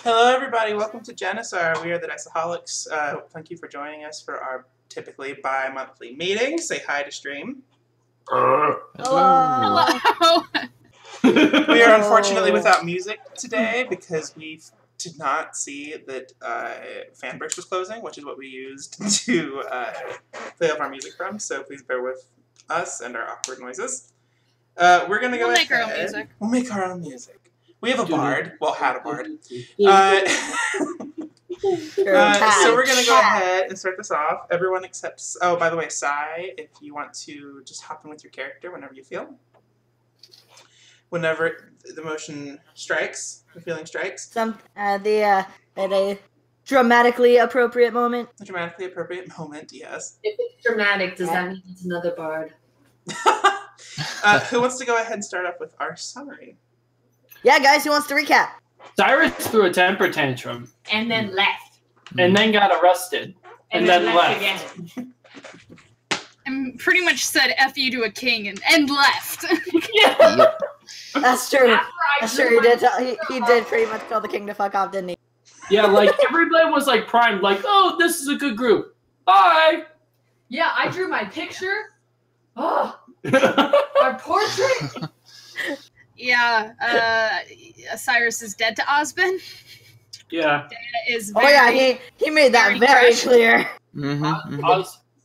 Hello, everybody. Welcome to Janusaar. We are the Diceaholics. Thank you for joining us for our typically bi-monthly meeting. Say hi to stream. Hello. Hello. We are unfortunately without music today because we did not see that Fanburst was closing, which is what we used to play all our music from. So please bear with us and our awkward noises. We're gonna go. We'll make our own music. We'll make our own music. We have a bard. Well, had a bard. So we're going to go ahead and start this off. Everyone except... Oh, by the way, Sai, if you want to just hop in with your character whenever you feel. Whenever the motion strikes, the feeling strikes. At a dramatically appropriate moment. A dramatically appropriate moment, yes. If it's dramatic, does that mean it's another bard? Who wants to go ahead and start off with our summary? Yeah, guys, who wants to recap? Cyrus threw a temper tantrum. And then left. And then got arrested. And then left. Again. And pretty much said F you to a king and left. Yeah. Yep. That's true. That's true. He did pretty much tell the king to fuck off, didn't he? Yeah, like everybody was like primed, like, oh, this is a good group. Bye. Yeah, I drew my picture. Oh, my portrait. Yeah, Cyrus is dead to Osmond. Yeah. Is very, yeah, he made that very clear.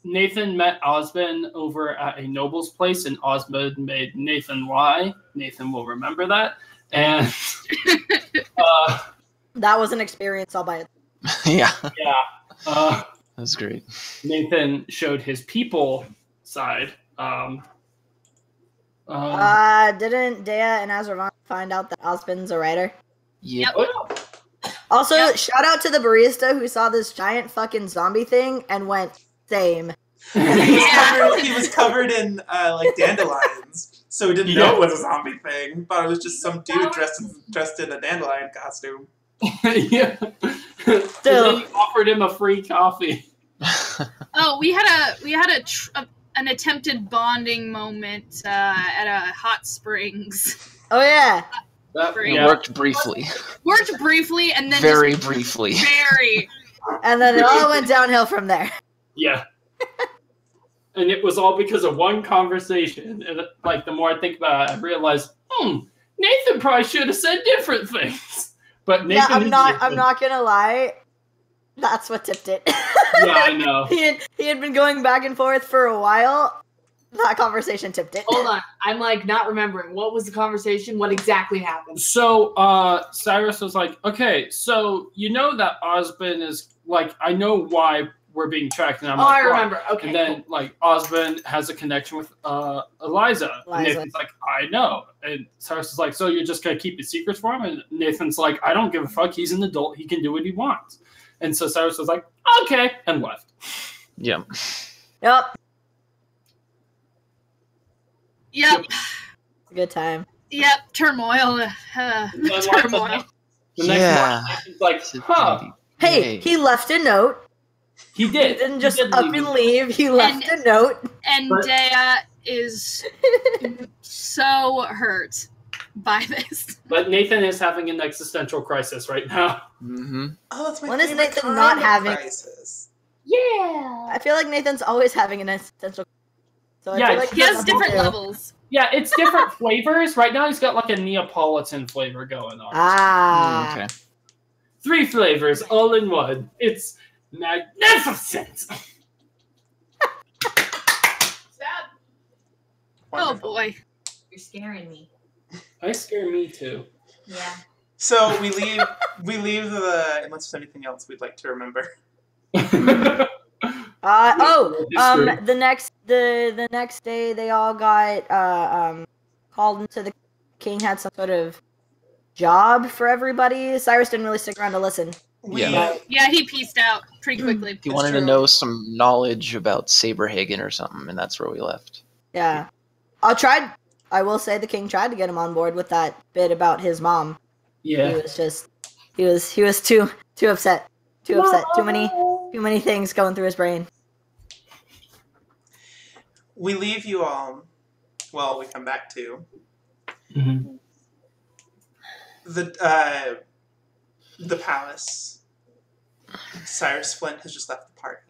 Nathan met Osmond over at a noble's place, and Osmond made Nathan lie. Nathan will remember that. And that was an experience all by itself. Yeah. Yeah. That's great. Nathan showed his people side. Didn't Dea and Azravan find out that Osmond's a writer? Yep. Also, shout out to the barista who saw this giant fucking zombie thing and went, same. He was covered in like dandelions, so he didn't know it was a zombie thing. Thought it was just some dude dressed in a dandelion costume. Yeah. Still, he offered him a free coffee. Oh, we had an attempted bonding moment at a hot springs. Oh yeah. It worked briefly. Worked briefly, and then very briefly. Very. And then it all went downhill from there. Yeah. And it was all because of one conversation. And like the more I think about it, I realized, Nathan probably should have said different things. But Nathan, yeah, I'm not gonna lie. That's what tipped it. Yeah, I know. He had been going back and forth for a while. That conversation tipped it. Hold on. I'm like not remembering. What was the conversation? What exactly happened? So Cyrus was like, okay, so you know that Osmond is like, I know why we're being tracked. And I'm like, I remember. Okay. And then like Osmond has a connection with Eliza. And Nathan's like, I know. And Cyrus is like, so you're just gonna keep the secrets for him? And Nathan's like, I don't give a fuck. He's an adult. He can do what he wants. And so Cyrus was like, okay, and left. Yeah. Yep. Yep. Good time. Yep. Turmoil. Turmoil. The next morning, Nathan's like, huh. Hey, he left a note. He did. He didn't just up and leave. He left a note. And Dea is so hurt by this. But Nathan is having an existential crisis right now. Mm-hmm. Oh, that's my When is favorite Nathan kind not of having? crisis. Yeah. I feel like Nathan's always having an existential. So I Yeah, feel like He has different levels. Yeah, it's different flavors. Right now he's got like a Neapolitan flavor going on. Ah. Okay. 3 flavors all in one. It's magnificent. Sad. Oh boy. You're scaring me. I scare me too. Yeah. So we leave the unless there's anything else we'd like to remember. The next day they all got called into the king had some sort of job for everybody. Cyrus didn't really stick around to listen. Yeah. Yeah, he pieced out pretty quickly. He wanted to know some knowledge about Saberhagen or something, and that's where we left. Yeah. I will say the king tried to get him on board with that bit about his mom. Yeah. He was too upset. Too upset. Too many things going through his brain. We leave you all. Well, we come back to Mm-hmm. the palace. Cyrus Flint has just left the party.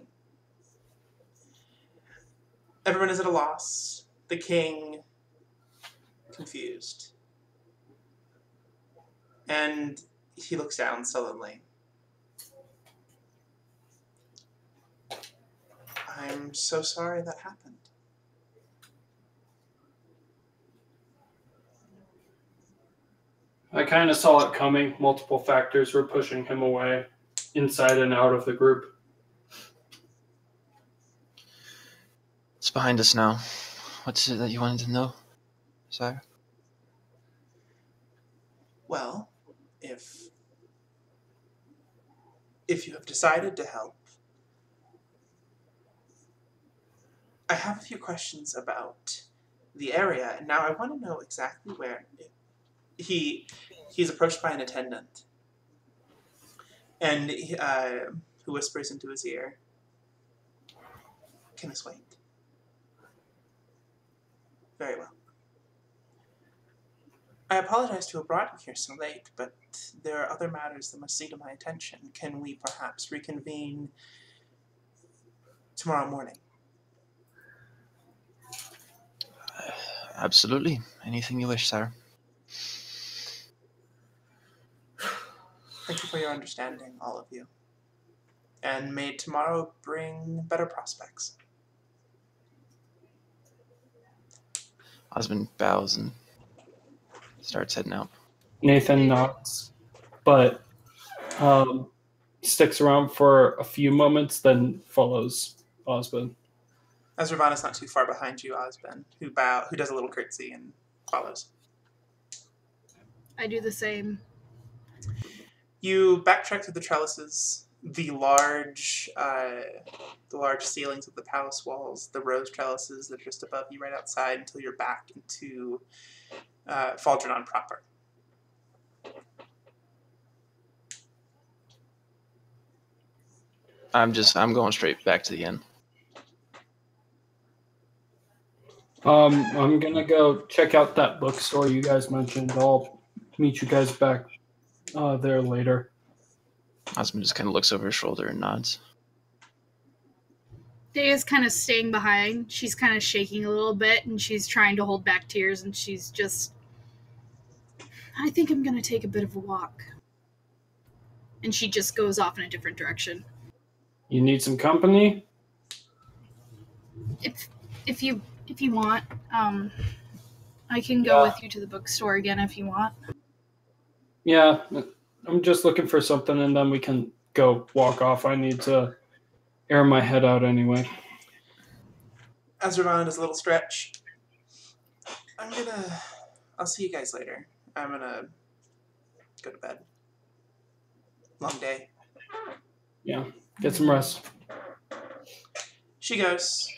Everyone is at a loss. The king, confused. And he looks down sullenly. I'm so sorry that happened. I kind of saw it coming. Multiple factors were pushing him away, inside and out of the group. It's behind us now. What's it that you wanted to know, sire? Well, if you have decided to help, I have a few questions about the area, and now I want to know exactly where he's approached by an attendant, and who whispers into his ear, "Can this wait?" Very well. I apologize to have brought you here so late, but there are other matters that must see to my attention. Can we perhaps reconvene tomorrow morning? Absolutely. Anything you wish, sire. Thank you for your understanding, all of you. And may tomorrow bring better prospects. Osmond bows and starts heading out. Nathan nods, but sticks around for a few moments, then follows Osmond. As Ravana's not too far behind you, Osmond, who does a little curtsy and follows. I do the same. You backtrack through the trellises, the large ceilings of the palace walls, the rose trellises that are just above you right outside until you're back into Faldrenon proper. I'm going straight back to the inn. I'm gonna go check out that bookstore you guys mentioned. I'll meet you guys back there later. Osmond just kind of looks over his shoulder and nods. Daya's kind of staying behind. She's kind of shaking a little bit, and she's trying to hold back tears, and she's just, I think I'm going to take a bit of a walk. And she just goes off in a different direction. You need some company? If you want, I can go with you to the bookstore again if you want. Yeah, I'm just looking for something, and then we can go walk off. I need to air my head out anyway. As Ravana does a little stretch, I'll see you guys later. I'm gonna go to bed. Long day. Yeah, get some rest. She goes,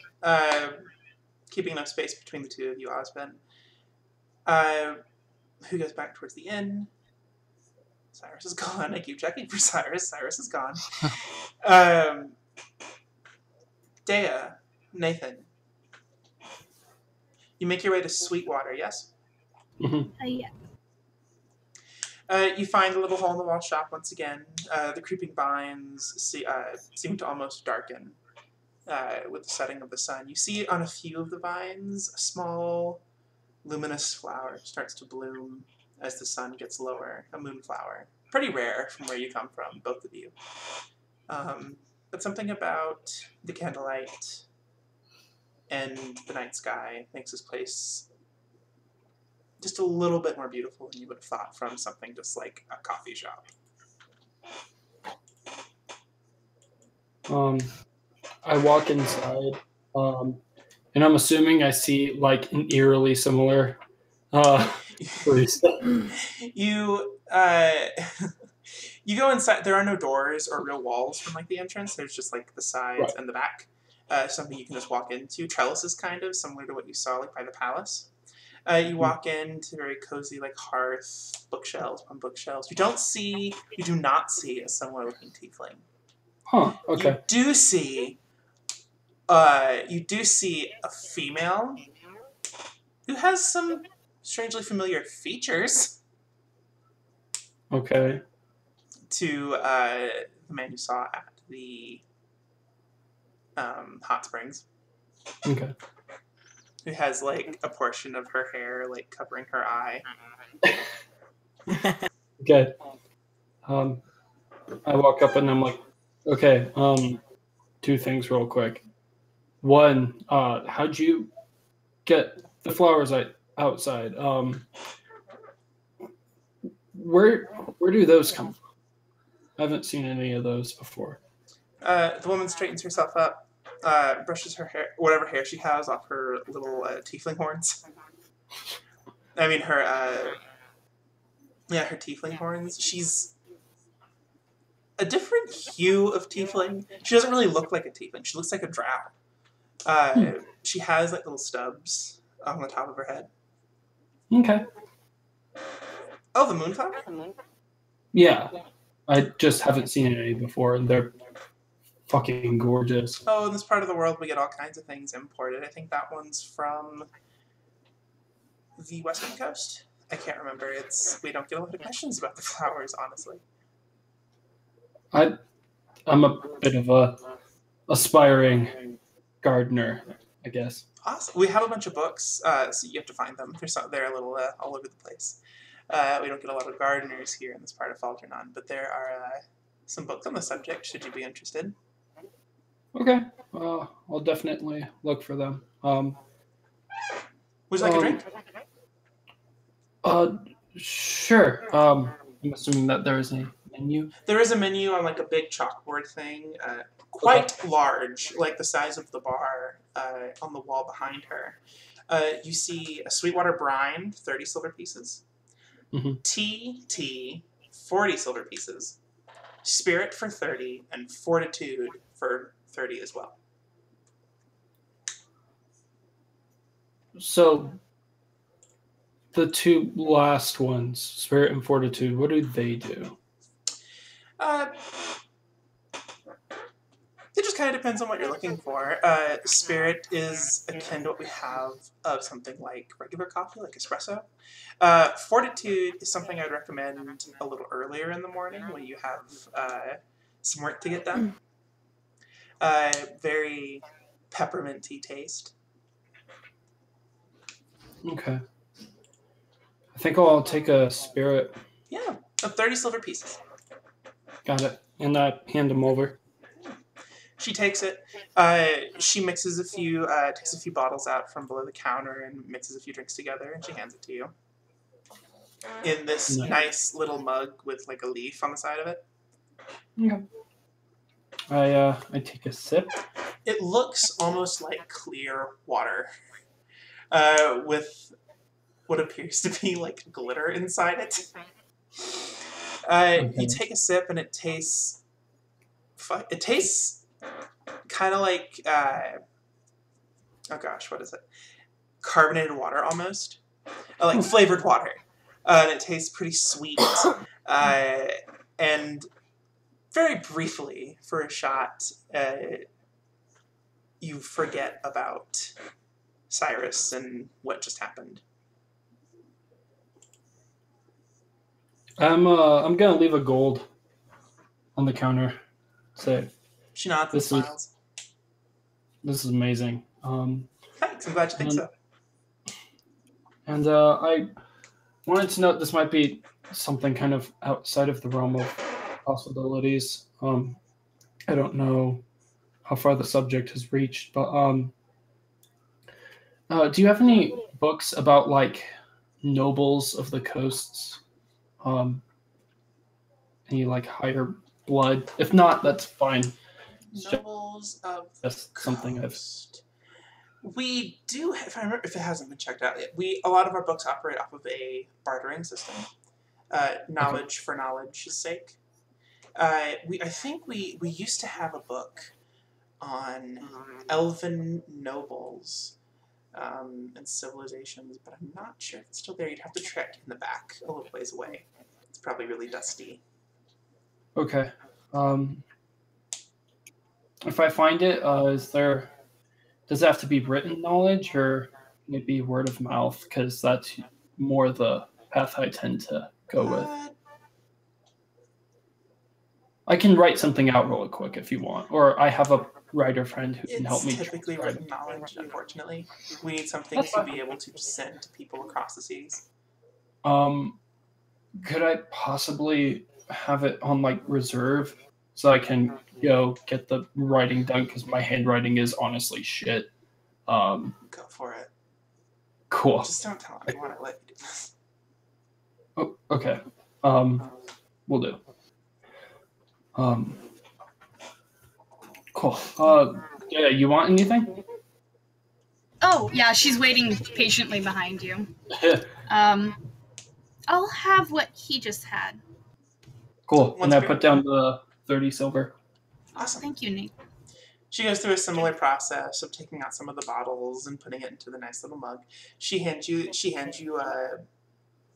keeping enough space between the two of you, Osmond. Who goes back towards the inn? Cyrus is gone. I keep checking for Cyrus. Cyrus is gone. Daya, Nathan, you make your way to Sweetwater, yes? Mm-hmm. Yeah. You find a little hole-in-the-wall shop once again. The creeping vines seem to almost darken with the setting of the sun. You see on a few of the vines a small, luminous flower starts to bloom as the sun gets lower, a moonflower. Pretty rare from where you come from, both of you. But something about the candlelight and the night sky makes this place just a little bit more beautiful than you would have thought from something just like a coffee shop. I walk inside, and I'm assuming I see like an eerily similar barista. You go inside. There are no doors or real walls from like the entrance. There's just like the sides and the back. Something you can just walk into. Trellises, kind of similar to what you saw like by the palace. You walk into very cozy like hearth, bookshelves on bookshelves. You do not see a similar looking tiefling. Huh. Okay. You do see a female who has some strangely familiar features. Okay. to the man you saw at the hot springs. Okay. Who has like a portion of her hair like covering her eye. Okay. I walk up and I'm like, okay, two things real quick. One, how'd you get the flowers outside? Where do those come from? I haven't seen any of those before. The woman straightens herself up, brushes her hair, whatever hair she has, off her little tiefling horns. I mean, her tiefling horns. She's a different hue of tiefling. She doesn't really look like a tiefling. She looks like a drow. She has like little stubs on the top of her head. Okay. Oh, the moonflower? Yeah. I just haven't seen any before, and they're fucking gorgeous. Oh, in this part of the world, we get all kinds of things imported. I think that one's from the western coast. I can't remember. We don't get a lot of questions about the flowers, honestly. I'm a bit of a aspiring gardener, I guess. Awesome. We have a bunch of books, so you have to find them. They're a little all over the place. We don't get a lot of gardeners here in this part of Falternon, but there are some books on the subject, should you be interested. Okay. I'll definitely look for them. Would you like a drink? Sure. I'm assuming that there is a menu. There is a menu on like a big chalkboard thing, quite large, like the size of the bar, on the wall behind her. You see a Sweetwater brine, 30 silver pieces. Mm-hmm. Tea, 40 silver pieces. Spirit for 30, and Fortitude for 30 as well. So, the two last ones, Spirit and Fortitude, what do they do? It just kind of depends on what you're looking for. Spirit is akin to what we have of something like regular coffee, like espresso. Fortitude is something I'd recommend a little earlier in the morning when you have some work to get done. Very pepperminty taste. Okay. I think I'll take a Spirit. Yeah, of 30 silver pieces. Got it. And I hand them over. She takes it. She mixes takes a few bottles out from below the counter and mixes a few drinks together, and she hands it to you. In this nice little mug with like a leaf on the side of it. Okay. I take a sip. It looks almost like clear water, with what appears to be like glitter inside it. You take a sip and it tastes kind of like what is it? Carbonated water almost, like flavored water, and it tastes pretty sweet. And very briefly, for a shot, you forget about Cyrus and what just happened. I'm gonna leave a gold on the counter. Say, she nods and smiles. This is amazing. Thanks. I'm glad you think so. And I wanted to note this might be something kind of outside of the realm of possibilities. I don't know how far the subject has reached, but do you have any books about like nobles of the coasts? Any like higher blood? If not, that's fine. Nobles of that's something coast. We do, if it hasn't been checked out yet, a lot of our books operate off of a bartering system. Knowledge for knowledge's sake. I think we used to have a book on elven nobles and civilizations, but I'm not sure if it's still there. You'd have to trek in the back a little ways away. It's probably really dusty. Okay. If I find it, does it have to be written knowledge or maybe word of mouth? Because that's more the path I tend to go with. I can write something out really quick if you want, or I have a writer friend who can help me. It's typically written knowledge, unfortunately. We need something That's to fine. be able to send to people across the seas. Could I possibly have it on like reserve so I can go get the writing done because my handwriting is honestly shit. Go for it. Cool. Just don't tell anyone I let you do this. Oh, okay. We'll do. Cool. Yeah, you want anything? Oh, yeah, she's waiting patiently behind you. I'll have what he just had. Cool. Once And I again. put down the 30 silver. Awesome. Thank you, Nate. She goes through a similar process of taking out some of the bottles and putting it into the nice little mug. She hands you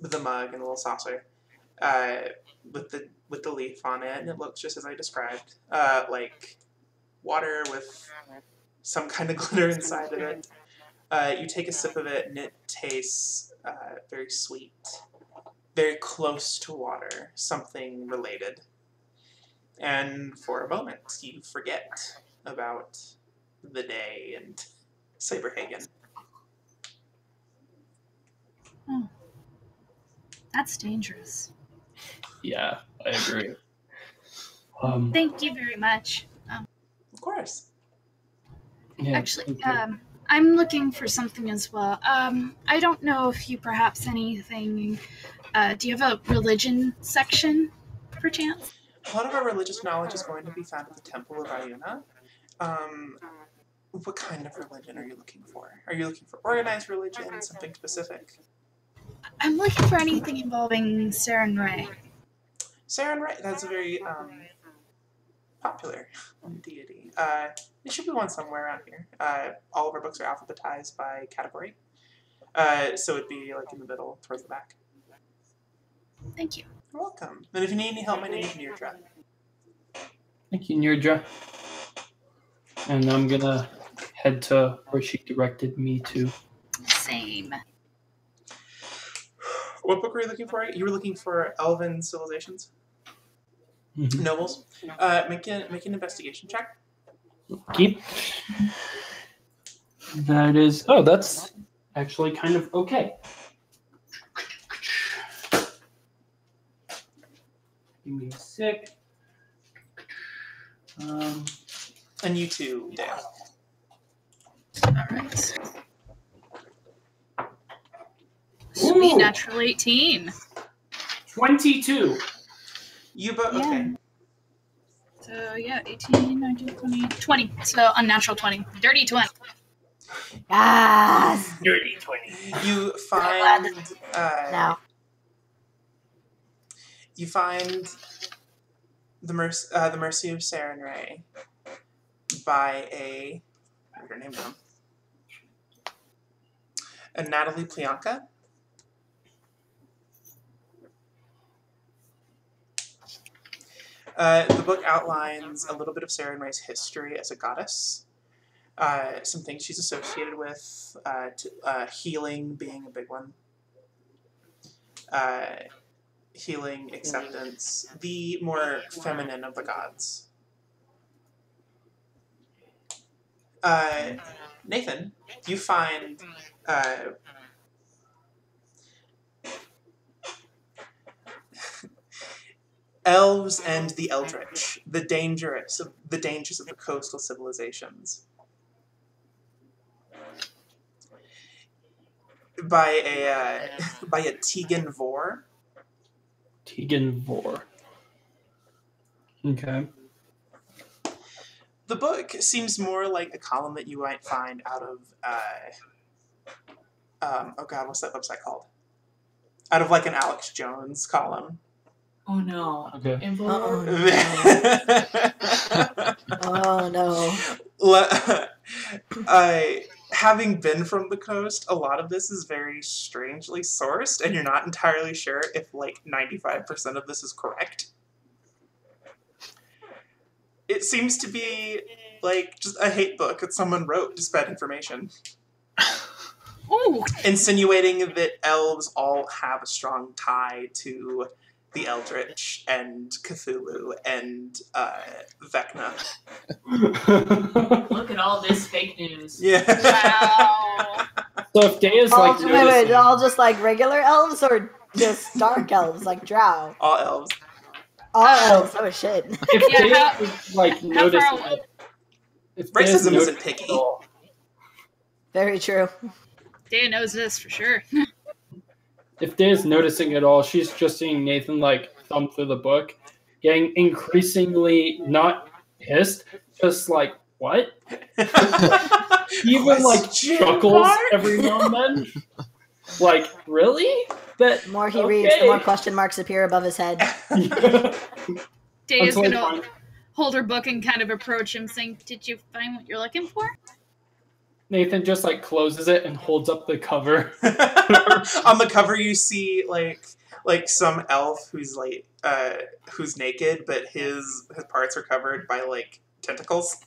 the mug and a little saucer with the leaf on it, and it looks just as I described, like water with some kind of glitter inside of it. You take a sip of it, and it tastes very sweet, very close to water, something related. And for a moment, you forget about the day and Saberhagen. Oh, that's dangerous. Yeah, I agree. Thank you very much. Of course. Yeah, Actually, I'm looking for something as well. I don't know if you perhaps anything. Do you have a religion section, perchance? A lot of our religious knowledge is going to be found at the Temple of Iuna. What kind of religion are you looking for? Are you looking for organized religion, something specific? I'm looking for anything involving Saren Ray. Saren Ray, that's a very popular deity. There should be one somewhere around here. All of our books are alphabetized by category. So it'd be like in the middle, towards the back. Thank you. You're welcome. And if you need any help, my name is Nirdra. Thank you, Nirdra. And I'm gonna head to where she directed me to. Same. What book were you looking for? You were looking for Elven Civilizations? Mm-hmm. Nobles? Make an investigation check. Keep. That is. Oh, that's actually kind of okay. Give me a sec. And you too, Dale. All right. Sweet, natural 18. 22. You both, okay. So, yeah, 18, 19, 20, 20. So, unnatural 20. Dirty 20. Yes. Dirty 20. You find, No. you find the Mercy of Saren Ray by a, where's her name down? A Natalie Plianka. The book outlines a little bit of Saren Ray's history as a goddess, some things she's associated with, healing being a big one, healing, acceptance, the more feminine of the gods. Nathan, you find elves and the eldritch, the dangers of the coastal civilizations, by a Tegan Vor. Tegan Vor. Okay. The book seems more like a column that you might find out of oh god, what's that website called? Out of like an Alex Jones column. Oh no. Okay. Infowars? Oh no. Having been from the coast, a lot of this is very strangely sourced, and you're not entirely sure if like 95% of this is correct. It seems to be like just a hate book that someone wrote to spread information. Ooh. Insinuating that elves all have a strong tie to the Eldritch and Cthulhu and Vecna. Look at all this fake news. Yeah. Wow. So if Day is like wait, all just like regular elves or just dark elves like Drow? All elves. All elves. Oh shit. If Yeah, Day how- is like How noticing far? it, if Day is Racism isn't noticing picky. it all- Very true. Daya knows this for sure. If Day is noticing it all, she's just seeing Nathan like thumb through the book, getting increasingly not pissed, just like what? He even like Question chuckles mark? every now and then. Like, really? That The more he reads, the more question marks appear above his head. Daya's Until I gonna find- hold her book and kind of approach him, saying, "Did you find what you're looking for?" Nathan just like closes it and holds up the cover. On the cover, you see like some elf who's like who's naked, but his parts are covered by like tentacles,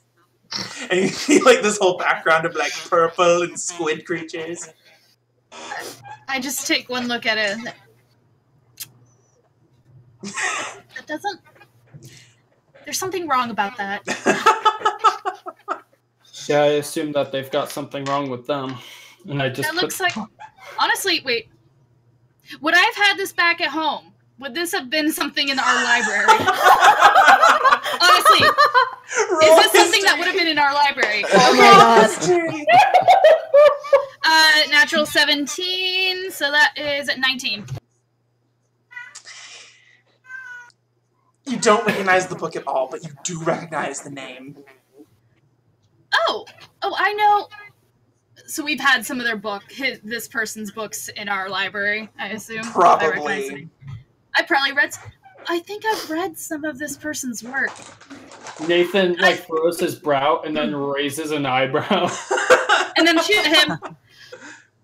and you see like this whole background of like purple and squid creatures. I just take one look at it. And that doesn't. There's something wrong about that. Yeah, I assume that they've got something wrong with them. And I just That looks like. Honestly, wait. Would I have had this back at home? Would this have been something in our library? Honestly, is this something that would have been in our library? Oh my god. Natural 17, so that is at 19. You don't recognize the book at all, but you do recognize the name. Oh, I know. So we've had some of their this person's books in our library, I assume. I recognize the Probably. name. I probably read. I think I've read some of this person's work. Nathan like furrows his brow and then raises an eyebrow. And then shoot him.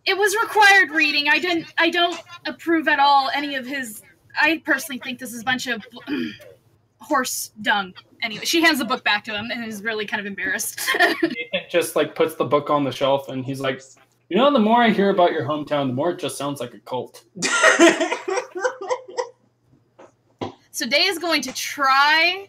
It was required reading. I don't approve at all any of his. I personally think this is a bunch of horse dung. Anyway, she hands the book back to him and is really kind of embarrassed. Nathan just like puts the book on the shelf and he's like, you know, the more I hear about your hometown, the more it just sounds like a cult. So Day is going to try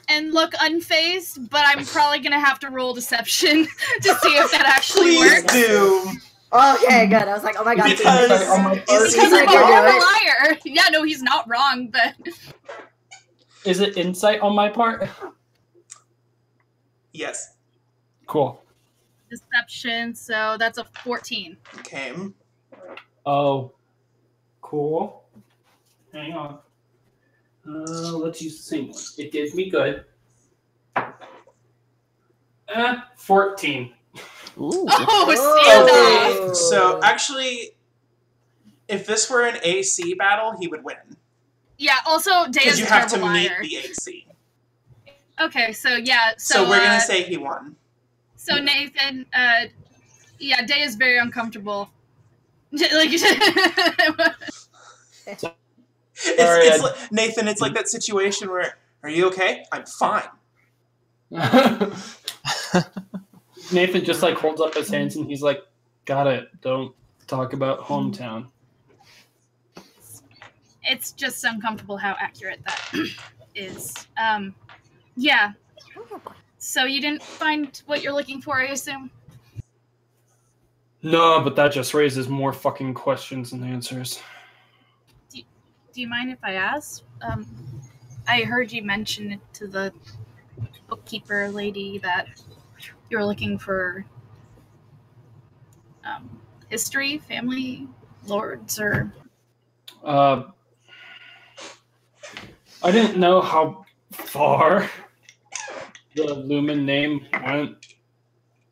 and look unfazed, but I'm probably going to have to roll deception to see if that actually Please works. do. Okay, good. I was like, oh my god. Because- Because He's I'm gonna a do it. liar. Yeah, no, he's not wrong, but Is it insight on my part? Yes. Cool. deception, so that's a 14. Okay. Oh, cool. Hang on. Let's use the same one. It did me good. 14. Ooh. Oh, stand Okay, so actually, if this were an AC battle, he would win. Yeah, also, Day Because is you a have to terrible meet liar. the AC. Okay, so yeah, So we're going to say he won. So Nathan, yeah, Day is very uncomfortable. Like, It's like, Nathan, it's like that situation where, are you okay? I'm fine. Nathan just like holds up his hands and he's like, got it. Don't talk about hometown. it's just uncomfortable how accurate that is. Yeah. So you didn't find what you're looking for, I assume? No, but that just raises more fucking questions than answers. Do you mind if I ask? I heard you mention it to the bookkeeper lady that you were looking for history, family, lords, or... I didn't know how far the Lumen name went. I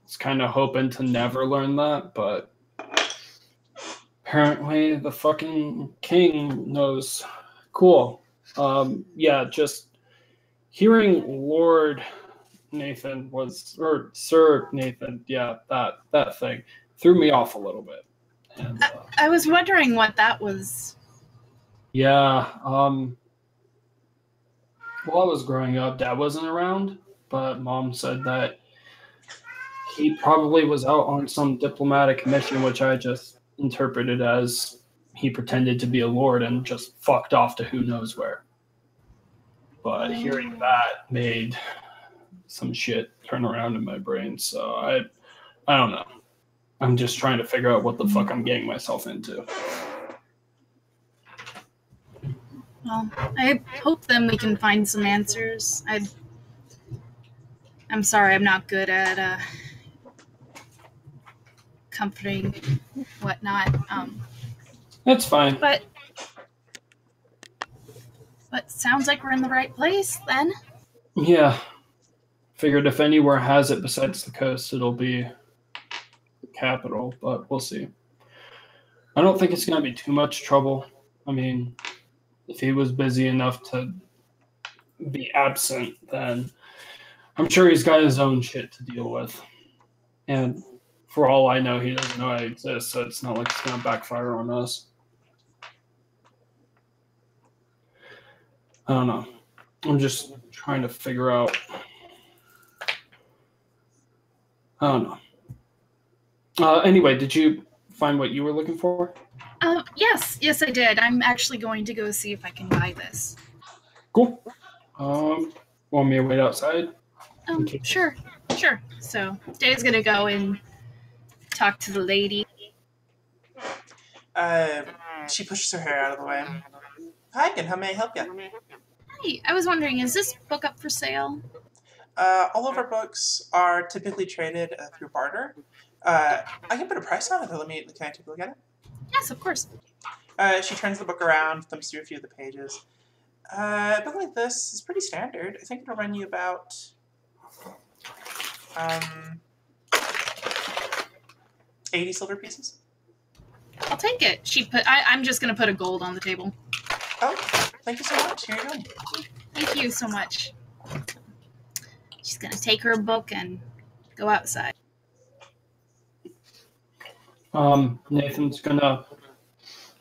was kind of hoping to never learn that, but apparently the fucking king knows. Cool. Yeah, just hearing Lord Nathan was, or Sir Nathan, yeah, that thing threw me off a little bit. And, I was wondering what that was. yeah, while I was growing up, Dad wasn't around, but Mom said that he probably was out on some diplomatic mission, which I just interpreted as he pretended to be a lord and just fucked off to who knows where. But hearing that made some shit turn around in my brain, so I don't know. I'm just trying to figure out what the fuck I'm getting myself into. Well, I hope then we can find some answers. I'm sorry, I'm not good at comforting whatnot. That's fine. But sounds like we're in the right place then. Yeah. Figured if anywhere has it besides the coast, it'll be the capital, but we'll see. I don't think it's going to be too much trouble. I mean, if he was busy enough to be absent, then I'm sure he's got his own shit to deal with. And for all I know, he doesn't know I exist, so it's not like it's going to backfire on us. I don't know. I'm just trying to figure out. I don't know. Anyway, did you find what you were looking for? Yes, I did. I'm actually going to go see if I can buy this. Cool. Want me to wait outside? Okay. Sure. So, Dave's gonna go and talk to the lady. She pushes her hair out of the way. Hi, and how may I help you? Hey, I was wondering, is this book up for sale? All of our books are typically traded through barter. I can put a price on it, though. Can I take a look at it? Yes, of course. She turns the book around, thumbs through a few of the pages. A book like this is pretty standard. I think it'll run you about 80 silver pieces. I'll take it. I'm just gonna put a gold on the table. Oh, thank you so much. Here you go. Thank you so much. She's gonna take her book and go outside. Nathan's gonna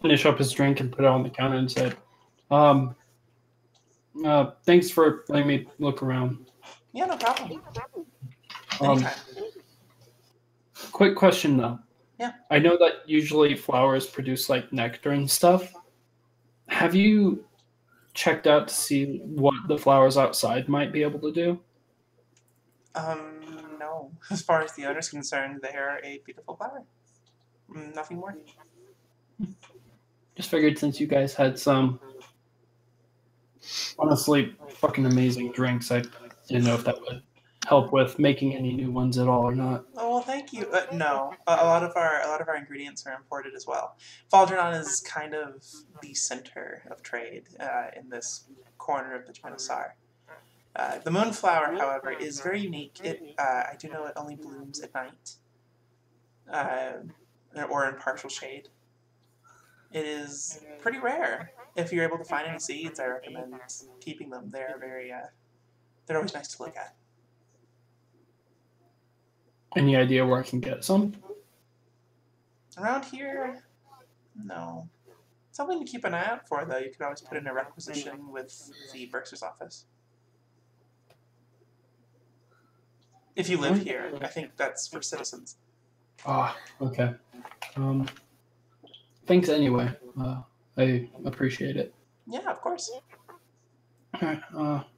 finish up his drink and put it on the counter and say, thanks for letting me look around. Yeah, no problem. Anytime. Quick question though. Yeah. I know that usually flowers produce like nectar and stuff. Have you checked out to see what the flowers outside might be able to do? No. As far as the owner's concerned, they are a beautiful flower. Nothing more. Just figured since you guys had some honestly fucking amazing drinks, I didn't know if that would help with making any new ones at all or not. Oh, well, thank you. No, a lot of our ingredients are imported as well. Faldrenon is kind of the center of trade in this corner of the Janusaar. The moonflower, however, is very unique. I do know it only blooms at night, or in partial shade. It is pretty rare. If you're able to find any seeds, I recommend keeping them. They're they're always nice to look at. Any idea where I can get some? Around here, no. Something to keep an eye out for, though. You could always put in a requisition with the bursar's office. If you live here, I think that's for citizens. Ah, okay. Thanks anyway. I appreciate it. Yeah, of course. All right.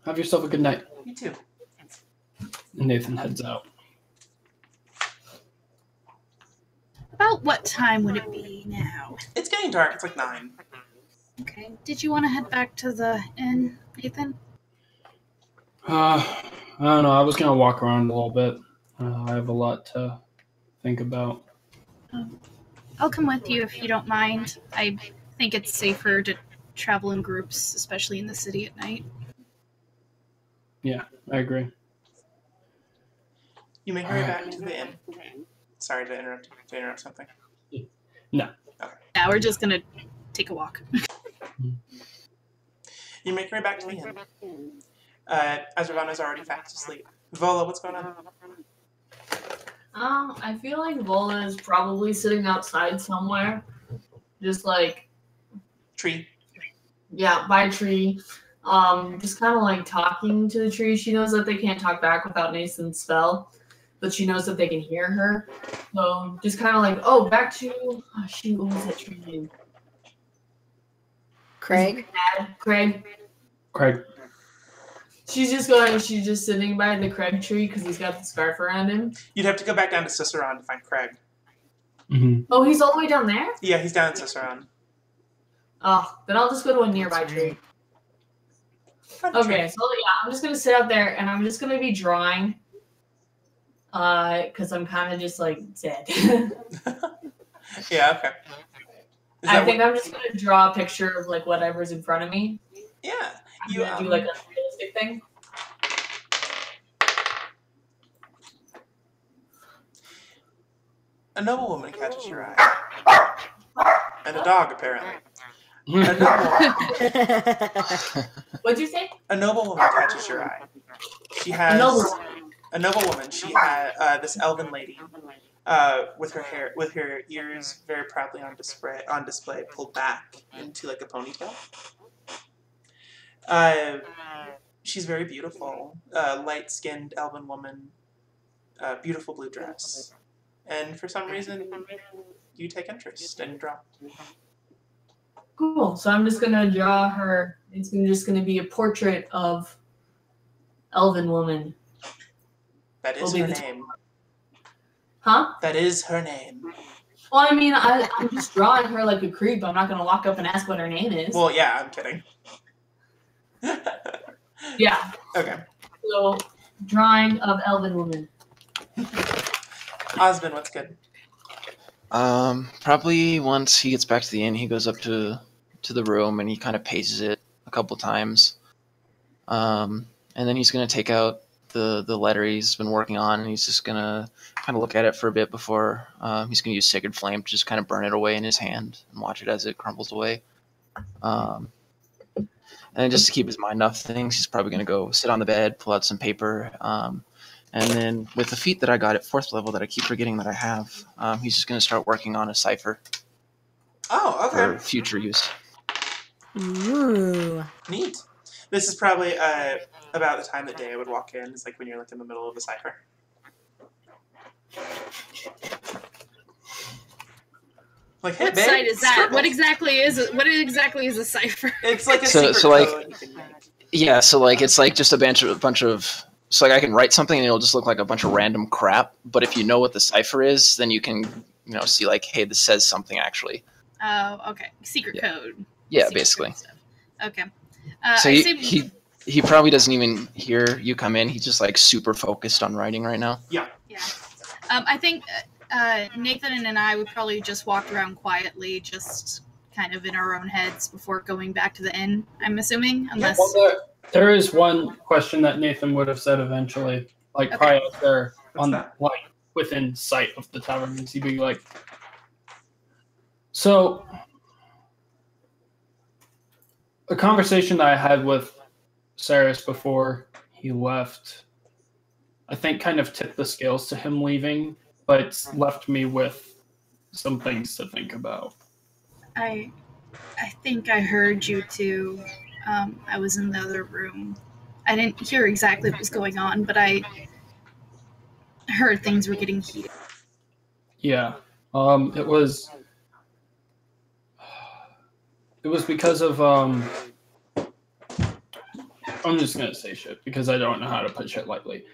Have yourself a good night. You too. Nathan heads out. About what time would it be now? It's getting dark. It's like 9. Okay. Did you want to head back to the inn, Nathan? I don't know. I was gonna walk around a little bit. I have a lot to think about. I'll come with you if you don't mind. I think it's safer to travel in groups, especially in the city at night. Yeah, I agree. You make your way back to the inn. Sorry to interrupt something. No. Okay. Yeah, we're just gonna take a walk. You make your way back to the inn. Azravana's already fast asleep. Vola, what's going on? I feel like Vola is probably sitting outside somewhere. Just like Tree. Yeah, by a tree. Just kind of like talking to the tree. She knows that they can't talk back without Nathan's spell, but she knows that they can hear her. So just kind of like, back to, what was that tree name? Craig? Craig. She's just sitting by the Craig tree because he's got the scarf around him. You'd have to go back down to Cicerone to find Craig. Mm-hmm. Oh, he's all the way down there? Yeah, he's down in Cicerone. Oh, then I'll just go to a nearby tree. Okay, so yeah, I'm just gonna sit out there and I'm just gonna be drawing. Because I'm kind of just like dead. Yeah, okay. I think I'm just gonna draw a picture of like whatever's in front of me. Yeah. I'm gonna do like a realistic thing. A noblewoman catches your eye. And a dog, apparently. What'd you say? A noblewoman catches your eye. She has a noblewoman. She had this elven lady, with her ears very proudly on display, pulled back into like a ponytail. She's very beautiful, light-skinned elven woman, beautiful blue dress, and for some reason, you take interest and draw. Cool. So I'm just gonna draw her. It's just gonna be a portrait of elven woman. That is her name. Huh? That is her name. Well, I mean, I'm just drawing her like a creep. I'm not gonna walk up and ask what her name is. Well, yeah, I'm kidding. Yeah. Okay. So, drawing of elven woman. Osmond, what's good? Probably once he gets back to the inn, he goes up to the room and he kind of paces it a couple times. And then he's gonna take out the letter he's been working on, and he's just gonna kind of look at it for a bit before he's gonna use Sacred Flame to just kind of burn it away in his hand and watch it as it crumbles away. And just to keep his mind off things, he's probably gonna go sit on the bed, pull out some paper, and then with the feat that I got at 4th level that I keep forgetting that I have, he's just gonna start working on a cipher. Oh, okay. For future use. Ooh. Neat. This is probably about the time that Dea would walk in. It's like when you're like in the middle of a cipher. Like, hey, What babe, site is that? scribble. What exactly is it? What exactly is a cipher? It's like a So secret like, code you can make. yeah, so like it's like just a bunch of. So like I can write something and it'll just look like a bunch of random crap. But if you know what the cipher is, then you can see like, hey, this says something actually. Oh, okay. Secret code. Yeah, Secret basically. code stuff. Okay. So he probably doesn't even hear you come in. He's just like super focused on writing right now. Yeah. Yeah. I think Nathan and I would probably just walk around quietly, just kind of in our own heads before going back to the inn, I'm assuming. Unless Well, there is one question that Nathan would have said eventually, like probably out there like within sight of the tavern. He'd be like, so a conversation that I had with Cyrus before he left, I think kind of tipped the scales to him leaving, but left me with some things to think about. I think I heard you two. I was in the other room. I didn't hear exactly what was going on, but I heard things were getting heated. Yeah. It was because of I'm just gonna say shit because I don't know how to put shit lightly.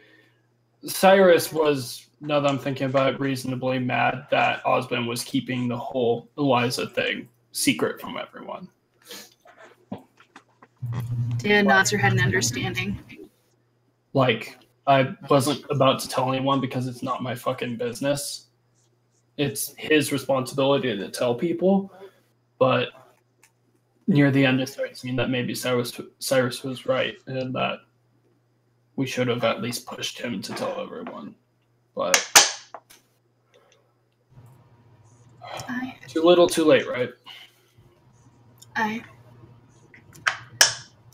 Cyrus was, now that I'm thinking about it, reasonably mad that Osmond was keeping the whole Eliza thing secret from everyone. Dan nods her head in understanding. Like, I wasn't about to tell anyone because it's not my fucking business. It's his responsibility to tell people, but near the end it starts to mean that maybe Cyrus was right and that we should have at least pushed him to tell everyone. But too little, too late, right?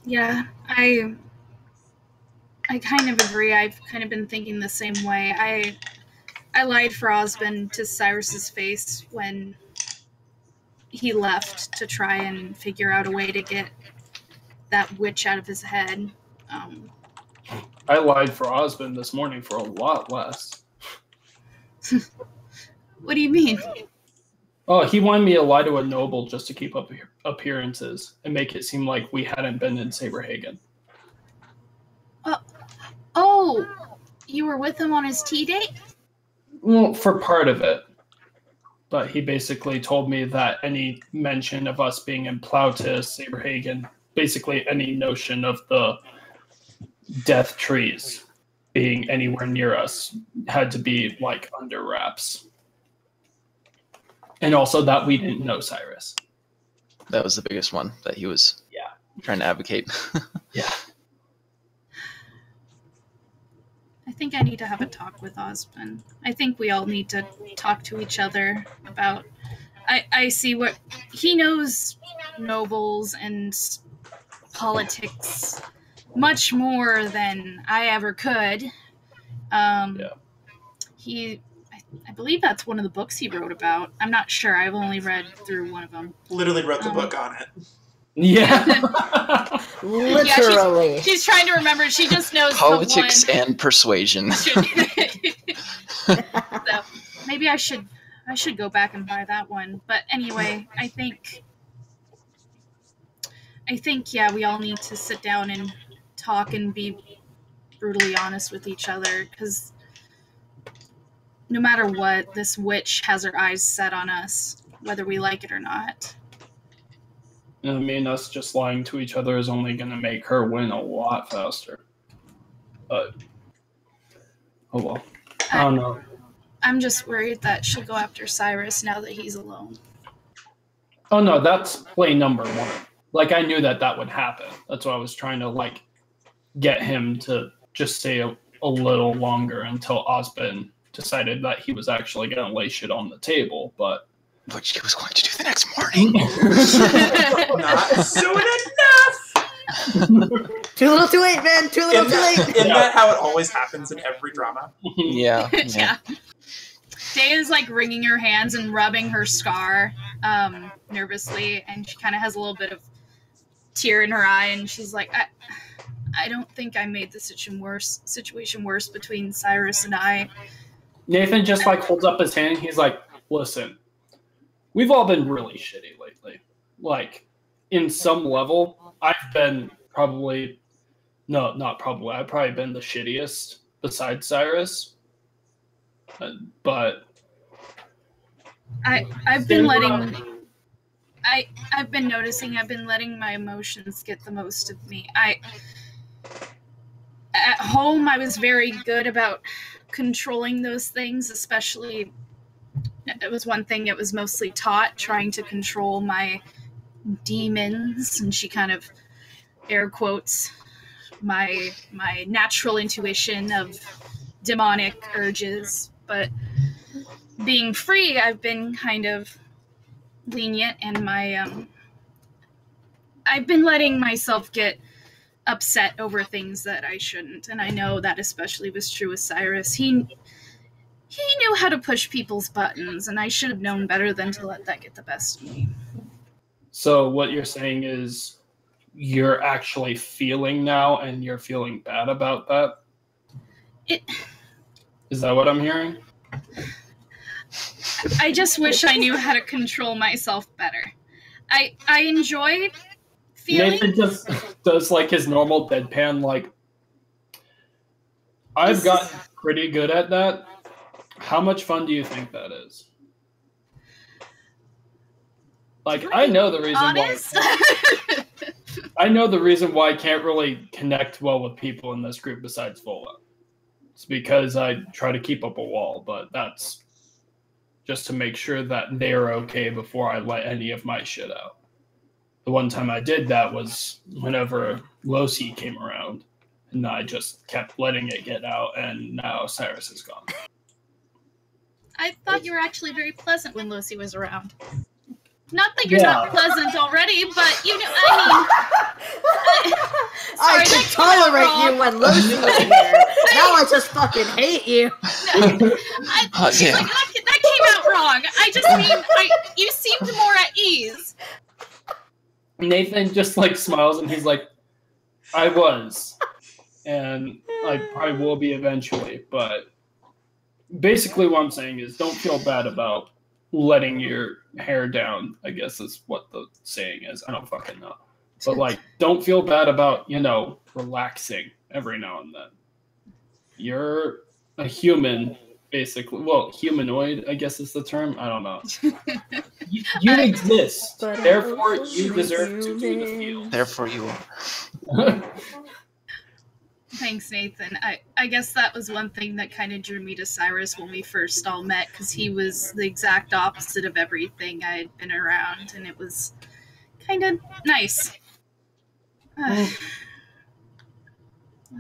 Yeah, I kind of agree. I've kind of been thinking the same way. I lied for Osmond to Cyrus's face when he left to try and figure out a way to get that witch out of his head. I lied for Osmond this morning for a lot less. What do you mean? Oh, he wanted me to lie to a noble just to keep up appearances and make it seem like we hadn't been in Saberhagen. Oh, you were with him on his tea date? Well, for part of it. But he basically told me that any mention of us being in Plautus, Saberhagen, basically any notion of the death trees being anywhere near us had to be like under wraps. And also that we didn't know Cyrus. That was the biggest one that he was trying to advocate. Yeah. I think I need to have a talk with Osmond. I think we all need to talk to each other about... I see what... He knows nobles and politics much more than I ever could. I believe that's one of the books he wrote about. I'm not sure. I've only read through one of them. Literally wrote the book on it. Yeah. Literally. She's trying to remember. She just knows Politics the one. and persuasion. So maybe I should go back and buy that one. But anyway, I think we all need to sit down and talk and be brutally honest with each other, because no matter what, this witch has her eyes set on us, whether we like it or not. I mean, us just lying to each other is only going to make her win a lot faster. But, oh well. I don't know. I'm just worried that she'll go after Cyrus now that he's alone. Oh no, that's play number one. Like, I knew that would happen. That's why I was trying to, like, get him to just stay a little longer until Osmond decided that he was actually going to lay shit on the table, but... Which he was going to do the next morning. Not soon enough! Too little too late, man! Too little too late! Isn't that how it always happens in every drama? Yeah. Daya's like wringing her hands and rubbing her scar nervously, and she kind of has a little bit of tear in her eye, and she's like, I don't think I made the situation worse between Cyrus and I. Nathan just like holds up his hand. He's like, listen, we've all been really shitty lately. Like, in some level, I've been probably, no, not probably, I've probably been the shittiest besides Cyrus. But I've been letting... I've been noticing I've been letting my emotions get the most of me. At home, I was very good about controlling those things, especially, it was one thing it was mostly taught, trying to control my demons, and she kind of air quotes my natural intuition of demonic urges. But being free, I've been kind of lenient, and I've been letting myself get upset over things that I shouldn't, and I know that especially was true with Cyrus. He knew how to push people's buttons, and I should have known better than to let that get the best of me. So what you're saying is you're actually feeling now, and you're feeling bad about that? Is that what I'm hearing? I just wish I knew how to control myself better. I enjoy feeling... Nathan just does like his normal deadpan, like, I've gotten pretty good at that. How much fun do you think that is? Like, I know the reason why. I know the reason why I can't really connect well with people in this group besides Vola. It's because I try to keep up a wall, but that's just to make sure that they're okay before I let any of my shit out. The one time I did that was whenever Losi came around, and I just kept letting it get out, and now Cyrus is gone. I thought you were actually very pleasant when Losi was around. Not that you're not pleasant already, but you know, I could tolerate you when Lucy was here. Now I just fucking hate you. She's like, that came out wrong. I just mean, you seemed more at ease. Nathan just like smiles and he's like, I was. And I probably will be eventually, but basically what I'm saying is don't feel bad about letting your hair down, I guess is what the saying is. I don't fucking know. But like, don't feel bad about, relaxing every now and then. You're a human, basically. Well, humanoid, I guess is the term. I don't know. You exist. Therefore, you deserve to do the feels. Therefore, you are. Thanks, Nathan. I guess that was one thing that kind of drew me to Cyrus when we first all met, because he was the exact opposite of everything I had been around, and it was kind of nice.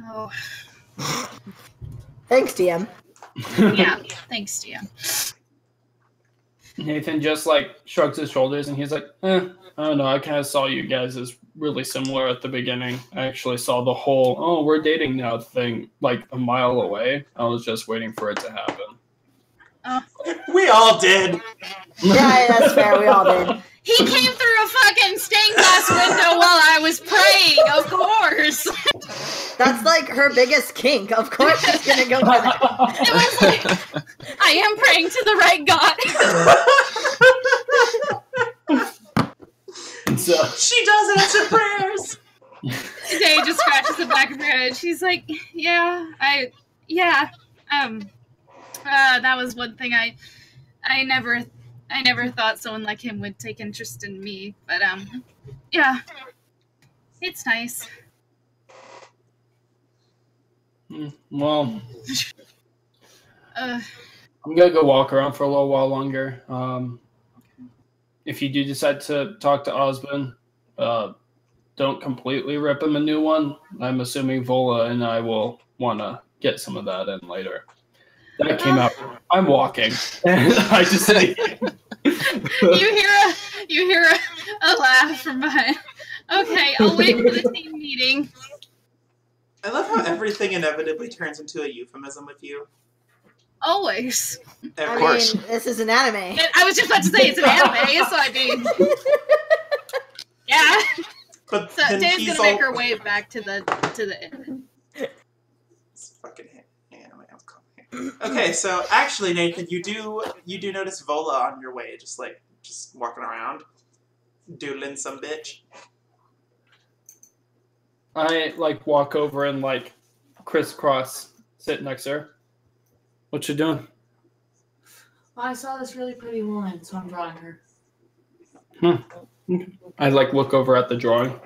Oh. Thanks, DM. Yeah, thanks, DM. Nathan just like shrugs his shoulders and he's like, I don't know. I kind of saw you guys as really similar at the beginning. I actually saw the whole, oh, we're dating now thing like a mile away. I was just waiting for it to happen. We all did. Yeah, that's fair. We all did. He came through a fucking stained glass window while I was praying, of course. That's like her biggest kink. Of course she's gonna go for that. It was like, I am praying to the right God. So, she does answer prayers. Day just scratches the back of her head. She's like, that was one thing I never thought someone like him would take interest in me, but yeah, it's nice. Well, I'm gonna go walk around for a little while longer. If you do decide to talk to Osmond, don't completely rip him a new one. I'm assuming Vola and I will want to get some of that in later. That came out. I'm walking, and I just say, you hear a laugh from behind. Okay, I'll wait for the team meeting. I love how everything inevitably turns into a euphemism with you. Always. Of course. Mean, this is an anime. I was just about to say it's an anime, so I mean, yeah. But So Dave's gonna make her way back to the end. It's fucking anime. Okay, so actually, Nathan, you do notice Vola on your way, just walking around, doodling some bitch. I walk over and crisscross, sit next to her. What you doing? Well, I saw this really pretty woman, so I'm drawing her. I look over at the drawing.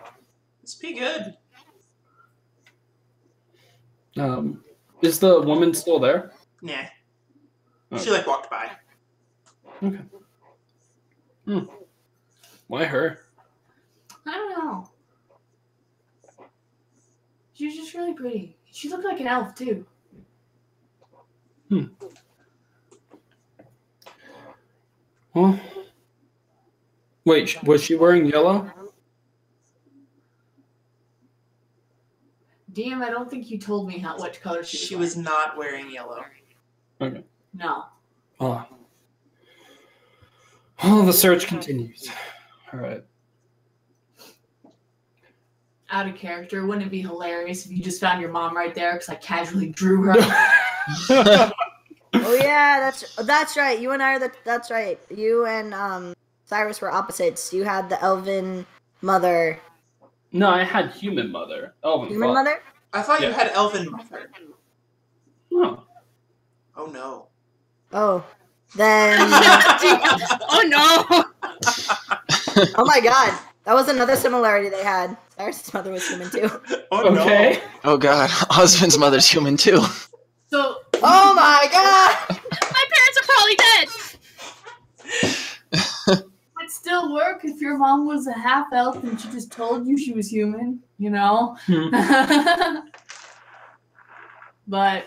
It's pretty good. Is the woman still there? Nah. Okay. She walked by. Okay. Why her? I don't know. She was just really pretty. She looked like an elf, too. Well, wait, was she wearing yellow? DM, I don't think you told me what color she was. She was not wearing yellow. Okay. No. Oh. Well, the search continues. All right. Out of character, wouldn't it be hilarious if you just found your mom right there because I casually drew her? Oh yeah, that's right. You and I are that's right. You and Cyrus were opposites. You had the elven mother. No, I had human mother. Elven Human mother? I thought you had elven mother. No. Oh no. Oh. Then Oh no. oh my god. That was another similarity they had. Cyrus' mother was human too. Oh Okay. no. Oh god, Osmond's mother's human too. So, Oh my god! My parents are probably dead. it'd still work if your mom was a half elf and she just told you she was human, you know? But,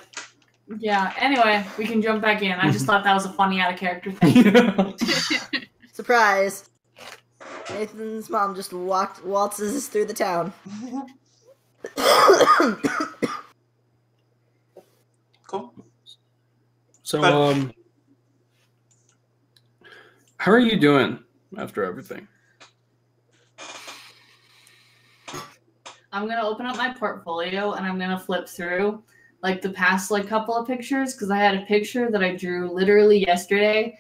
yeah, anyway, we can jump back in. I just thought that was a funny out of character thing. Surprise. Nathan's mom just waltzes through the town. Cool. So, how are you doing after everything? I'm going to open up my portfolio and I'm going to flip through the past couple of pictures because I had a picture that I drew literally yesterday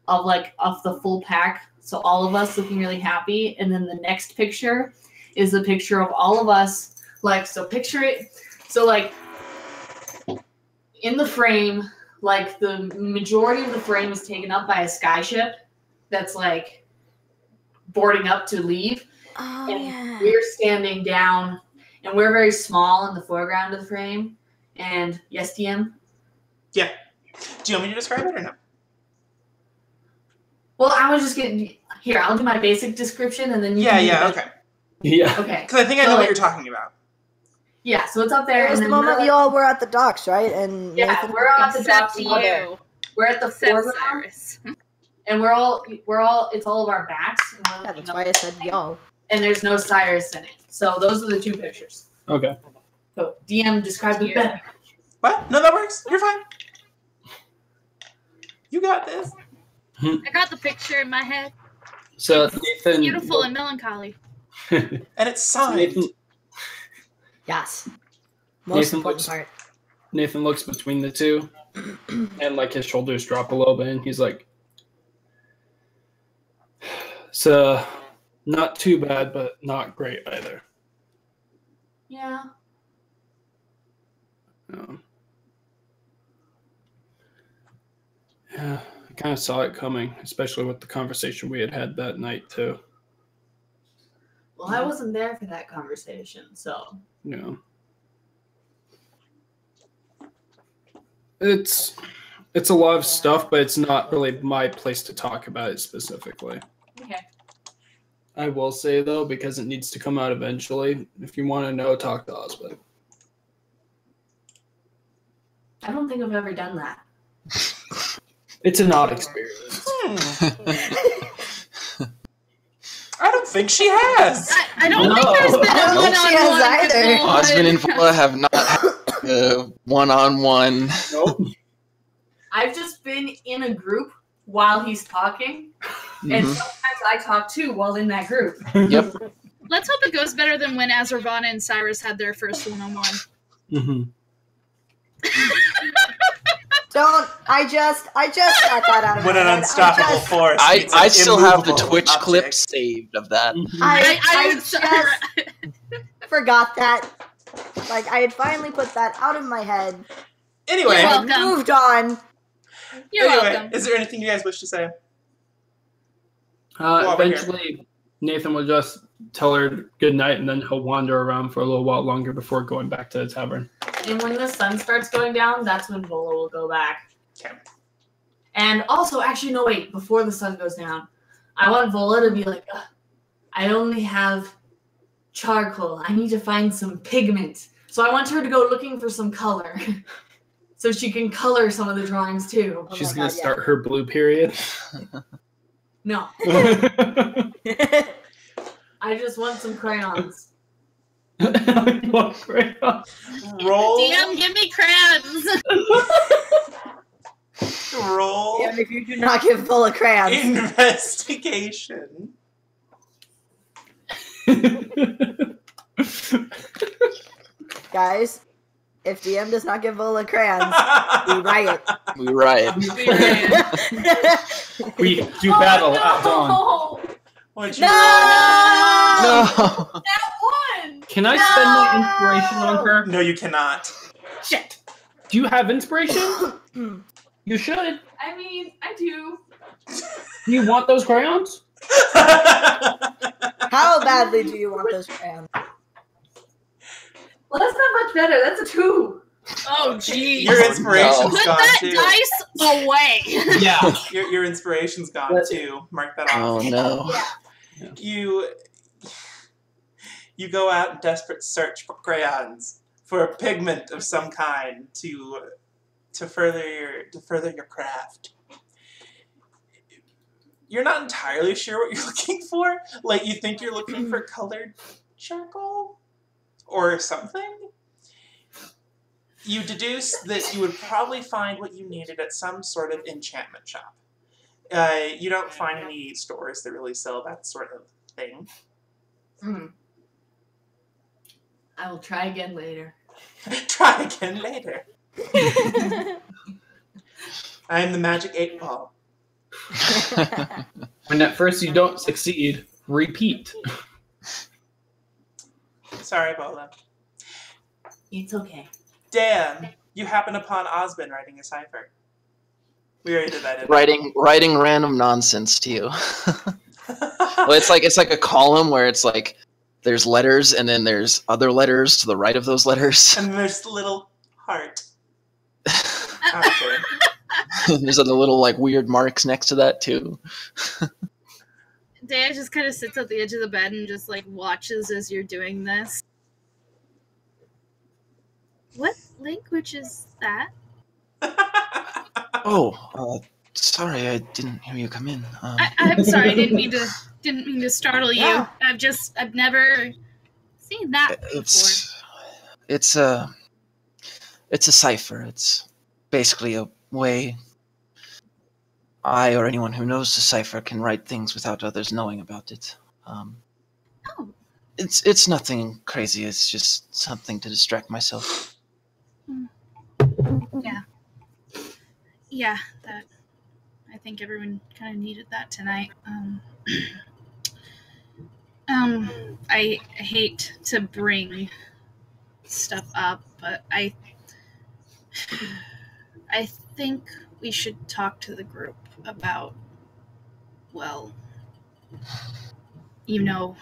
of the full pack. So all of us looking really happy. And then the next picture is a picture of all of us. So picture it. So in the frame, the majority of the frame is taken up by a skyship that's boarding up to leave. Oh, and yeah. we're standing down, and we're very small in the foreground of the frame. And yes, DM? Yeah. Do you want me to describe it or no? Well, I was just getting... Here, I'll do my basic description, and then you can do okay. Yeah. Okay. Because I think I know what you're talking about. Yeah, so it's up there. It was the moment you all were at the docks, right? And yeah, Nathan we're at the docks. you. We're at the foreground, Cyrus. and we're all. It's all of our backs. And Yeah, that's why I said y'all. And there's no Cyrus in it. So those are the two pictures. Okay. So DM described it better. What? No, that works. You're fine. You got this. I got the picture in my head. So Nathan, Beautiful and melancholy. And it's signed. Yes. Most Nathan important looks- part. Nathan looks between the two, and his shoulders drop a little bit, and he's like, "So, not too bad, but not great either." Yeah. Yeah, I kind of saw it coming, especially with the conversation we had that night too. Well, I wasn't there for that conversation, so. Yeah. It's a lot of stuff, but it's not really my place to talk about it specifically. Okay. I will say though, because it needs to come out eventually. If you want to know, talk to Oswald. I don't think I've ever done that. It's an odd experience. I don't think she has. I don't think there's been I a don't think she one-on-one has either. with Osmond and Vola. Vola have not had a one-on-one. Nope. I've just been in a group while he's talking, and sometimes I talk too while in that group. Yep. Let's hope it goes better than when Azravana and Cyrus had their first one-on-one. Mm-hmm. Don't. I just got that out of When my an head. unstoppable force. meets I an still have the immovable Twitch clip object. saved of that. I I'm sorry. just forgot that. I had finally put that out of my head. Anyway, You're And welcome. moved on. You're anyway, welcome. is there anything you guys wish to say? over Eventually, Nathan will just tell her good night, and then he'll wander around for a little while longer before going back to the tavern. And when the sun starts going down, that's when Vola will go back. Okay. And also, actually, no, wait. Before the sun goes down, I want Vola to be like, "Ugh, I only have charcoal. I need to find some pigment. So I want her to go looking for some color. So she can color some of the drawings, too. Oh She's my going God, to start her blue period. No. I just want some crayons. Roll. DM, give me crayons. Roll. Damn, if you do not give full of crayons. Investigation. Guys, if DM does not give Vola crayons, we riot. We riot. We do battle at dawn. Oh, What'd you No! No. that one! Can I spend my inspiration on her? No, you cannot. Shit. Do you have inspiration? You should. I mean, I do. Do you want those crayons? How badly do you want those crayons? Well, that's not much better. That's a 2. Oh, geez. Your inspiration's Put gone that too. dice away. Yeah. Your inspiration's gone too. Mark that off. Oh no. You go out in desperate search for crayons, for a pigment of some kind to further your craft. You're not entirely sure what you're looking for. You think you're looking for colored charcoal or something. You deduce that you would probably find what you needed at some sort of enchantment shop. You don't find any stores that really sell that sort of thing. I will try again later. Try again later. I am the magic 8 ball. When at first you don't succeed, repeat. Sorry, Bola. It's okay. Dan, you happen upon Osmond writing a cipher. We already did that. Didn't writing random nonsense to you. Well, it's like a column where it's like there's letters and then there's other letters to the right of those letters. And there's a little heart. Okay. There's other little like weird marks next to that too. Dea just kind of sits at the edge of the bed and just like watches as you're doing this. What language is that? Oh, sorry, I didn't hear you come in. I'm sorry, I didn't mean to startle you. Yeah. I've never seen that before. It's a cipher. It's basically a way I or anyone who knows the cipher can write things without others knowing about it. Oh. It's nothing crazy. It's just something to distract myself. Yeah, that. I think everyone kind of needed that tonight. I hate to bring stuff up, but I think we should talk to the group about, well, you know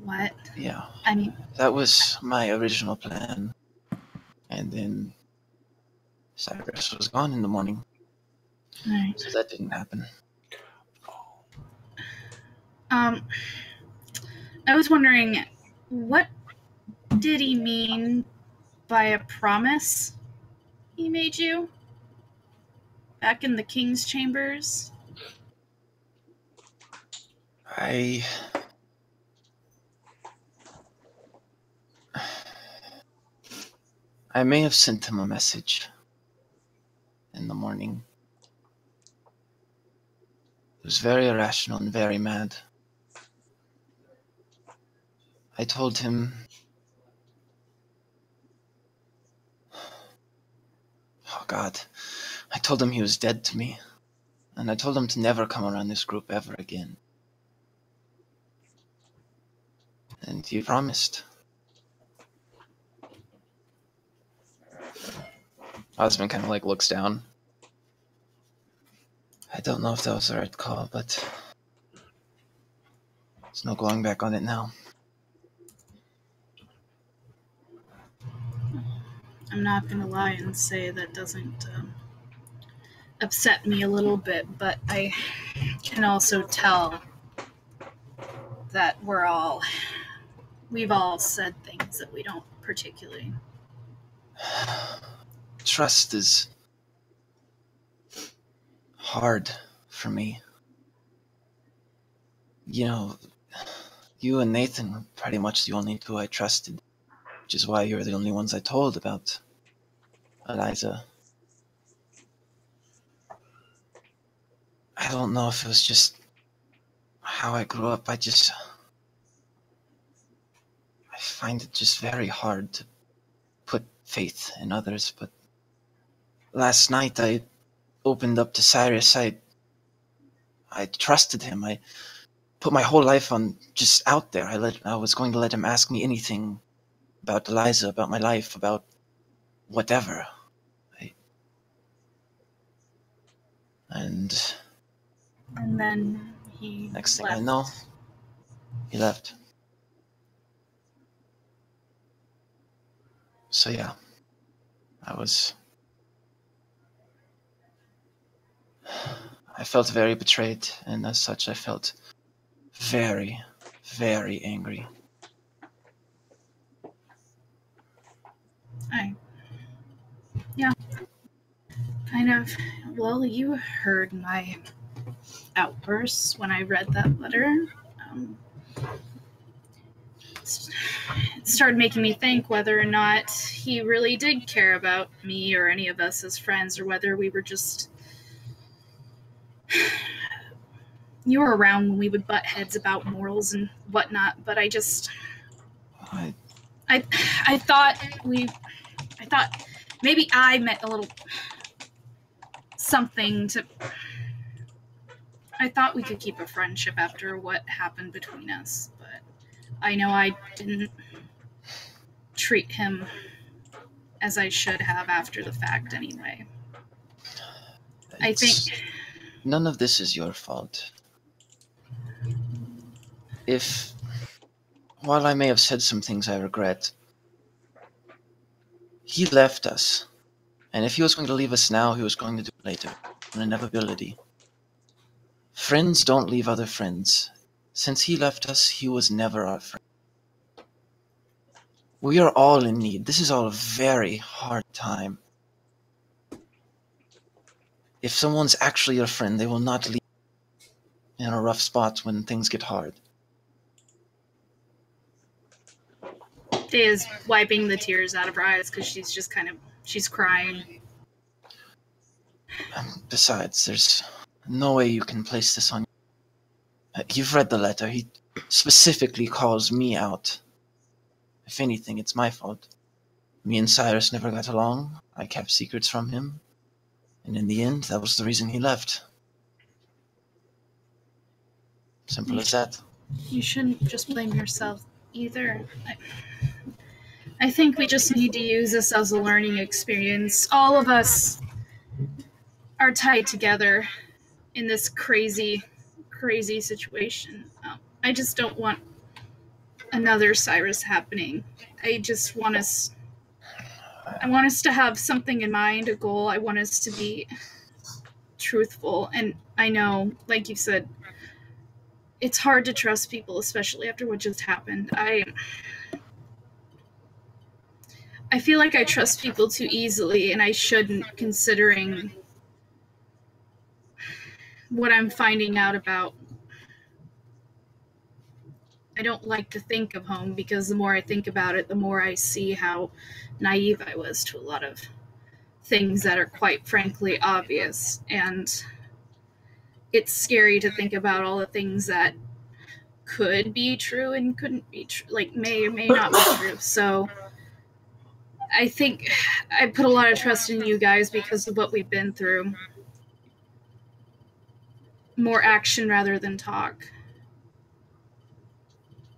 what? Yeah. I mean, that was my original plan. And then Cyrus was gone in the morning. right. So that didn't happen. I was wondering, what did he mean by a promise he made you back in the king's chambers? I may have sent him a message in the morning. It was very irrational and very mad. I told him... Oh, God. I told him he was dead to me. And I told him to never come around this group ever again. And he promised. Osmond kind of like looks down. I don't know if that was the right call, but there's no going back on it now. I'm not going to lie and say that doesn't upset me a little bit, but I can also tell that we've all said things that we don't particularly. Trust is hard for me. You know, you and Nathan were pretty much the only two I trusted, which is why you're the only ones I told about Eliza. I don't know if it was just how I grew up. I find it just very hard to put faith in others, but last night I opened up to Cyrus. I trusted him. I put my whole life on just out there. I was going to let him ask me anything about Eliza, about my life, about whatever. And then he next thing left. I know, he left. So yeah, I felt very betrayed, and as such I felt very, very angry. Yeah. Kind of. Well, you heard my outbursts when I read that letter. It started making me think whether or not he really did care about me or any of us as friends, or whether we were just... You were around when we would butt heads about morals and whatnot, but I thought maybe I meant a little something to I thought we could keep a friendship after what happened between us, but I know I didn't treat him as I should have after the fact anyway. I think none of this is your fault. While I may have said some things I regret, he left us. And if he was going to leave us now, he was going to do it later. An inevitability. Friends don't leave other friends. Since he left us, he was never our friend. We are all in need. This is all a very hard time. If someone's actually your friend, they will not leave in a rough spot when things get hard. Day is wiping the tears out of her eyes because she's crying. Besides, there's no way you can place this on you. You've read the letter. He specifically calls me out. If anything, it's my fault. Me and Cyrus never got along. I kept secrets from him. And in the end, that was the reason he left. Simple as that. You shouldn't just blame yourself either. I think we just need to use this as a learning experience. All of us are tied together in this crazy, crazy situation. I just don't want another Cyrus happening. I want us to have something in mind, a goal. I want us to be truthful. And I know, like you said, it's hard to trust people, especially after what just happened. I feel like I trust people too easily, and I shouldn't, considering what I'm finding out about. I don't like to think of home, because the more I think about it, the more I see how naive I was to a lot of things that are quite frankly obvious. And it's scary to think about all the things that could be true and couldn't be true, like may or may not be true. So I think I put a lot of trust in you guys because of what we've been through. More action rather than talk.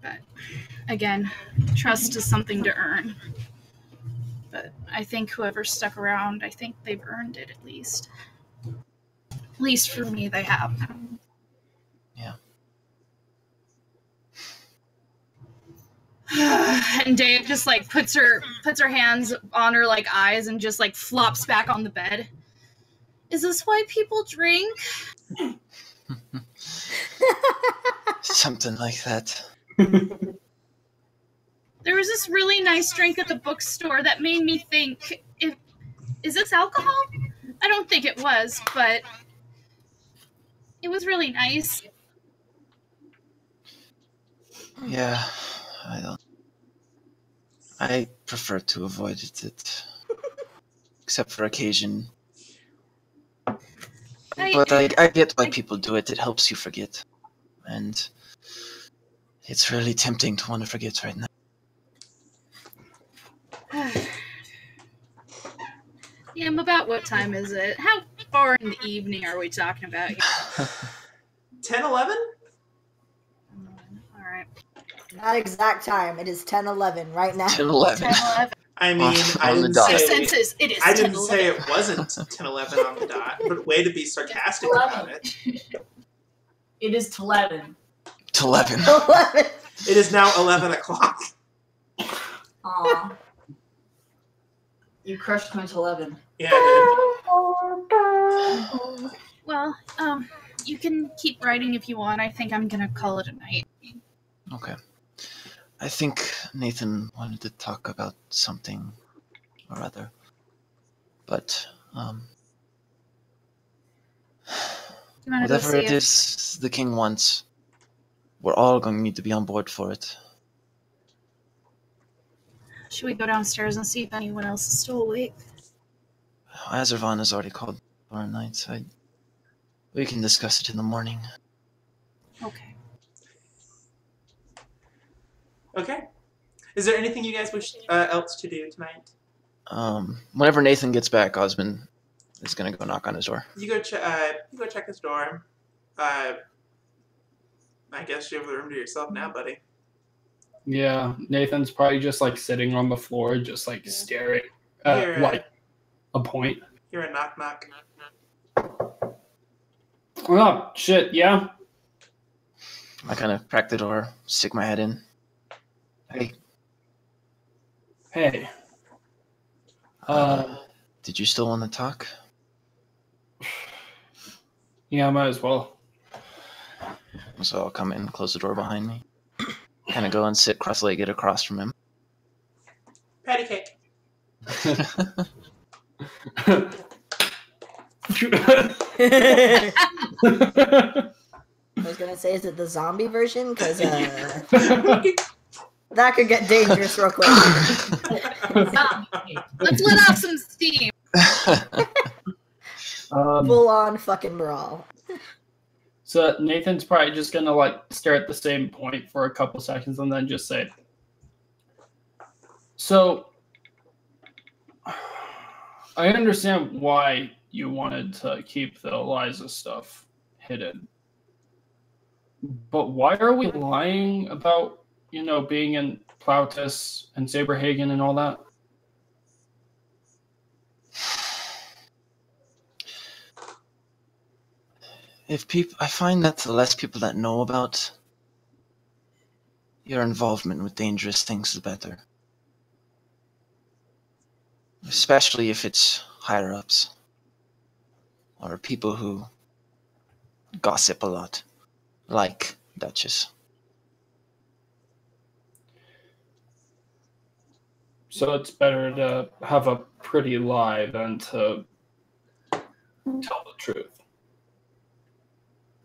But again, trust is something to earn. But I think whoever stuck around, I think they've earned it at least. At least for me, they have. Yeah. And Dave just like puts her hands on her like eyes and just like flops back on the bed. Is this why people drink? Something like that. There was this really nice drink at the bookstore that made me think, is this alcohol? I don't think it was, but it was really nice. Yeah, I prefer to avoid it, except for occasion. But I get why people do it. It helps you forget. And it's really tempting to want to forget right now. Yeah, about what time is it? How far in the evening are we talking about? 10:11? All right. Not exact time. It is 10:11 right now. 10:11. 10:11. I mean, I on the didn't dot. say Census, it is I didn't 10:11. say it wasn't 10:11 on the dot, but way to be sarcastic about it. It is 11. 11. 11. It is now 11 o'clock. Aw. You crushed my 11. Yeah, I Well, you can keep writing if you want. I think I'm gonna call it a night. Okay. I think Nathan wanted to talk about something or other. But, whatever it is the king wants, we're all going to need to be on board for it. Should we go downstairs and see if anyone else is still awake? Azervan has already called for a night. We can discuss it in the morning. Okay. Okay. Is there anything you guys wish else to do tonight? Whenever Nathan gets back, Osmond is going to go knock on his door. You go check his door. I guess you have the room to yourself now, buddy. Yeah, Nathan's probably just like sitting on the floor, just like staring at like a point. You're a knock knock. Oh shit! Yeah. I kind of crack the door, stick my head in. Hey. Hey. Did you still want to talk? Yeah, might as well. So I'll come in, close the door behind me. Kind of go and sit cross-legged across from him. Patty cake. I was gonna say, is it the zombie version? Because that could get dangerous real quick. Let's let off some steam. Full on fucking brawl. So Nathan's probably just gonna like stare at the same point for a couple seconds and then just say, "So, I understand why you wanted to keep the Eliza stuff hidden, but why are we lying about, being in Plautus and Saberhagen and all that?" I find that the less people that know about your involvement with dangerous things, the better. Especially if it's higher-ups. Or people who gossip a lot. Like Duchess. So it's better to have a pretty lie than to tell the truth.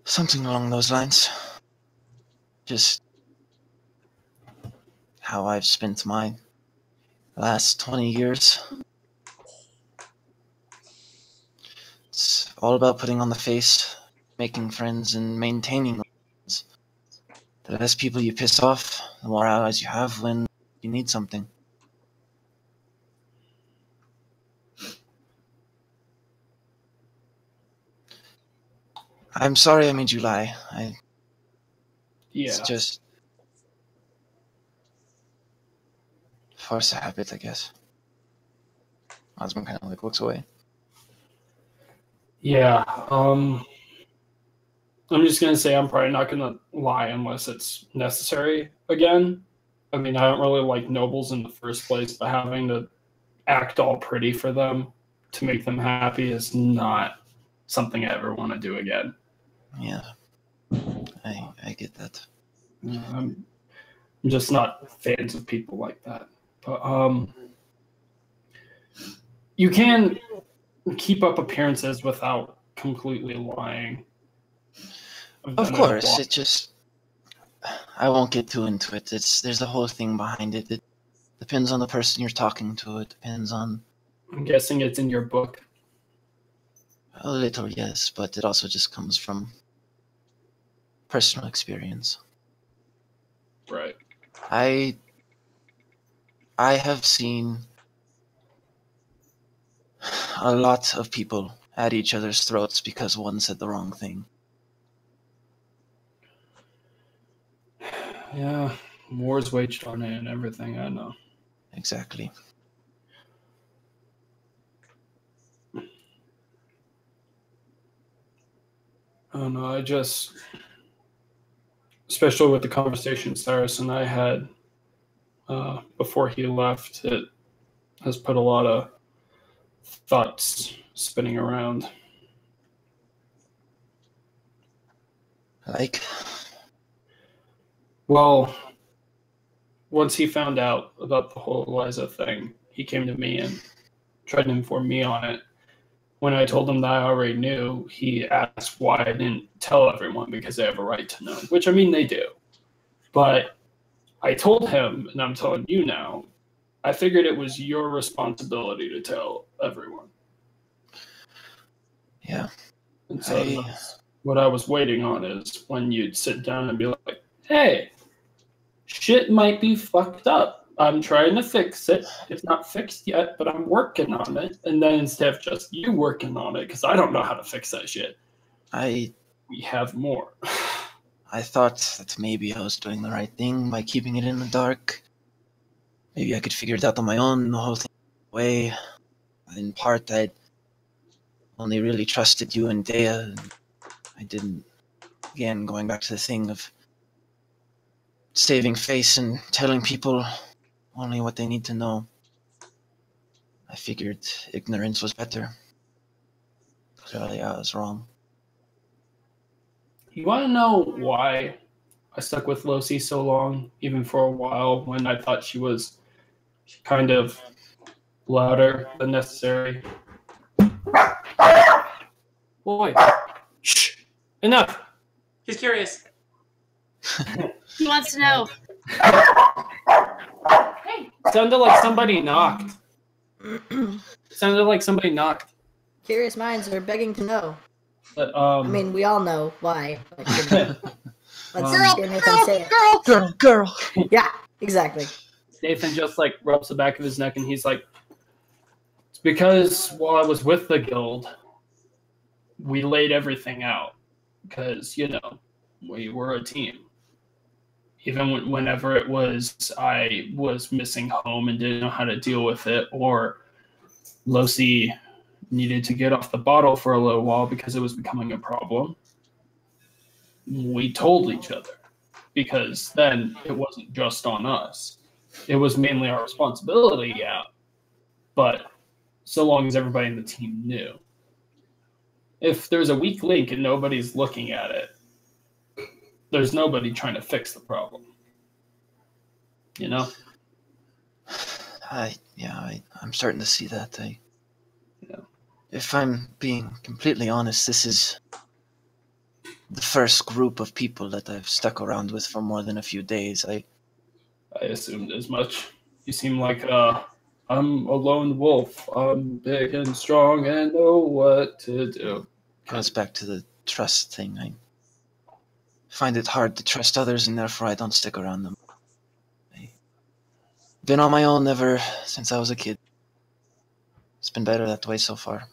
Something along those lines. Just how I've spent my last 20 years. It's all about putting on the face, making friends, and maintaining friends. The less people you piss off, the more allies you have when you need something. I'm sorry I made you lie. It's just force of habit, I guess. Osmond kind of like looks away. Yeah, I'm just gonna say I'm probably not gonna lie unless it's necessary again. I mean, I don't really like nobles in the first place, but having to act all pretty for them to make them happy is not something I ever want to do again. Yeah, I get that. I'm just not fans of people like that. But you can keep up appearances without completely lying. Of course, it just... I won't get too into it. There's a whole thing behind it. It depends on the person you're talking to. It depends on... I'm guessing it's in your book. A little, yes, but it also just comes from personal experience. Right. I have seen a lot of people at each other's throats because one said the wrong thing. Yeah, wars waged on it and everything, I know. Exactly. I don't know, especially with the conversation Cyrus and I had before he left, it has put a lot of thoughts spinning around. Like? Well, once he found out about the whole Eliza thing, he came to me and tried to inform me on it. When I told him that I already knew, he asked why I didn't tell everyone because they have a right to know, which I mean they do. But I told him, and I'm telling you now, I figured it was your responsibility to tell everyone. Yeah. And so what I was waiting on is when you'd sit down and be like, hey, shit might be fucked up. I'm trying to fix it. It's not fixed yet, but I'm working on it. And then instead of just you working on it, because I don't know how to fix that shit. I we have more. I thought that maybe I was doing the right thing by keeping it in the dark. Maybe I could figure it out on my own, the whole thing away. In part, I only really trusted you and Dea. And I didn't, again, going back to the thing of saving face and telling people only what they need to know. I figured ignorance was better. Clearly, I was wrong. You want to know why I stuck with Losi so long, even for a while, when I thought she was kind of louder than necessary? Boy, shh, enough. He's curious. He wants to know. Sounded like somebody knocked. Sounded like somebody knocked. Curious minds are begging to know. But I mean, we all know why. But, let's hear Nathan say it. Girl. Yeah, exactly. Nathan just like rubs the back of his neck and he's like, it's because while I was with the guild, we laid everything out. Because, you know, we were a team. Even whenever it was I was missing home and didn't know how to deal with it, or Losi needed to get off the bottle for a little while because it was becoming a problem, we told each other. Because then it wasn't just on us. It was mainly our responsibility, yeah. But so long as everybody in the team knew. If there's a weak link and nobody's looking at it, there's nobody trying to fix the problem. You know? I'm starting to see that. Yeah. If I'm being completely honest, this is the first group of people that I've stuck around with for more than a few days. I assumed as much. You seem like I'm a lone wolf. I'm big and strong and know what to do. Goes back to the trust thing. I find it hard to trust others, and therefore I don't stick around them. I've been on my own ever since I was a kid. It's been better that way so far.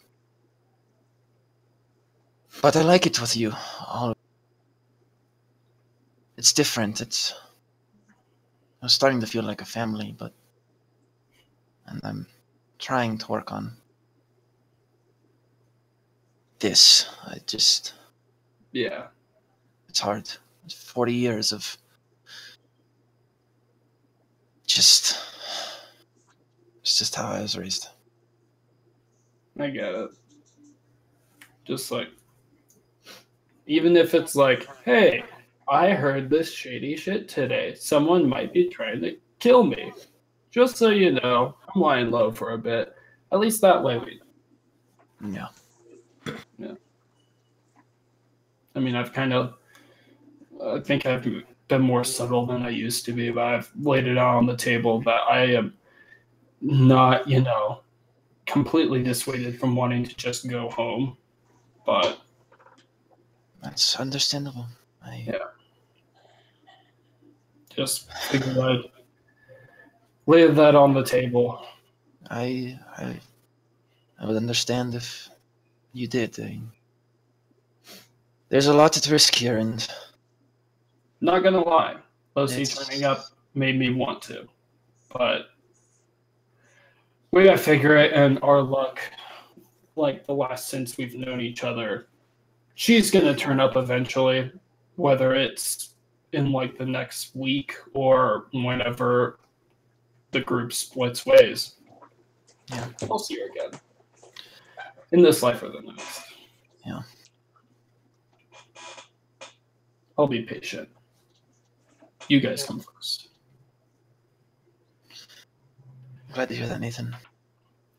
But I like it with you. It's different. I'm starting to feel like a family, and I'm trying to work on this. Yeah. It's hard. 40 years of it's just how I was raised. I get it. Just like, even if it's like, hey, I heard this shady shit today. Someone might be trying to kill me. Just so you know, I'm lying low for a bit. At least that way we... Yeah. Yeah. I mean, I think I've been more subtle than I used to be, but I've laid it out on the table that I am not, completely dissuaded from wanting to just go home. But that's understandable. Yeah. Just figured I'd lay that on the table. I would understand if you did. There's a lot at risk here, and not gonna lie, Losi turning up made me want to, but we gotta figure it. And our luck, like the last since we've known each other, she's gonna turn up eventually, whether it's in like the next week or whenever the group splits ways. Yeah, I'll see her again in this life or the next. Yeah. I'll be patient. You guys come first. Glad to hear that, Nathan.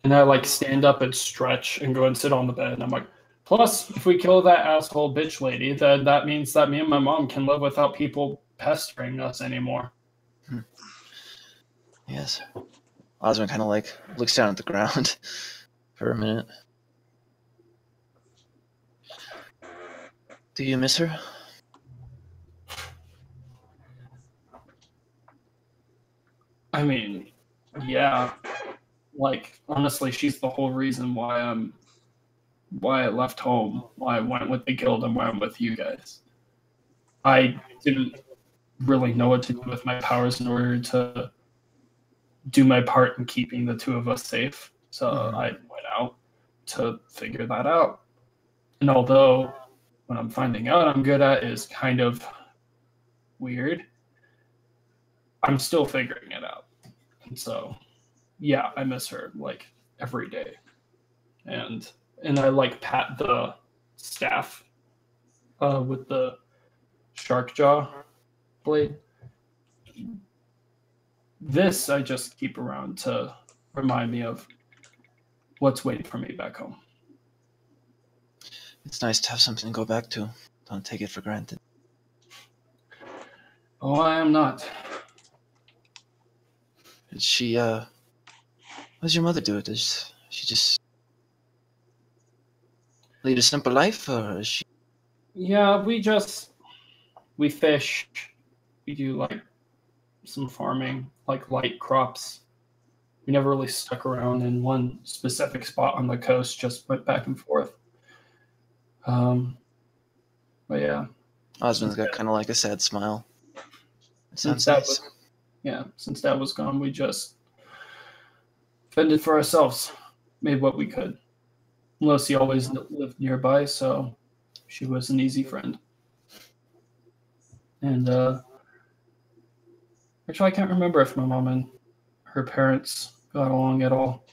And I stand up and stretch and go and sit on the bed. And I'm like, plus, if we kill that asshole bitch lady, then that means that me and my mom can live without people pestering us anymore. Yes. Osmond kind of looks down at the ground for a minute. Do you miss her? I mean, yeah. Honestly, she's the whole reason why I'm why I left home, why I went with the guild, and why I'm with you guys. I didn't really know what to do with my powers in order to do my part in keeping the two of us safe. So I went out to figure that out. And although what I'm finding out I'm good at is kind of weird, I'm still figuring it out. And so, yeah, I miss her like every day. And I like pat the staff with the shark jaw blade. This I just keep around to remind me of what's waiting for me back home. It's nice to have something to go back to. Don't take it for granted. Oh, I am not. Did she, what does your mother do? Does she just lead a simple life, or is she... Yeah, we fish. We do like some farming, like light crops. We never really stuck around in one specific spot on the coast, just went back and forth. But yeah. Osmond's got kind of like a sad smile. It sounds nice. Since Dad was gone, we just fended for ourselves, made what we could. Lucy always lived nearby, so she was an easy friend. And actually, I can't remember if my mom and her parents got along at all.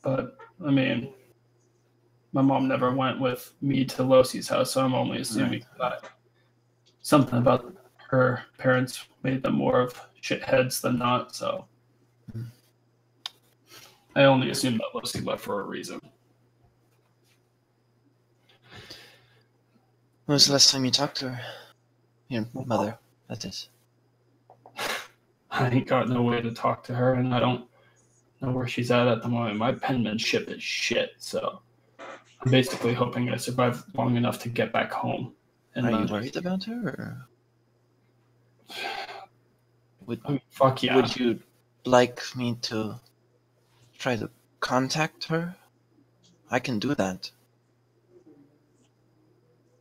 But, I mean, my mom never went with me to Lucy's house, so I'm only assuming that something about her parents made them more of shitheads than not, so I only assume that Lucy left for a reason. When was the last time you talked to her? Your mother, that is. I ain't got no way to talk to her, and I don't know where she's at the moment. My penmanship is shit, so I'm basically hoping I survive long enough to get back home. And are you worried about her? Or fuck yeah. Would you like me to try to contact her? I can do that.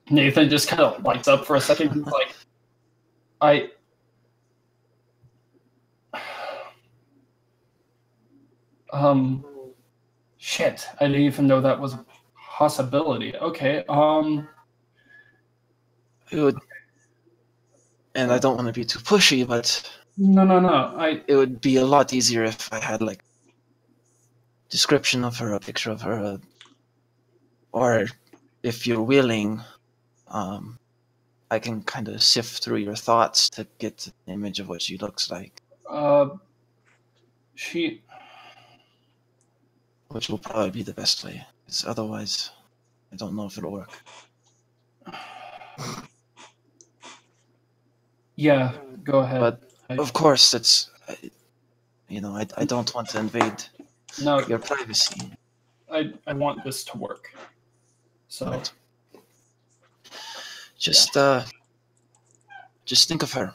Nathan just kind of lights up for a second. He's like, shit, I didn't even know that was a possibility. Okay, It would, and I don't want to be too pushy, but no. It would be a lot easier if I had like description of her, a picture of her, or if you're willing, I can kind of sift through your thoughts to get an image of what she looks like. Which will probably be the best way, because otherwise, I don't know if it'll work. Yeah, go ahead. But of course, it's, I don't want to invade your privacy. I want this to work. So right. Just think of her.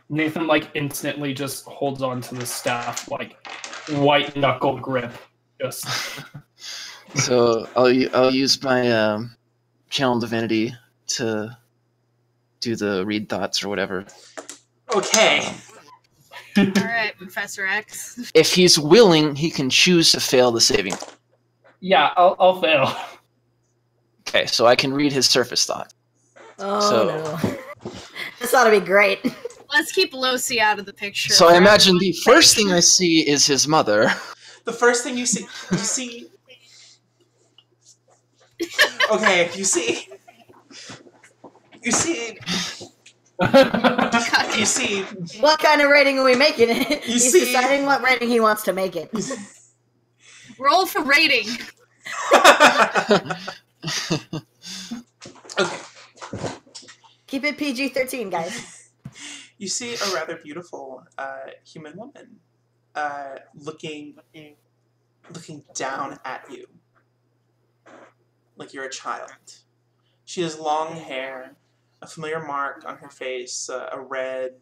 Nathan instantly just holds on to the staff white knuckle grip. Just So I'll use my channel divinity to do the read thoughts or whatever. Okay. All right, Professor X. If he's willing, he can choose to fail the saving. Yeah, I'll fail. Okay, so I can read his surface thought. Oh no. This ought to be great. Let's keep Lucy out of the picture. So I imagine the first thing I see is his mother. The first thing you see. Okay, you see. What kind of rating are we making it? He's deciding what rating he wants to make it. Roll for rating. Okay. Keep it PG-13, guys. You see a rather beautiful human woman looking down at you like you're a child. She has long hair, a familiar mark on her face, a red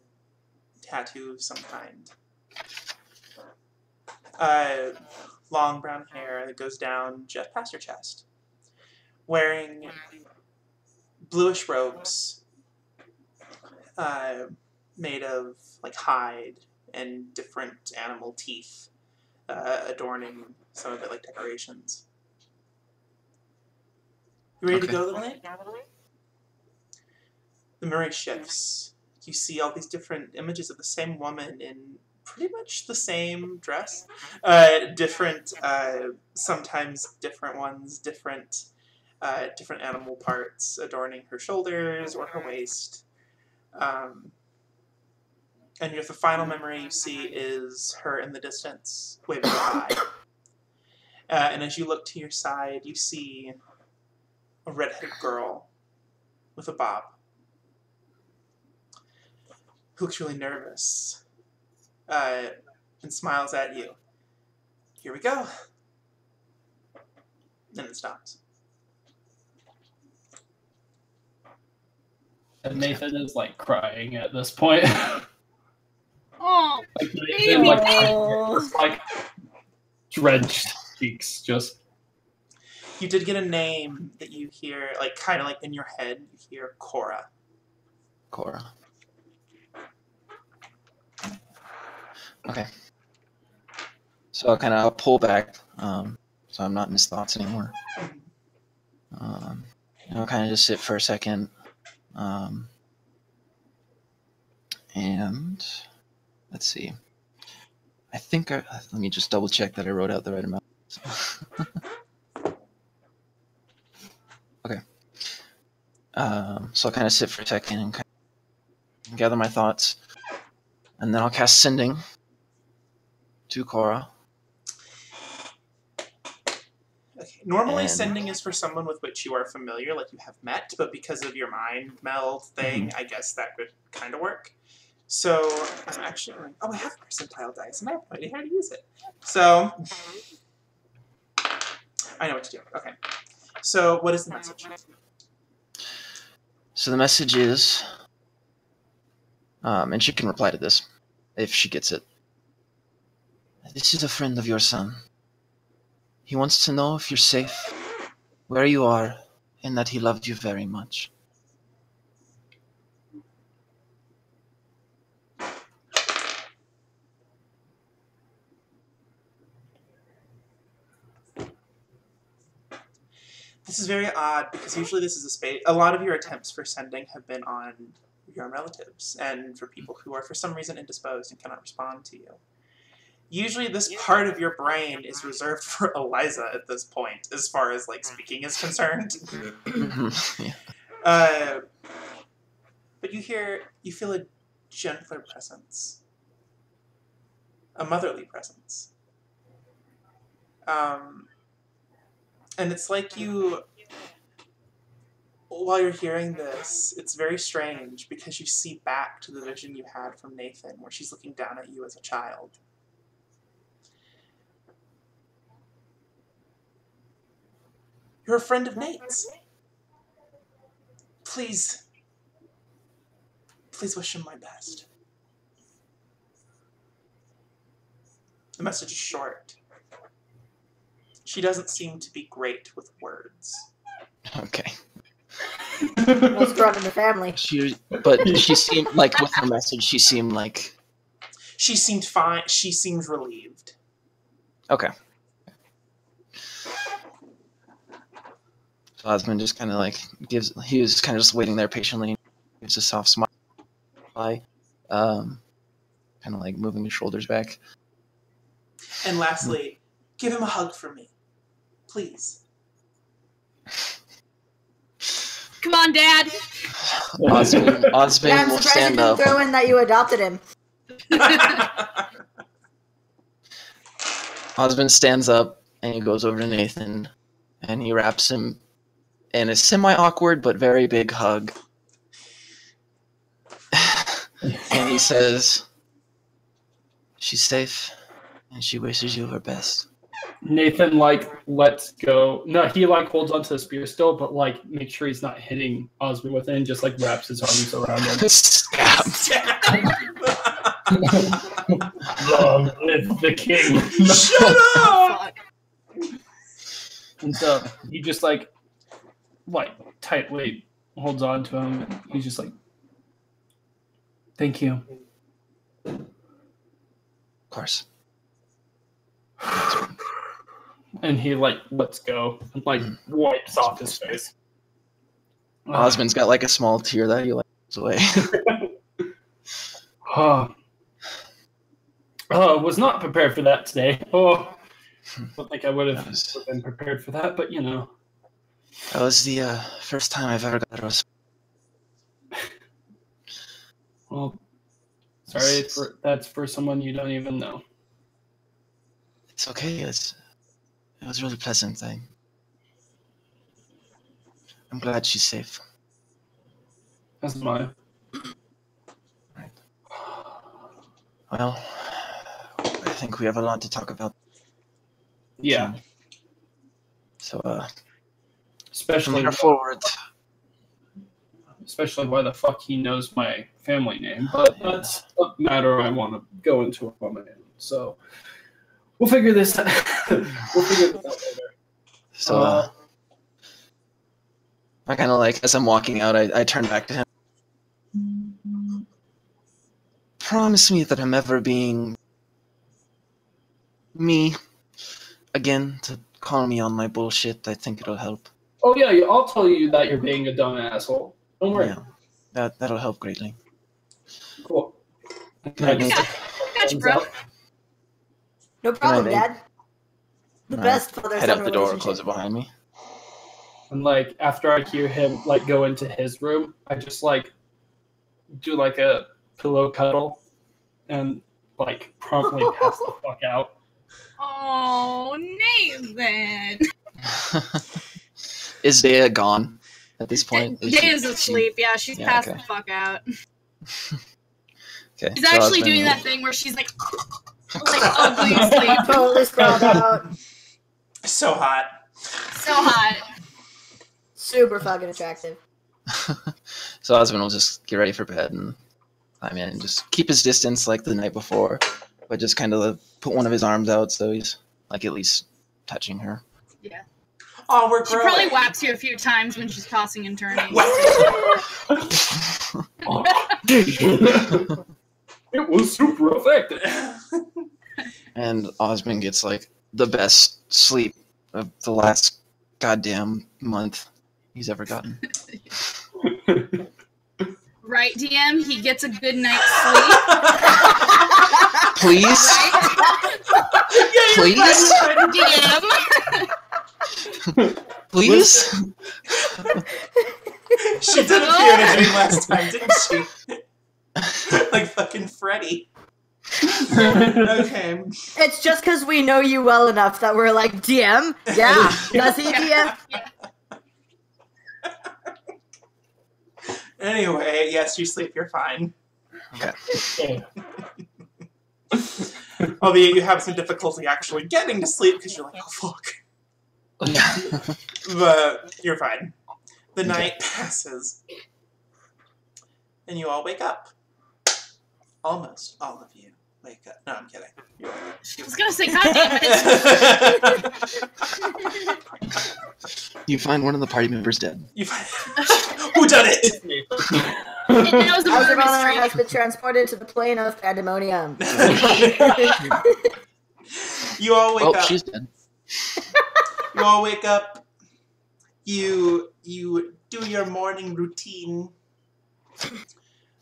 tattoo of some kind. long brown hair that goes down just past your chest, wearing bluish robes made of like hide and different animal teeth, adorning some of it like decorations. You ready to go, little Nate? The mirror shifts. You see all these different images of the same woman in pretty much the same dress. Different, sometimes different ones, different animal parts adorning her shoulders or her waist. And the final memory you see is her in the distance, waving goodbye. And as you look to your side, you see a redheaded girl with a bob who looks really nervous and smiles at you. Here we go. And it stops. And Nathan is like crying at this point. Oh, like, baby. like drenched cheeks, just. You did get a name that you hear, like kind of like in your head. You hear Cora. Cora. Okay. So I'll pull back, so I'm not in his thoughts anymore. I'll kind of just sit for a second, and let's see. I think let me just double check that I wrote out the right amount. Okay. So I'll kind of sit for a second and kind of gather my thoughts, and then I'll cast Sending to Cora. Okay. Normally, Sending is for someone with which you are familiar, like you have met, but because of your mind meld thing, I guess that could kind of work. So I'm actually going, I have percentile dice, and I have no idea how to use it. So I know what to do. Okay. So what is the message? So the message is, and she can reply to this if she gets it. This is a friend of your son. He wants to know if you're safe, where you are, and that he loved you very much. This is very odd because usually this is a space. A lot of your attempts for sending have been on your own relatives and for people who are for some reason indisposed and cannot respond to you. Usually this part of your brain is reserved for Eliza at this point, as far as like speaking is concerned. But you feel a gentler presence, a motherly presence. And it's like while you're hearing this, it's very strange because you see back to the vision you had from Nathan, where she's looking down at you as a child. You're a friend of Nate's. Please wish him my best. The message is short. She doesn't seem to be great with words. Okay. Most drug in the family. She seemed like with her message. She seemed like she seemed fine. She seemed relieved. Okay. So Osmond just kind of like he was kind of just waiting there patiently, gives a soft smile, kind of like moving his shoulders back. And lastly, give him a hug for me, please. Come on, Dad. Osmond will stand up. Throw in that you adopted him. Osmond stands up and he goes over to Nathan and he wraps him in a semi-awkward but very big hug. And he says, "She's safe and she wishes you her best." Nathan lets go. No, he holds onto the spear still, but make sure he's not hitting Osmond with it and just wraps his arms around him. Stab. Long live the king. Shut up! And so he just like tightly holds on to him. And he's just like, "Thank you." Of course. And he like lets go and like wipes off his face. Osmond's got like a small tear that he wipes away. Was not prepared for that today. Oh, I don't think I would have been prepared for that, but you know. That was the first time I've ever got a roast. Well, sorry, that's for someone you don't even know. It's okay. It was really pleasant. I'm glad she's safe. That's mine. Right. Well, I think we have a lot to talk about. Yeah. So, especially from here forward. Especially why the fuck he knows my family name, but that's a matter I want to go into on my own. So we'll figure this out. Later. So, I kind of like, as I'm walking out, I turn back to him. Promise me that I'm ever being me again to call me on my bullshit. I think it'll help. Oh yeah, I'll tell you that you're being a dumb asshole. Don't worry. Yeah, that'll help greatly. Cool. Gotcha, bro. No problem, Good night, Dad. The best father-son head out the door, relationship. close it behind me. And like after I hear him like go into his room, I just like do like a pillow cuddle and like promptly pass the fuck out. Oh, Nathan. Is Dea gone at this point? Dea's asleep. Yeah, she's passed the fuck out. Okay. She's actually doing that thing where she's like ugly asleep. Totally sprawled out. So hot. So hot. Super fucking attractive. So Osmond will just get ready for bed and climb in and just keep his distance like the night before, but just kind of put one of his arms out so he's like at least touching her. Yeah. Oh, we're She growing. probably whaps you a few times when she's tossing and turning. It was super effective. And Osmond gets like the best sleep of the last goddamn month he's ever gotten. Right, DM? He gets a good night's sleep. Please? Right? Please? DM? Please? She did appear in a dream last time, didn't she? Like fucking Freddy. Okay. It's just because we know you well enough that we're like, DM? Yeah. Does he, DM? Anyway, yes, you sleep, you're fine. Okay. Albeit you have some difficulty actually getting to sleep because you're like, oh fuck. But you're fine. The night passes. And you all wake up. Almost all of you wake up. No, I'm kidding. I was gonna say, God damn it. You find one of the party members dead. You find who done it? It knows a murder Osmond has mystery. been transported to the plane of pandemonium. You all wake up. She's dead. You all wake up. You do your morning routine.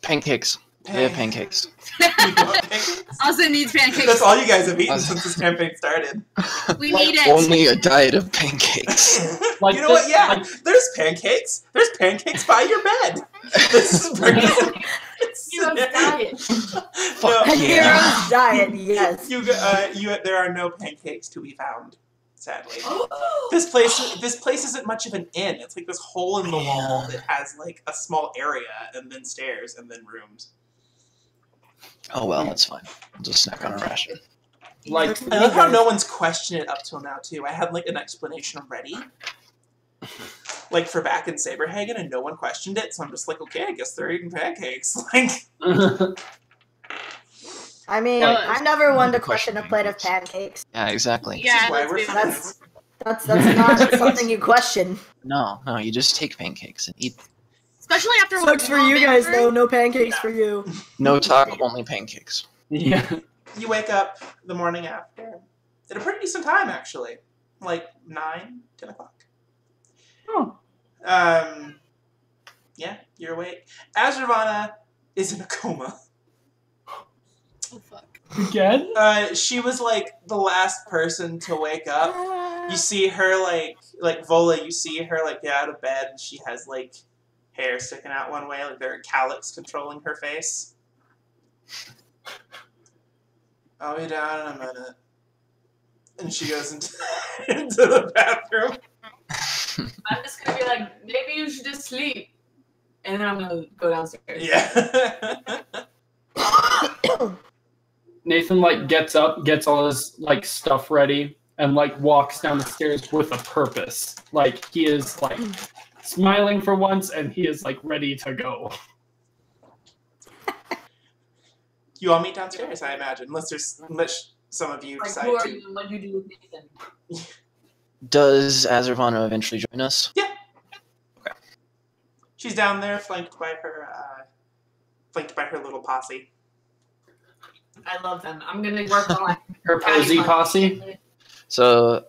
Pancakes. They have pancakes. You want pancakes? Also needs pancakes. That's all you guys have eaten since this campaign started. We need it. Only a diet of pancakes. Like you know what? Yeah, there's pancakes. There's pancakes by your bed. This is breakfast. Hero's diet. Fuck No, yeah. Hero's diet, yes. There are no pancakes to be found. Sadly, this place isn't much of an inn. It's like this hole in the wall that has like a small area and then stairs and then rooms. Oh well, that's fine. I'll just snack on a ration. like I love how no one's questioned it up till now too. I had like an explanation ready, like for back in Saberhagen, and no one questioned it. So I'm just like, okay, I guess they're eating pancakes. Like, I mean, No, I'm never one to question a plate of pancakes. Yeah, exactly. Yeah, why let's we're be friends. honest. That's not something you question. No, you just take pancakes and eat. Especially after Sucks for you guys, though. No pancakes for you. No talk, only pancakes. Yeah. You wake up the morning after at a pretty decent time, actually. Like 9, 10 o'clock. Oh. Yeah, you're awake. Azravana is in a coma. Oh, fuck. Again? She was like the last person to wake up. You see her like Vola, you see her like get out of bed and she has like hair sticking out one way, like there are cowlicks controlling her face. I'll be down in a minute. And she goes into the bathroom. I'm just gonna be like, maybe you should just sleep. And then I'm gonna go downstairs. Yeah. Nathan like gets up, gets all his like stuff ready, and like walks down the stairs with a purpose. Like he is like smiling for once, and he is like ready to go. You all meet downstairs, I imagine, unless some of you Like, decide who are to. you and what do you do with Nathan? Does Azravana eventually join us? Yeah. Okay. She's down there, flanked by her little posse. I love them. I'm gonna work on like Her posy posse. So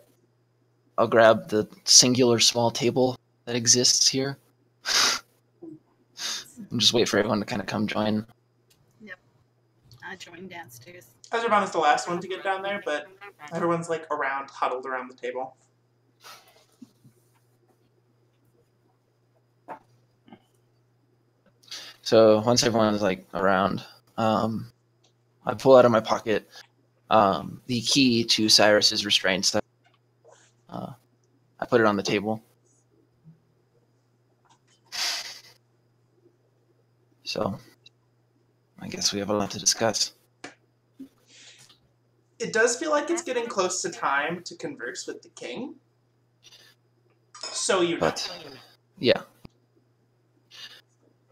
I'll grab the singular small table that exists here. And just wait for everyone to kind of come join. I joined downstairs. Azravana's the last one to get down there, but everyone's like huddled around the table. So once everyone is like around, I pull out of my pocket the key to Cyrus's restraints. That I put it on the table. So I guess we have a lot to discuss. It does feel like it's getting close to time to converse with the king. So you know. But yeah.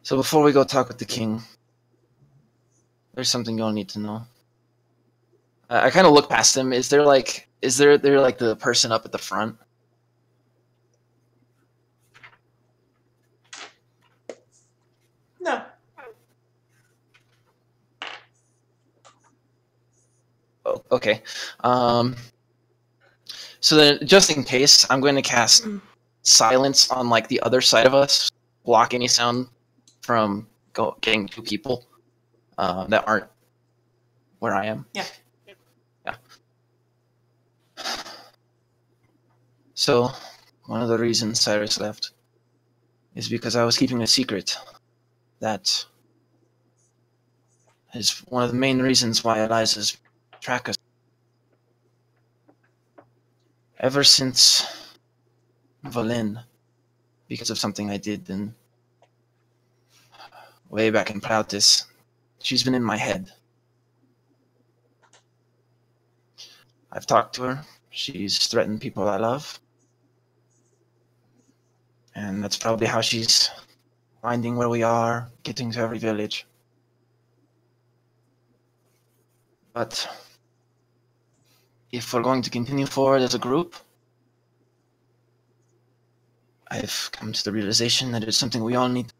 So before we go talk with the king, there's something you'll need to know. I kind of look past him. Is there the person up at the front? No. Oh, okay. So then, just in case, I'm going to cast silence on like the other side of us, block any sound from getting to people that aren't where I am. Yeah. So, one of the reasons Cyrus left is because I was keeping a secret. That is one of the main reasons why Eliza's track us. Ever since Valin, because of something I did way back in Plautus, she's been in my head. I've talked to her. She's threatened people I love. And that's probably how she's finding where we are, getting to every village. But if we're going to continue forward as a group, I've come to the realization that it's something we all need.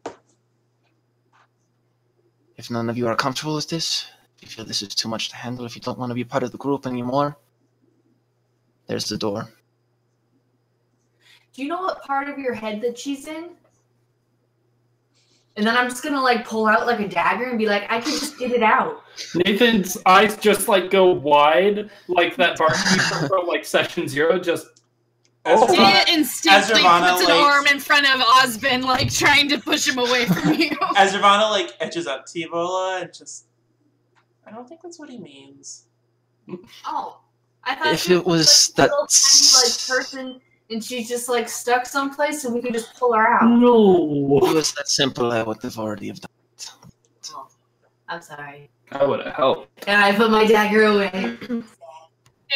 If none of you are comfortable with this, if you feel this is too much to handle, if you don't want to be part of the group anymore, there's the door. Do you know what part of your head that she's in? And then I'm just gonna like pull out like a dagger and be like, I can just get it out. Nathan's eyes just like go wide, like that barkeeper from like Session Zero. Just It instinctively Azravana, puts an arm in front of Osbin, like trying to push him away from you. Azravana like edges up to Evola and just, I don't think that's what he means. Oh, I thought If she it was like, that little tiny, like person, and she's just like stuck someplace, and we can just pull her out. no. If it was that simple, I would have already have done it. Oh, I'm sorry. I would have helped. And I put my dagger away.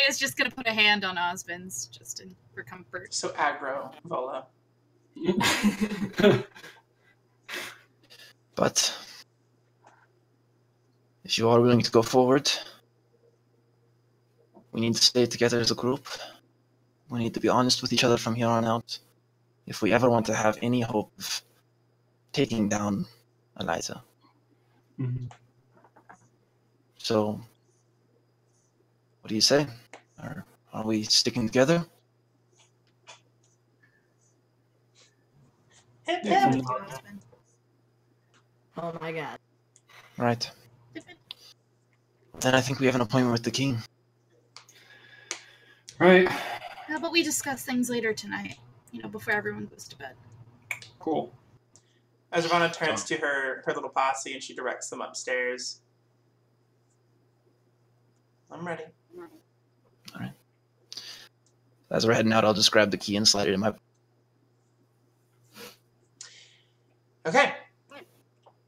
Is just gonna put a hand on Osbin's just for comfort. So aggro, Vola. But if you are willing to go forward, we need to stay together as a group. We need to be honest with each other from here on out if we ever want to have any hope of taking down Eliza. Mhm. So, what do you say? Are we sticking together? Hip, Yeah. hip. Oh my god. Right. Then I think we have an appointment with the king. Right. How about we discuss things later tonight? Before everyone goes to bed. Cool. As Ravonna turns to her little posse and she directs them upstairs. I'm ready. Alright. As we're heading out, I'll just grab the key and slide it in my... Okay.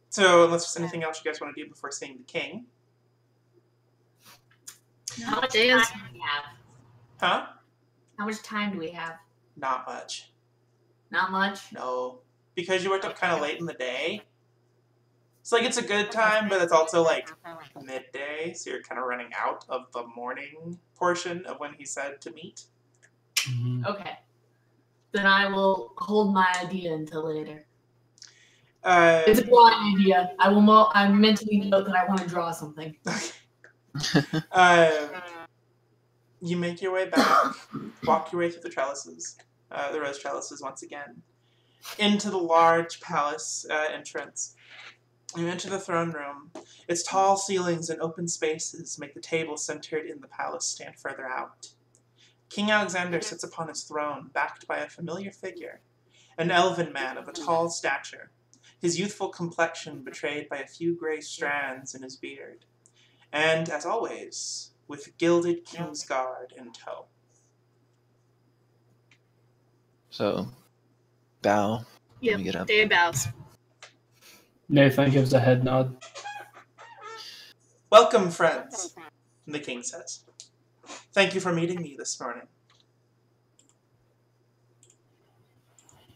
So, unless there's anything else you guys want to do before seeing the king. How much Day time is- do we have? Huh? How much time do we have? Not much. Not much. No. Because you worked up kind of late in the day. It's like it's a good time, but it's also like midday, so you're kind of running out of the morning portion of when he said to meet. Mhm. Okay. Then I will hold my idea until later. Uh, It's a drawing idea. I mentally note that I want to draw something. You make your way back, walk your way through the trellises, the rose trellises once again, into the large palace entrance. You enter the throne room. Its tall ceilings and open spaces make the table centered in the palace stand further out. King Alexander sits upon his throne, backed by a familiar figure, an elven man of a tall stature, his youthful complexion betrayed by a few gray strands in his beard, and, as always, with gilded king's guard in tow. So, bow. Yep. We get up. Day bows. Nathan gives a head nod. Welcome, friends, the king says. Thank you for meeting me this morning.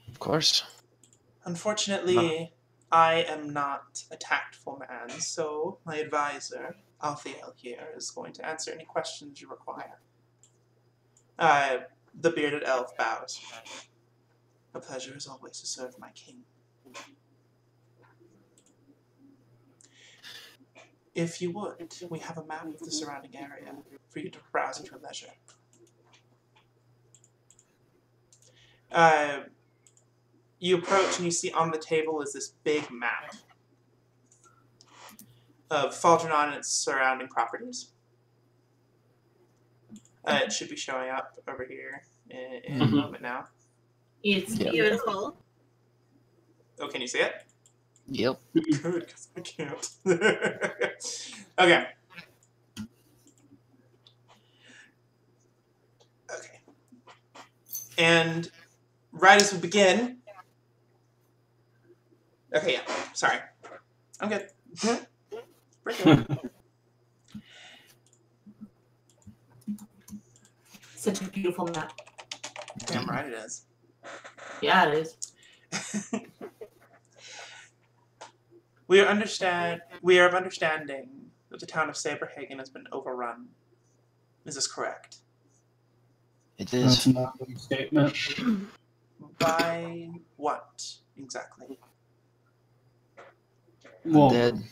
Of course. Unfortunately, I am not a tactful man, so my advisor, Althiel here, is going to answer any questions you require. The bearded elf bows. A pleasure as always to serve my king. If you would, we have a map of the surrounding area for you to browse at your leisure. You approach and you see on the table is this big map of Faldrenon and its surrounding properties. It should be showing up over here in a moment now. It's Yep. beautiful. Oh, can you see it? Yep. Good, because I can't. Okay. Okay. And right as we begin... Okay, yeah. Sorry. I'm good. We're good. Such a beautiful map. Damn right it is. Yeah, it is. We are of understanding that the town of Saberhagen has been overrun. Is this correct? It That's is. not a statement. By what exactly? Well, Dead.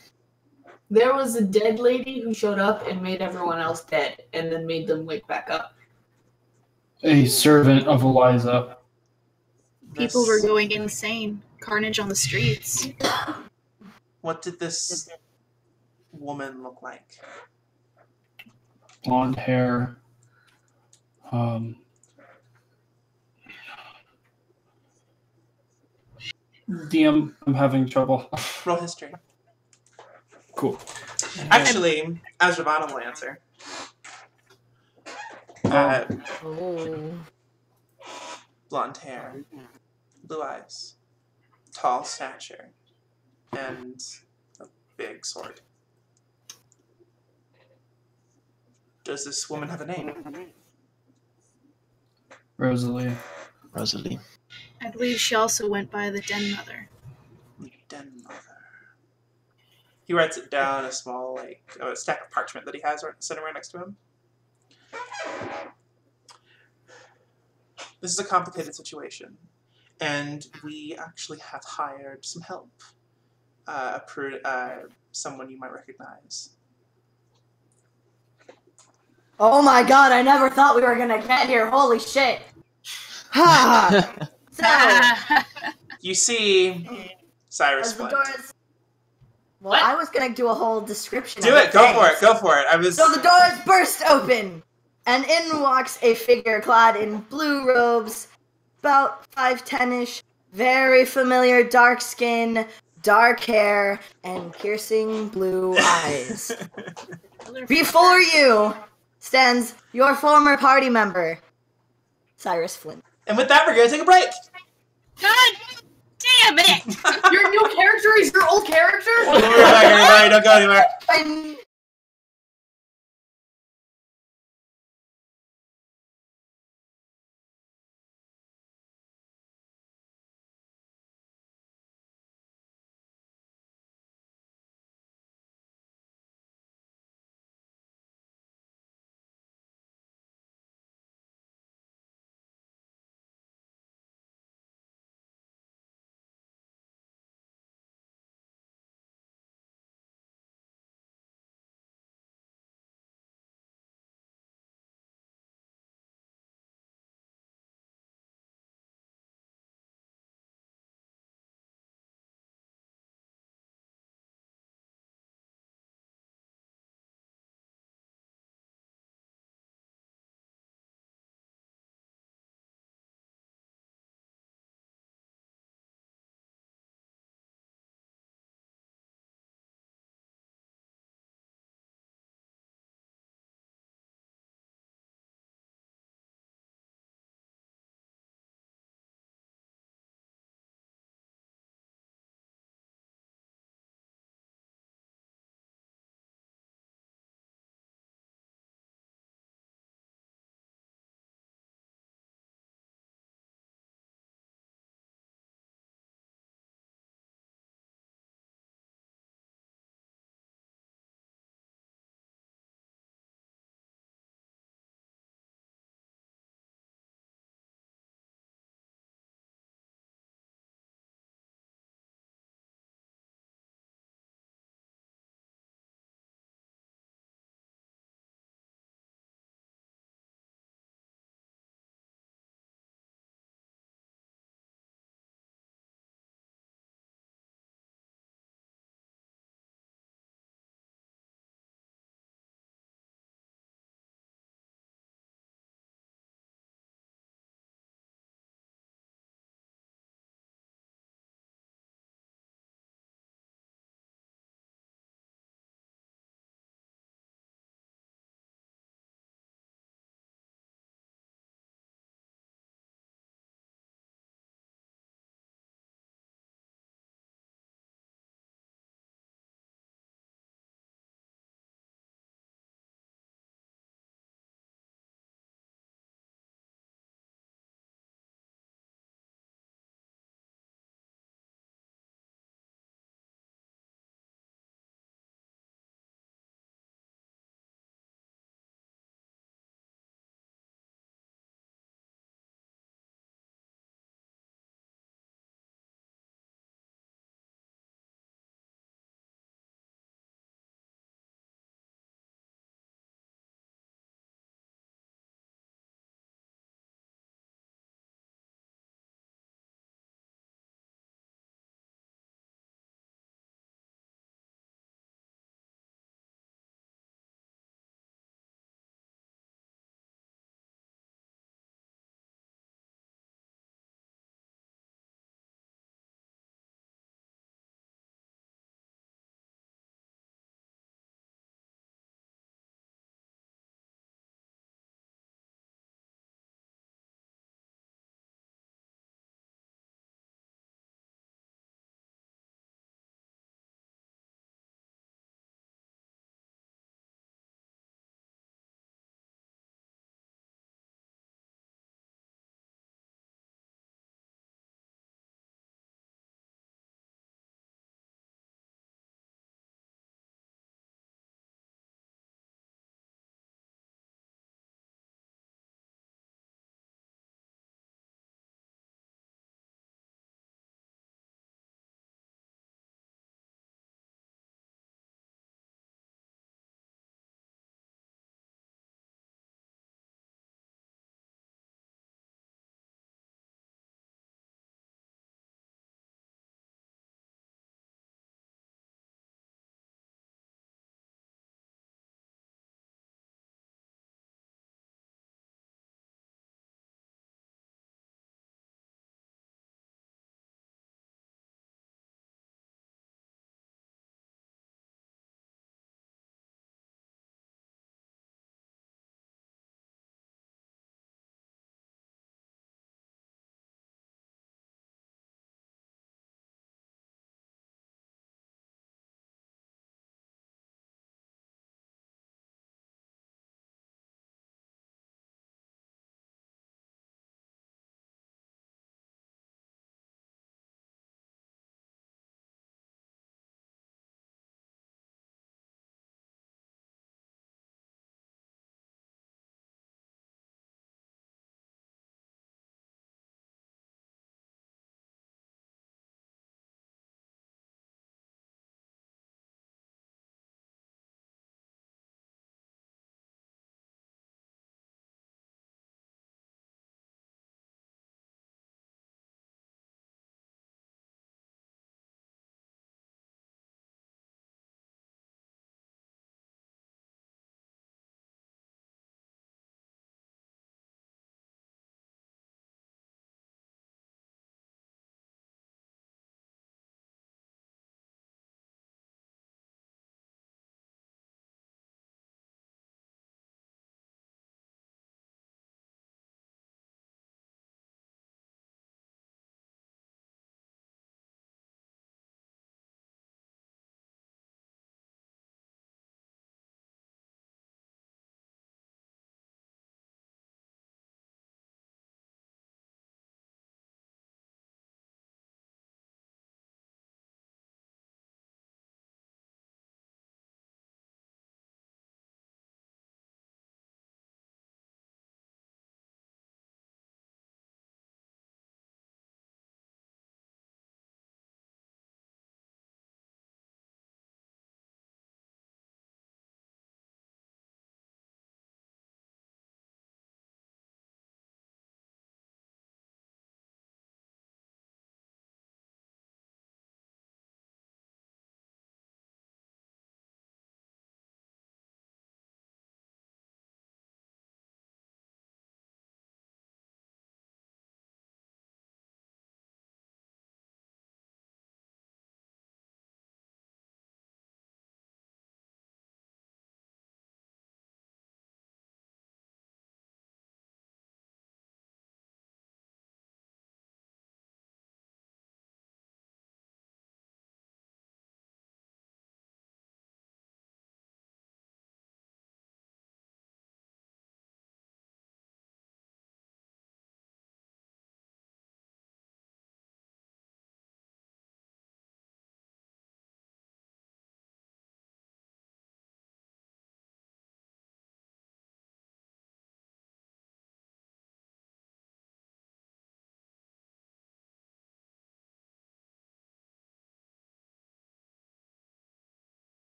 There was a dead lady who showed up and made everyone else dead, and then made them wake back up. a servant of Eliza. People This- were going insane. Carnage on the streets. What did this woman look like? Blonde hair. DM, I'm having trouble. Roll history. Cool. Actually, as Ravonna will answer. Oh. Blonde hair, blue eyes, tall stature, and a big sword. Does this woman have a name? Rosalie. Rosalie. I believe she also went by the Den Mother. Den Mother. He writes it down, a small, a stack of parchment that he has sitting right next to him. This is a complicated situation, and we actually have hired some help. Someone you might recognize. Oh my god, I never thought we were gonna get here. Holy shit. Ha! So, You see Cyrus as the Flint. doors... Well, What? I was gonna do a whole description Do of it! Go for it! Go for it! So the doors burst open, and in walks a figure clad in blue robes, about 5'10"-ish, very familiar dark skin, dark hair, and piercing blue eyes. Before you stands your former party member, Cyrus Flint. And with that, we're gonna take a break. God damn it! Your new character is your old character? We'll be right back, everybody. Don't go anywhere. I'm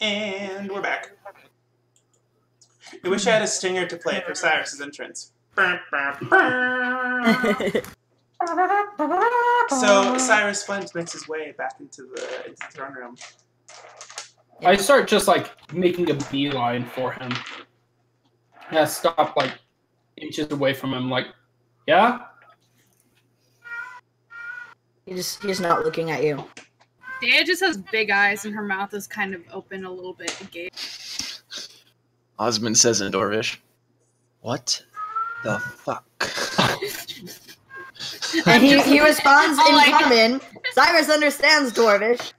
And we're back. I wish I had a stinger to play for Cyrus's entrance. So Cyrus Flint makes his way back into the throne room. I start just like making a beeline for him. And I stop like inches away from him, like, yeah? He's not looking at you. Dea just has big eyes and her mouth is kind of open a little bit agape. Osmond says in Dwarvish, "What the fuck?" And he responds in common. Cyrus understands Dwarvish.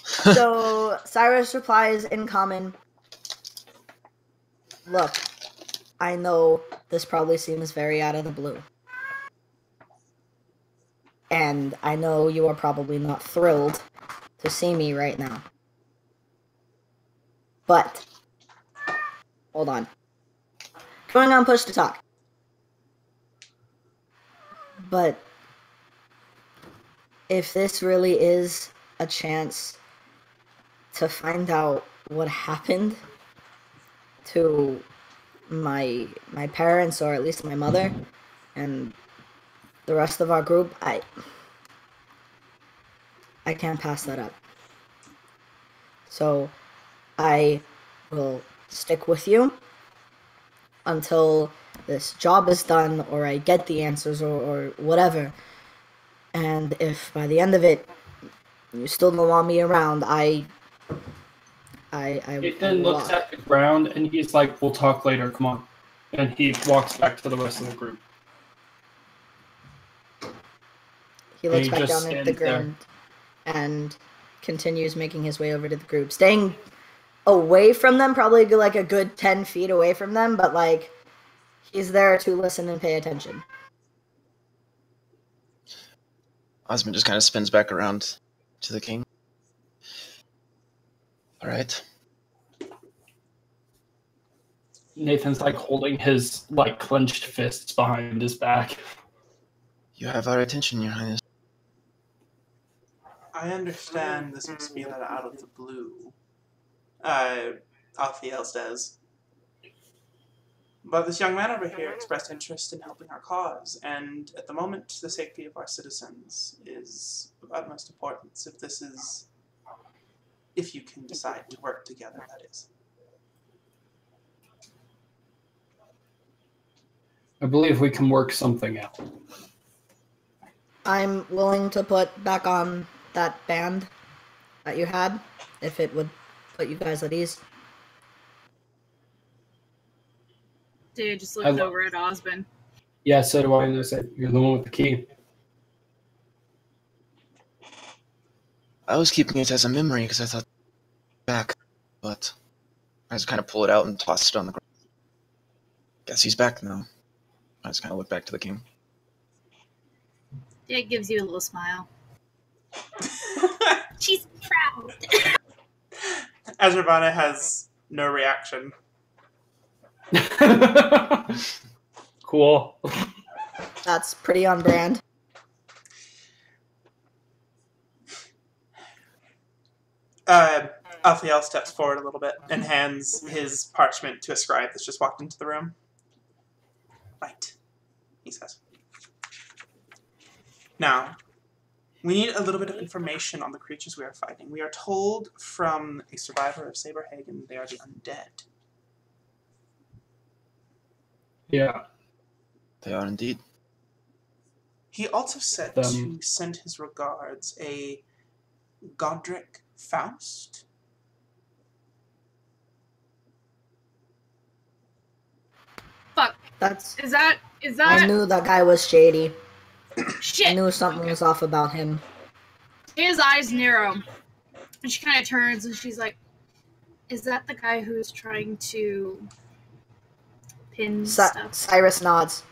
So Cyrus replies in common, "Look, I know this probably seems very out of the blue. And I know you are probably not thrilled to see me right now. But, hold on. Going on push to talk. But, if this really is a chance to find out what happened to my parents, or at least my mother, and the rest of our group, I can't pass that up. So I will stick with you until this job is done, or I get the answers, or whatever. And if by the end of it you still don't want me around, Ethan looks at the ground and he's like, "We'll talk later, come on." And he walks back to the rest of the group. He looks he back just down at the stands there. ground and continues making his way over to the group, staying away from them, probably like a good 10 feet away from them, but like he's there to listen and pay attention. Osmond just kind of spins back around to the king. All right. Nathan's like holding his like clenched fists behind his back. You have our attention, Your Highness. I understand this must be let out of the blue. Alfie says. But this young man over here expressed interest in helping our cause, and at the moment, the safety of our citizens is of utmost importance. If you can decide to work together, that is. I believe we can work something out. I'm willing to put back on that band that you had, if it would put you guys at ease. Dea just looked over at Osmond. Yeah, so do I, and I said, "You're the one with the key." I was keeping it as a memory because I thought back, but I just kind of pull it out and toss it on the ground. Guess he's back now. I just kind of look back to the king. Dea gives you a little smile. She's proud. Azravana has no reaction. Cool. That's pretty on brand. Alfiel steps forward a little bit and hands his parchment to a scribe that's just walked into the room. Right, he says. Now, we need a little bit of information on the creatures we are fighting. We are told from a survivor of Saberhagen they are the undead. Yeah. They are indeed. He also said to send his regards a Godric Faust. Fuck. Is that I knew that guy was shady. Shit. I knew something was off about him. His eyes narrow. And she kind of turns and she's like, "Is that the guy who's trying to pin stuff?" Cyrus nods.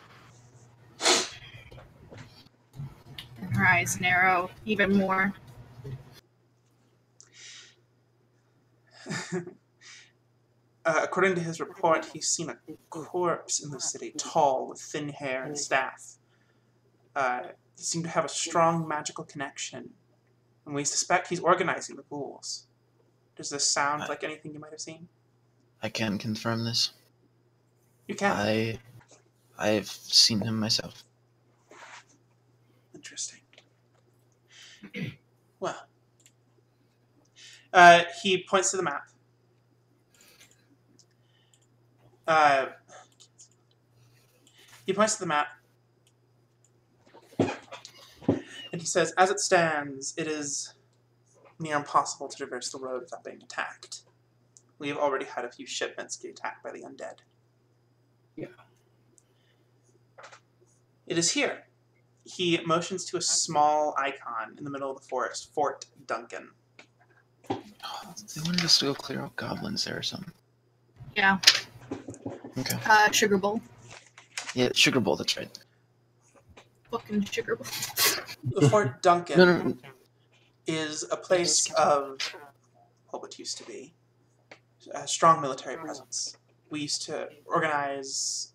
And her eyes narrow even more. According to his report, he's seen a corpse in the city, tall, with thin hair and staff. They seem to have a strong magical connection, and we suspect he's organizing the ghouls. Does this sound like anything you might have seen? I can confirm this. You can. I've seen him myself. Interesting. Well, he points to the map. He points to the map, and he says, "As it stands, it is near impossible to traverse the road without being attacked. We have already had a few shipments get attacked by the undead. Yeah. It is here." He motions to a small icon in the middle of the forest, Fort Duncan. Oh, they wanted us to go clear out goblins there or something. Yeah. Okay. Sugar Bowl. Yeah, Sugar Bowl, that's right. Fucking Sugar Bowl. The Fort Duncan No. is a place of what used to be a strong military presence. We used to organize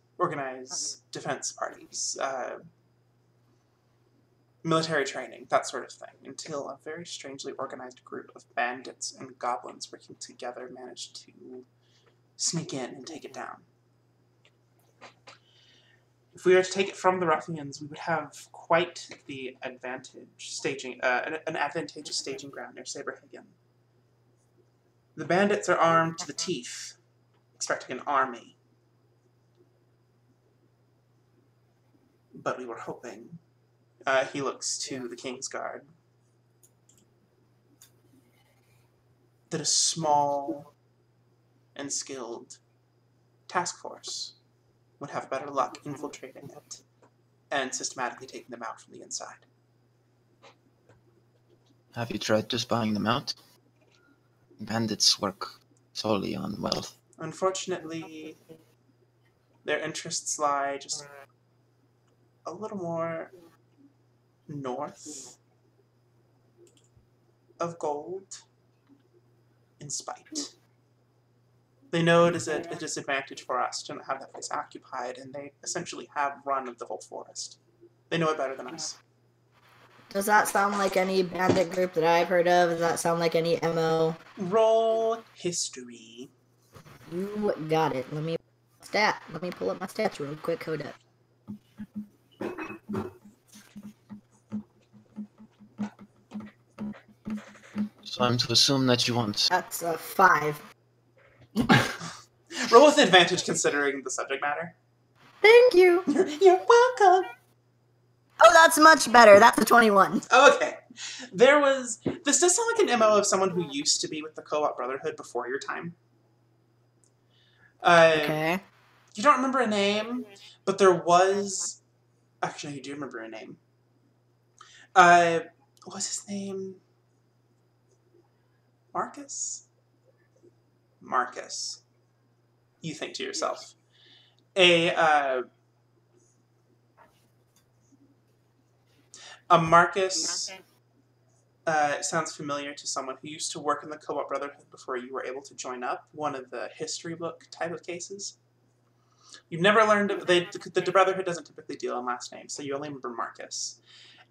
defense parties, military training, that sort of thing, until a very strangely organized group of bandits and goblins working together managed to sneak in and take it down. If we were to take it from the ruffians, we would have quite the advantageous staging ground near Saberhagen. The bandits are armed to the teeth, expecting an army. But we were hoping. He looks to the King's Guard. That a small and skilled task force would have better luck infiltrating it and systematically taking them out from the inside. Have you tried just buying them out? Bandits work solely on wealth. Unfortunately, their interests lie just a little more north of gold in spite. They know it is a disadvantage for us to not have that place occupied, and they essentially have run of the whole forest. They know it better than us. Does that sound like any bandit group that I've heard of? Does that sound like any MO? Roll history. You got it. Let me pull up my stats real quick. Hold up. So I'm to assume that you want... That's a 5. Roll with advantage considering the subject matter. Thank you. You're welcome. Oh, that's much better. That's a 21. Okay. This does sound like an MO of someone who used to be with the Co-op Brotherhood before your time. Okay. You don't remember a name, but there was... Actually, you do remember a name. What was his name? Marcus? Marcus. You think to yourself. A Marcus sounds familiar to someone who used to work in the Co-op Brotherhood before you were able to join up. One of the history book type of cases. You've never learned of... The Brotherhood doesn't typically deal in last names, so you only remember Marcus.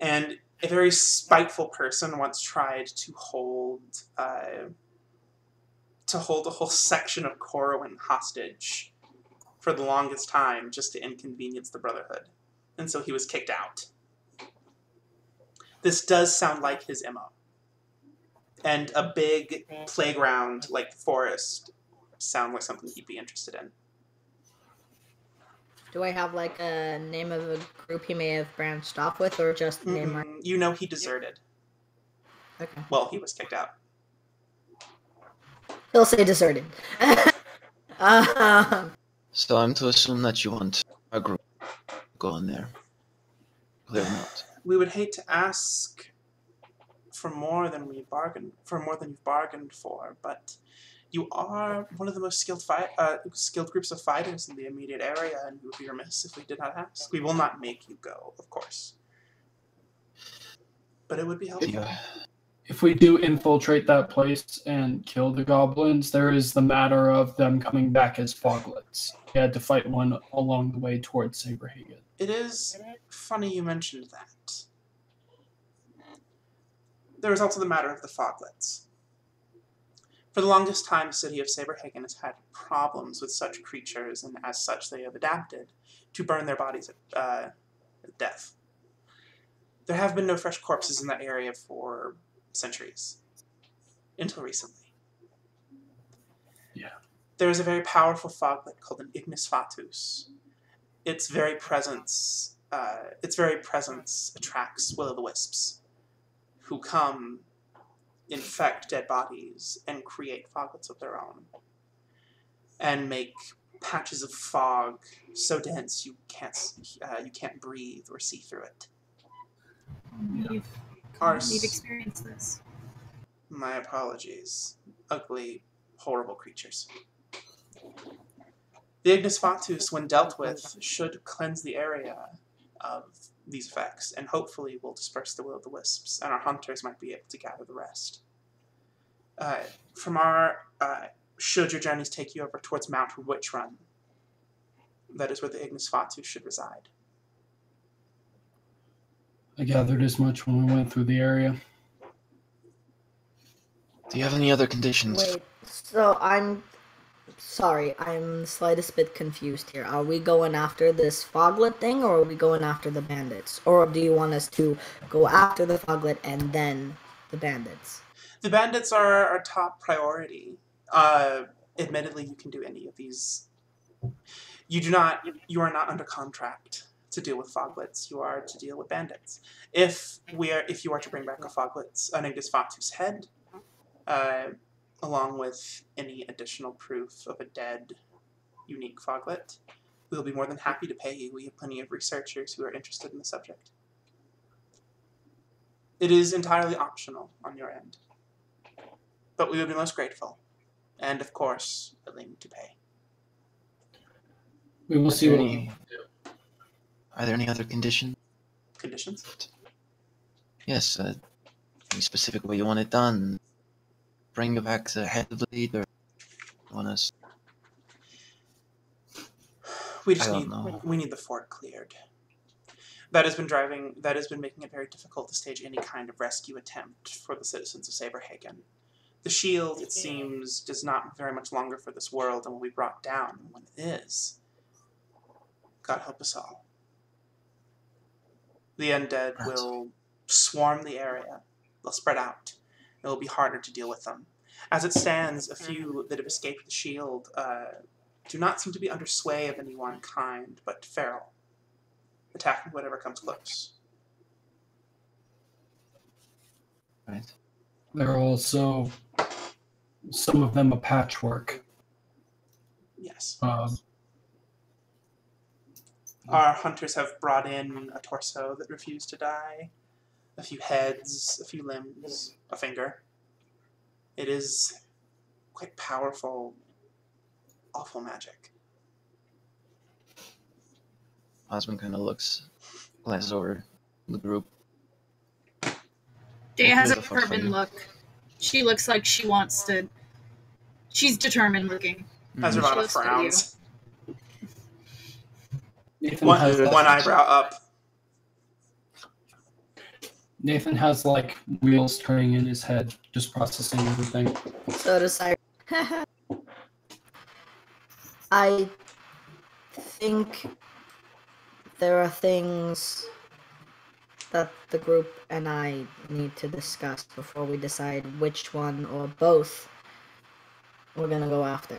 And a very spiteful person once tried to hold a whole section of Corwin hostage for the longest time just to inconvenience the Brotherhood. And so he was kicked out. This does sound like his MO. And a big playground like the forest sound like something he'd be interested in. Do I have like a name of a group he may have branched off with, or just name? You know he deserted. Okay. Well, he was kicked out. He'll say deserted. So I'm to assume that you want a group to go in there. Clear them out. We would hate to ask for more than you've bargained for, but you are one of the most skilled groups of fighters in the immediate area, and we would be remiss if we did not ask. We will not make you go, of course. But it would be helpful. Yeah. If we do infiltrate that place and kill the goblins, there is the matter of them coming back as foglets. We had to fight one along the way towards Saberhagen. It is funny you mentioned that. There is also the matter of the foglets. For the longest time, the city of Saberhagen has had problems with such creatures, and as such, they have adapted to burn their bodies at death. There have been no fresh corpses in that area for centuries, until recently. Yeah. There is a very powerful foglet called an ignis fatus. Its very presence attracts will-o'-the-wisps, who come, infect dead bodies, and create foglets of their own, and make patches of fog so dense you can't breathe or see through it. We've experienced this. My apologies. Ugly, horrible creatures. The ignis fatus, when dealt with, should cleanse the area of these effects, and hopefully will disperse the will-o'-the-wisps, and our hunters might be able to gather the rest. Should your journeys take you over towards Mount Witch Run, that is where the ignis fatus should reside. I gathered as much when we went through the area. Do you have any other conditions? Wait, so I'm sorry, I'm the slightest bit confused here. Are we going after this foglet thing, or are we going after the bandits? Or do you want us to go after the foglet and then the bandits? The bandits are our top priority. Admittedly, you can do any of these. You are not under contract to deal with foglets. You are to deal with bandits. If you are to bring back an ignis fatus head, along with any additional proof of a dead, unique foglet, we will be more than happy to pay you. We have plenty of researchers who are interested in the subject. It is entirely optional on your end, but we would be most grateful, and of course, willing to pay. We will see what we can do. Are there any other conditions? Conditions? Yes, any specific way you want it done? Bring back the head of the leader? Want us? We need the fort cleared. That has been making it very difficult to stage any kind of rescue attempt for the citizens of Saberhagen. The shield, it seems, does not very much longer for this world and will be brought down. When it is, God help us all. The undead will swarm the area. They'll spread out. It will be harder to deal with them. As it stands, a few that have escaped the shield do not seem to be under sway of any one kind, but feral, attacking whatever comes close. Right. There are also some of them a patchwork. Yes. Our hunters have brought in a torso that refused to die, a few heads, a few limbs, a finger. It is quite powerful, awful magic. Osmond kind of glances over the group. Jay has a determined look. She looks like she wants to. She's determined looking. Azravana frowns. One eyebrow up. Nathan has like wheels turning in his head, just processing everything. So does Cyrus. I think there are things that the group and I need to discuss before we decide which one or both we're gonna go after.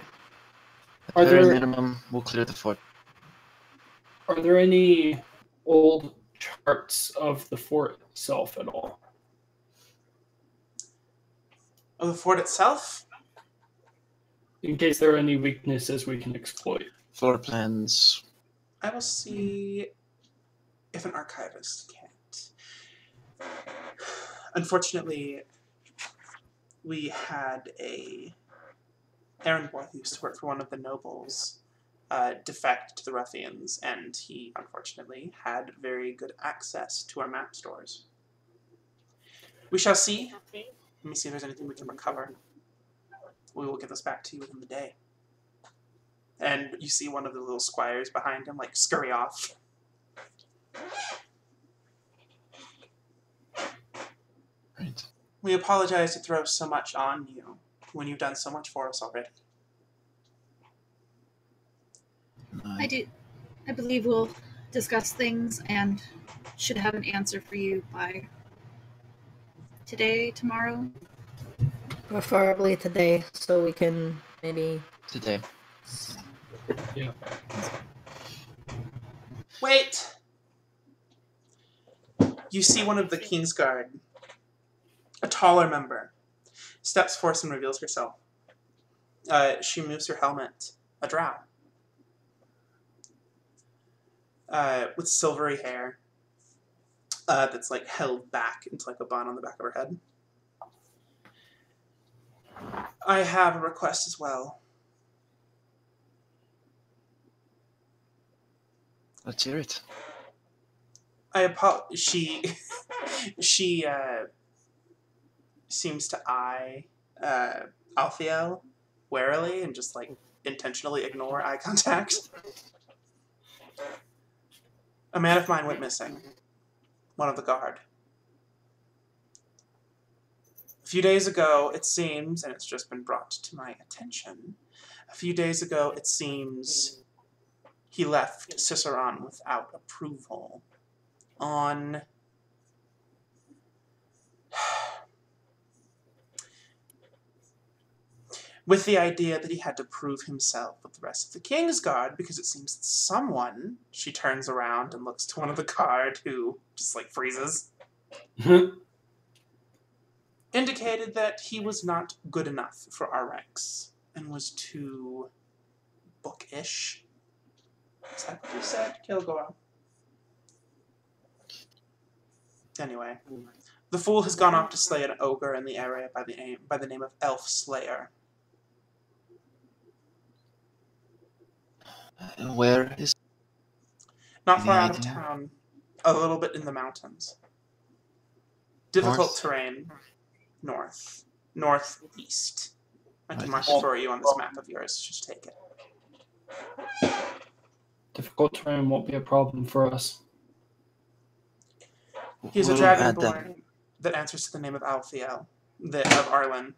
At the very minimum, we'll clear the fort. Are there any old charts of the fort itself at all? Of the fort itself? In case there are any weaknesses we can exploit. Floor plans. I will see if an archivist can't. Unfortunately, we had a errand boy who used to work for one of the nobles defect to the ruffians, and he unfortunately had very good access to our map stores. We shall see. Let me see if there's anything we can recover. We will get this back to you within the day. And you see one of the little squires behind him, like, scurry off. Right. We apologize to throw so much on you. when you've done so much for us already? I believe we'll discuss things and should have an answer for you by today, tomorrow. Preferably today, so we can maybe... Today. Yeah. Wait! You see one of the King's Guard, a taller member, steps forth and reveals herself. She moves her helmet, a drow, with silvery hair that's like held back into like a bun on the back of her head. I have a request as well. Let's hear it. She seems to eye Alfiel warily and just like intentionally ignore eye contact. A man of mine went missing. One of the guard. A few days ago, it seems, and it's just been brought to my attention, a few days ago, it seems he left Ciceron without approval on with the idea that he had to prove himself with the rest of the King's Guard, because it seems that someone, she turns around and looks to one of the guard who just like freezes, indicated that he was not good enough for our ranks and was too bookish. Is that what you said, Kilgore? Anyway, the fool has gone off to slay an ogre in the area by the name of Elf Slayer. Where is... Not far Any out of idea? town, a little bit in the mountains. Difficult North? terrain, northeast. I can mark Northeast. it for you on this map of yours. Just take it. Difficult terrain won't be a problem for us. He's a We'll add dragonborn that answers to the name of Alfiel, of Arlen.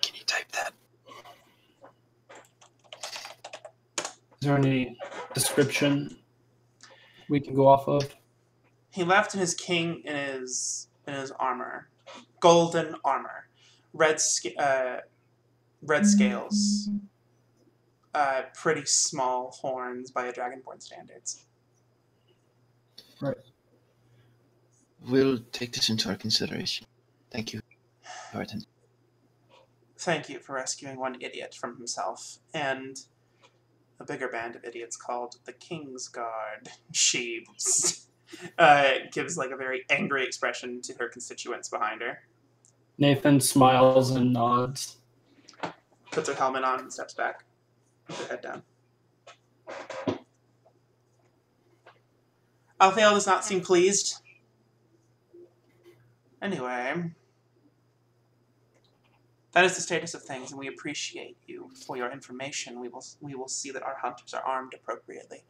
Can you type that? Is there any description we can go off of? He left in his armor, golden armor, red scales, pretty small horns by a dragonborn standards. Right. We'll take this into our consideration. Thank you, Barton. Thank you for rescuing one idiot from himself and a bigger band of idiots called the King's Guard. She gives like a very angry expression to her constituents behind her. Nathan smiles and nods. Puts her helmet on and steps back with her head down. Alfiel does not seem pleased. Anyway, that is the status of things, and we appreciate you for your information. We will see that our hunters are armed appropriately.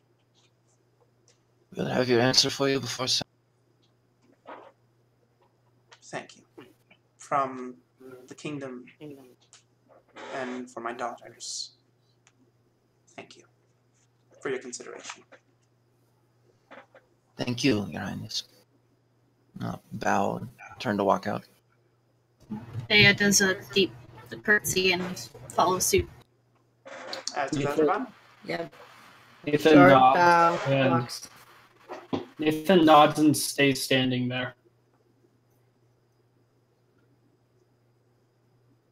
We'll have your answer for you before sun. Thank you. From the kingdom and for my daughters. Thank you for your consideration. Thank you, Your Highness. Bow and turn to walk out. Thea does a deep curtsy and follows suit. As does everyone. Yep. Nathan Short nods. bow, and walks. Nathan nods and stays standing there.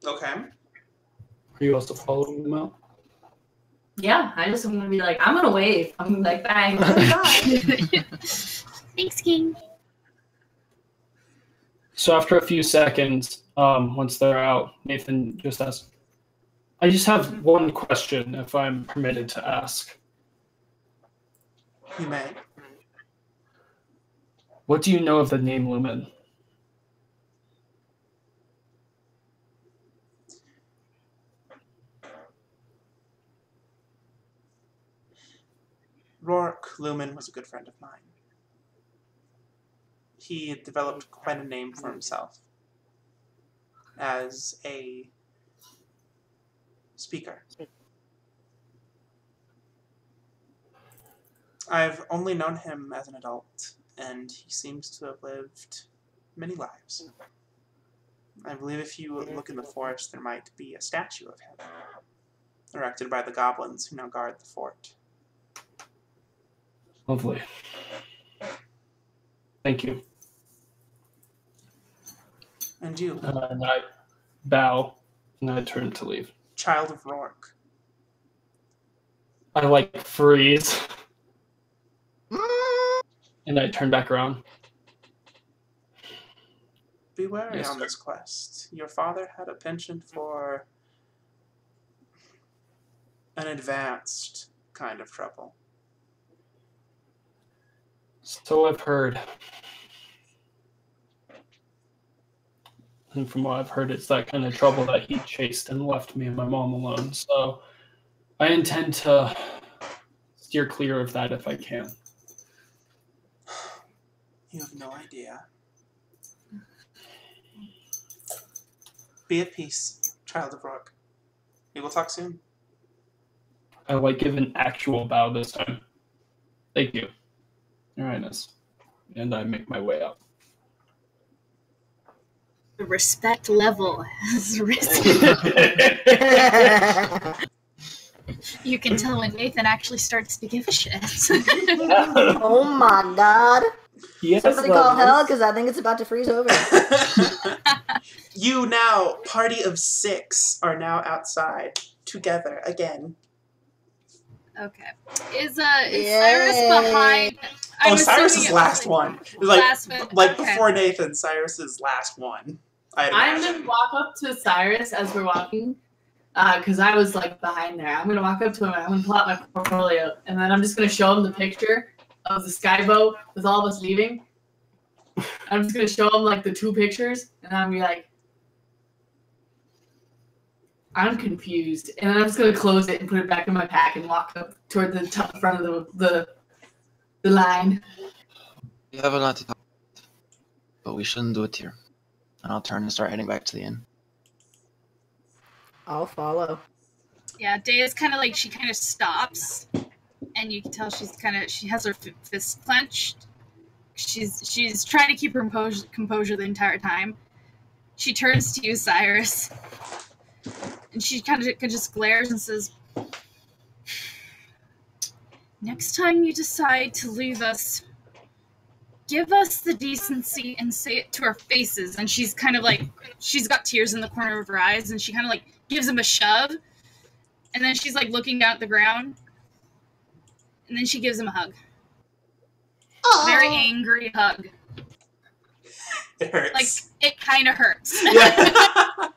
Okay. Are you also following them out? Yeah, I just am gonna be like, I'm gonna wave. I'm like, bang. Thanks, King. So after a few seconds, once they're out, Nathan just asks, I just have one question, if I'm permitted to ask. You may. What do you know of the name Lumen? Rourke Lumen was a good friend of mine. he had developed quite a name for himself as a speaker. I've only known him as an adult, and he seems to have lived many lives. I believe if you look in the forest, there might be a statue of him, erected by the goblins who now guard the fort. Lovely. Thank you. And you, And I bow, and I turn to leave. child of Rourke. I like freeze. And I turn back around. Be wary Yes, on this quest. Your father had a penchant for an advanced kind of trouble. So I've heard. And from what I've heard, it's that kind of trouble that he chased and left me and my mom alone. So I intend to steer clear of that if I can. You have no idea. Be at peace, child of Rourke. We will talk soon. I like give an actual bow this time. Thank you, Your Highness. And I make my way up. The respect level has risen. You can tell when Nathan actually starts to give a shit. Oh my god. Yes, Somebody call hell because I think it's about to freeze over. You now, party of 6, are now outside together again. Okay. Is Cyrus behind? Cyrus's last one. Last one. Okay. Before Nathan, Cyrus's last one. I'm gonna walk up to Cyrus as we're walking, because I was like behind there. I'm gonna walk up to him. I'm gonna pull out my portfolio, and then I'm just gonna show him the picture of the skyboat with all of us leaving. I'm just gonna show him like the 2 pictures, and I'm gonna be like, I'm confused, and then I'm just gonna close it and put it back in my pack and walk up toward the top front of the line. We have a lot to talk about, but we shouldn't do it here. And I'll turn and start heading back to the inn. I'll follow. Yeah, Daya's kind of like, she kind of stops, and you can tell she has her fists clenched. She's trying to keep her composure the entire time. She turns to you, Cyrus, and she kind of just glares and says, "Next time you decide to leave us, give us the decency and say it to our faces." And she's kind of like, she's got tears in the corner of her eyes, and she kind of like gives him a shove, and then she's like looking down at the ground, and then she gives him a hug. Aww. Very angry hug. It hurts. Like, it kind of hurts. Yeah.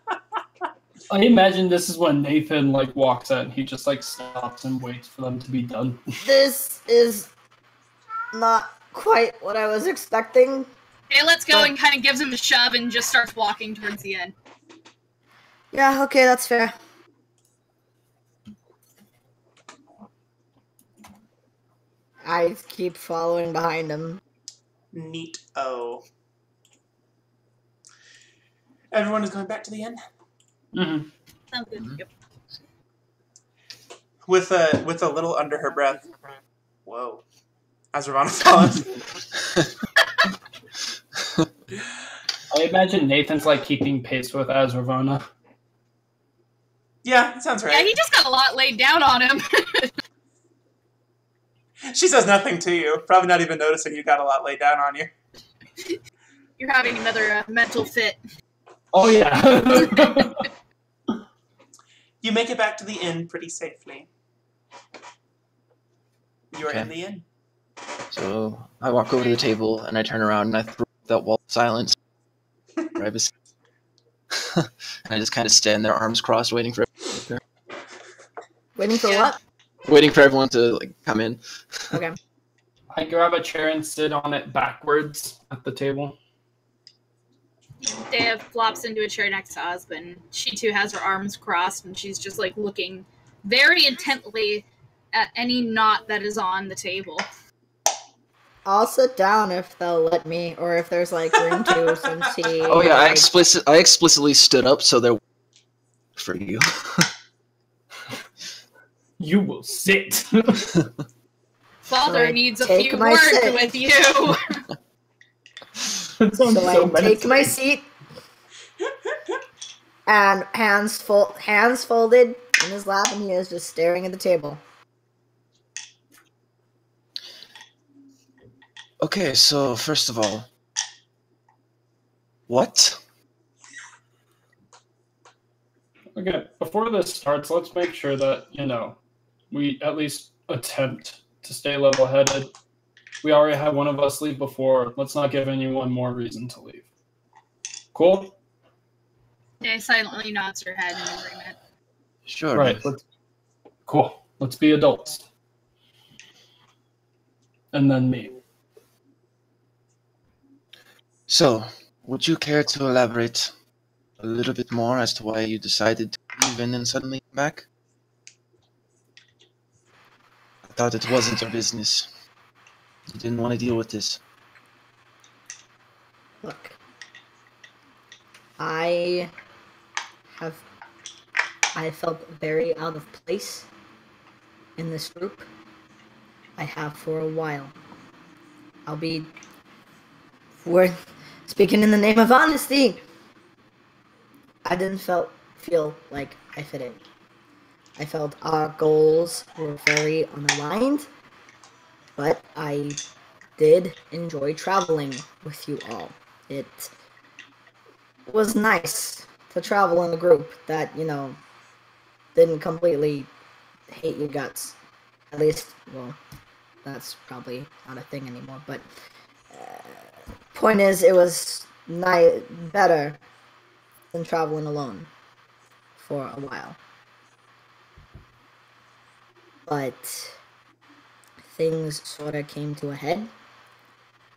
I imagine this is when Nathan like walks out and he just like stops and waits for them to be done. This is not quite what I was expecting. Okay, let's go, and kind of gives him a shove and just starts walking towards the end. Yeah, okay, that's fair. I keep following behind him. Neat-o. Everyone is going back to the inn? Mm-hmm. Sounds good. Yep. With a little under her breath. Whoa. As Ravana follows. I imagine Nathan's like keeping pace with Azravana. Yeah, sounds right. Yeah, he just got a lot laid down on him. She says nothing to you. Probably not even noticing you got a lot laid down on you. You're having another mental fit. Oh yeah. You make it back to the inn pretty safely. You are Okay. in the inn. So I walk over to the table and I turn around and I throw that wall of silence. Right beside. And I just kind of stand there, arms crossed, waiting for Waiting for Yeah. what? waiting for everyone to like come in. Okay. I grab a chair and sit on it backwards at the table. Dea flops into a chair next to Osmond. She too has her arms crossed, and she's just like looking very intently at any knot that is on the table. I'll sit down if they'll let me, or if there's like room to, since he. Oh yeah, I like, explicitly stood up so they're for you. You will sit. Father I needs a take few my words sit. with you. That sounds So I take my menacing. seat, and hands folded in his lap, and he is just staring at the table. Okay, so first of all, what? Okay, before this starts, let's make sure that, we at least attempt to stay level-headed. We already had one of us leave before. Let's not give anyone more reason to leave. Cool? Day silently nods her head in agreement. Sure. Right. Cool. Let's be adults. And then me. So, would you care to elaborate a little bit more as to why you decided to leave and then suddenly come back? I thought it wasn't your business. You didn't want to deal with this. Look, I felt very out of place in this group. I have for a while. We're speaking in the name of honesty. I didn't feel like I fit in. I felt our goals were very unaligned, but I did enjoy traveling with you all. It was nice to travel in a group that, didn't completely hate your guts. At least, well, that's probably not a thing anymore, but point is, it was better than traveling alone for a while. But things sort of came to a head,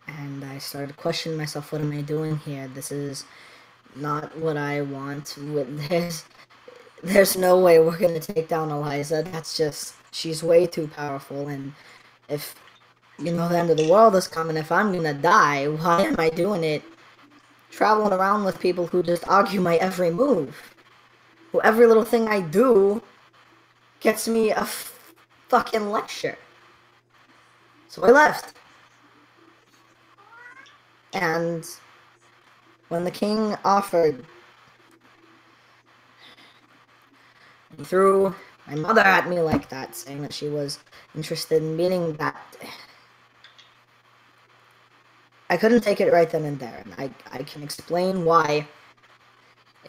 and I started questioning myself, what am I doing here? This is not what I want. There's no way we're gonna take down Eliza. She's way too powerful, and if, the end of the world is coming, if I'm gonna die, why am I doing it traveling around with people who just argue my every move? Who every little thing I do gets me a fucking lecture. So I left. And when the king offered, he threw my mother at me like that, saying that she was interested in meeting that. I couldn't take it right then and there, and I can explain why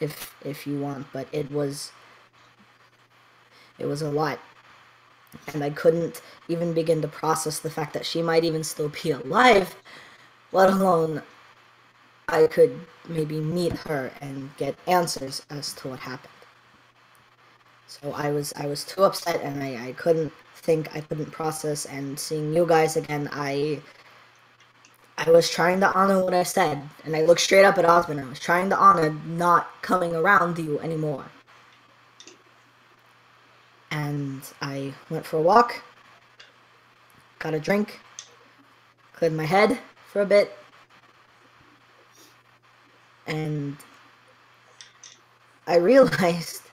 if you want, but it was a lot. And I couldn't even begin to process the fact that she might even still be alive, let alone I could maybe meet her and get answers as to what happened. So I was too upset, and I couldn't think, I couldn't process, and seeing you guys again, I was trying to honor what I said, and I looked straight up at Osmond. I was trying to honor not coming around you anymore. And I went for a walk, got a drink, cleared my head for a bit, and I realized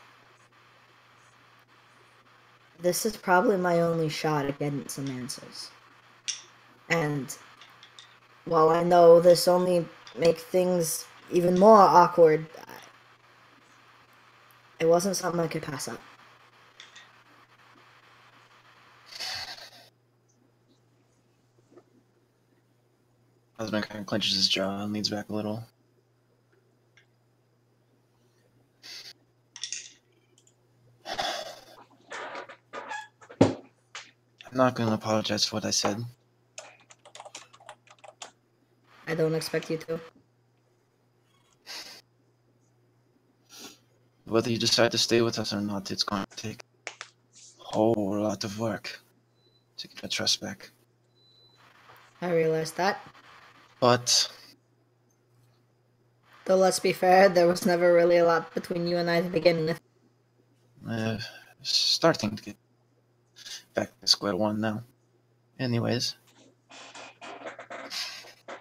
this is probably my only shot at getting some answers. And while I know this only makes things even more awkward, it wasn't something I could pass up. Husband kind of clenches his jaw and leans back a little. I'm not going to apologize for what I said. I don't expect you to. Whether you decide to stay with us or not, it's going to take a whole lot of work to get that trust back. I realized that. But though let's be fair, there was never really a lot between you and I to begin with. Starting to get back to square one now. Anyways,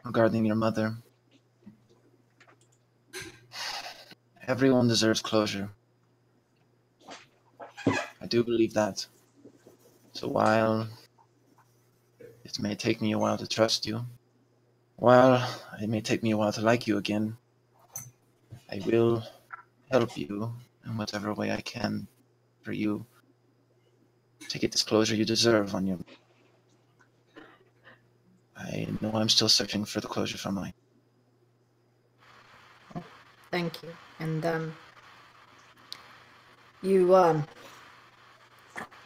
regarding your mother. Everyone deserves closure. I do believe that. So while it may take me a while to trust you, while it may take me a while to like you again, I will help you in whatever way I can for you to get this closure you deserve on your... I know I'm still searching for the closure for mine. Thank you. And,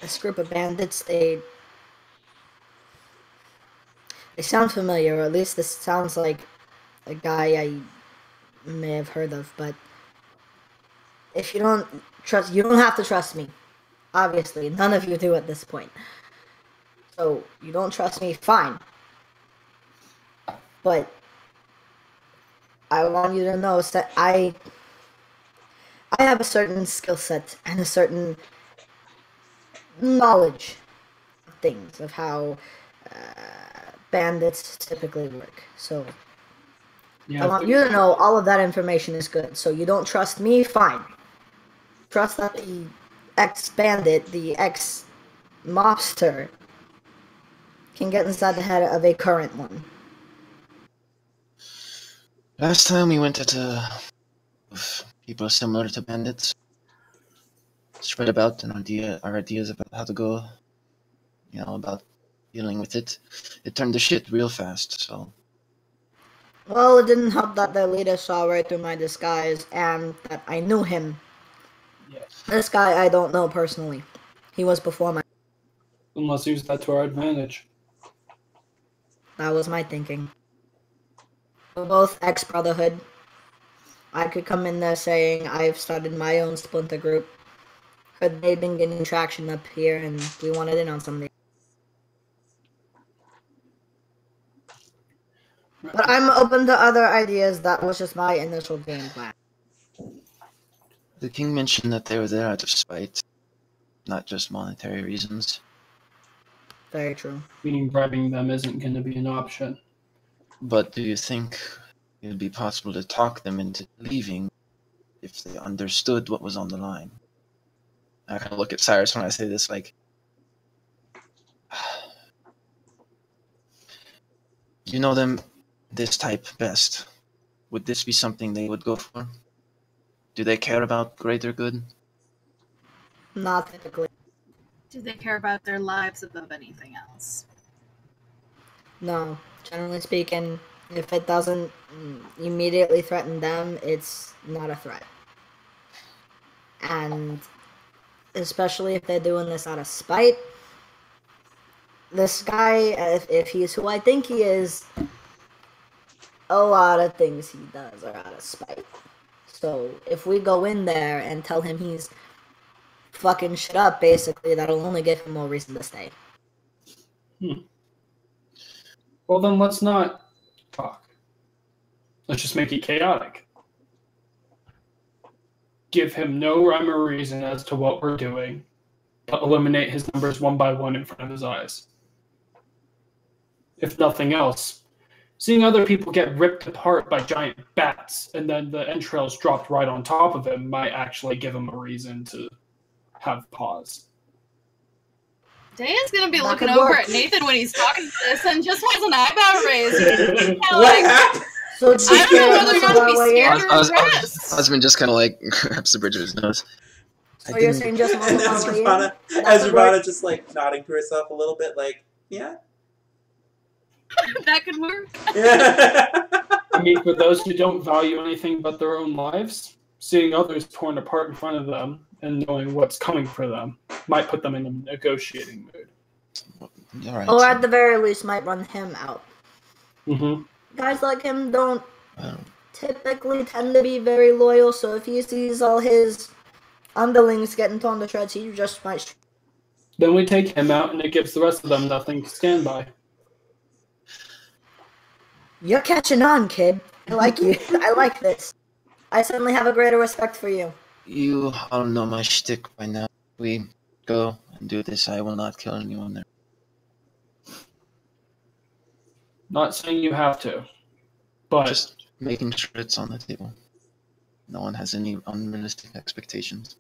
this group of bandits, they sound familiar, or at least this sounds like a guy I may have heard of, but if you don't have to trust me. Obviously, none of you do at this point. So, you don't trust me, fine. But I want you to know that I have a certain skill set and a certain knowledge of things, of how bandits typically work. So, Yeah, I want you to know all of that information is good. So, you don't trust me, fine. Trust that the ex-bandit, the ex-mobster, can get inside the head of a current one. Last time we went at people similar to bandits, spread about our ideas about how to go, about dealing with it. It turned to shit real fast, so... Well, it didn't help that their leader saw right through my disguise, and that I knew him. yes. This guy I don't know personally. He was before my... Unless use that to our advantage. That was my thinking. We're both ex-Brotherhood. I could come in there saying I've started my own splinter group. Heard they've been getting traction up here, and we wanted in on something. But I'm open to other ideas. That was just my initial game plan. The king mentioned that they were there out of spite, not just monetary reasons. Very true. Meaning bribing them isn't going to be an option. But do you think it would be possible to talk them into leaving if they understood what was on the line? I kind of look at Cyrus when I say this, like... You know them, this type, best. Would this be something they would go for? Do they care about greater good? Not typically. Do they care about their lives above anything else? No. Generally speaking, if it doesn't immediately threaten them, it's not a threat. And especially if they're doing this out of spite, this guy, if he's who I think he is, a lot of things he does are out of spite. So if we go in there and tell him he's fucking shit up, basically, that'll only give him more reason to stay. Well, then let's not talk. Let's just make it chaotic. Give him no rhyme or reason as to what we're doing, but eliminate his numbers one by one in front of his eyes. If nothing else, seeing other people get ripped apart by giant bats and then the entrails dropped right on top of him might actually give him a reason to have pause. Daya's gonna be looking over at Nathan when he's talking to this and just has an eyebrow raised. What happened? So I don't know whether or not to be scared or impressed. Husband just kind of like grabs the bridge of his nose. So you're saying just As Ravana just like nodding to herself a little bit, like, yeah. That could work. I mean, for those who don't value anything but their own lives, seeing others torn apart in front of them and knowing what's coming for them might put them in a negotiating mood. Right, or at the very least might run him out. Mm-hmm. Guys like him don't typically tend to be very loyal, so if he sees all his underlings getting torn to shreds, he just might... Then we take him out and it gives the rest of them nothing to stand by. You're catching on, kid. I like you. I like this. I suddenly have a greater respect for you. You all know my shtick by now. We go and do this. I will not kill anyone there. Not saying you have to. But just making sure it's on the table. No one has any unrealistic expectations.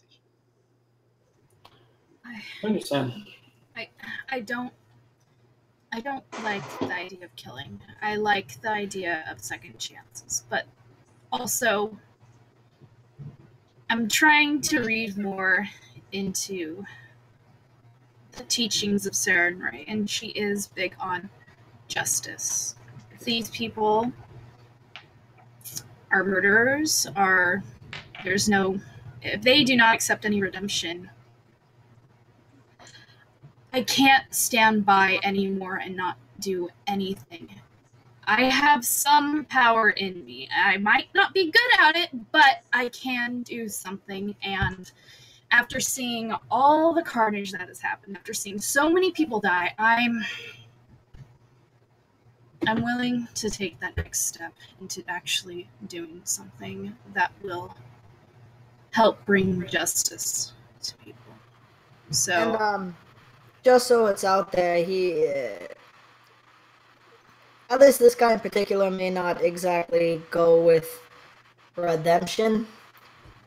I understand. I don't like the idea of killing. I like the idea of second chances, but also I'm trying to read more into the teachings of Serenray, and she is big on justice. If these people are murderers, if they do not accept any redemption, I can't stand by anymore and not do anything. I have some power in me. I might not be good at it, but I can do something. And after seeing all the carnage that has happened, after seeing so many people die, I'm willing to take that next step into actually doing something that will help bring justice to people. So, And just so it's out there, at least this guy in particular may not exactly go with redemption.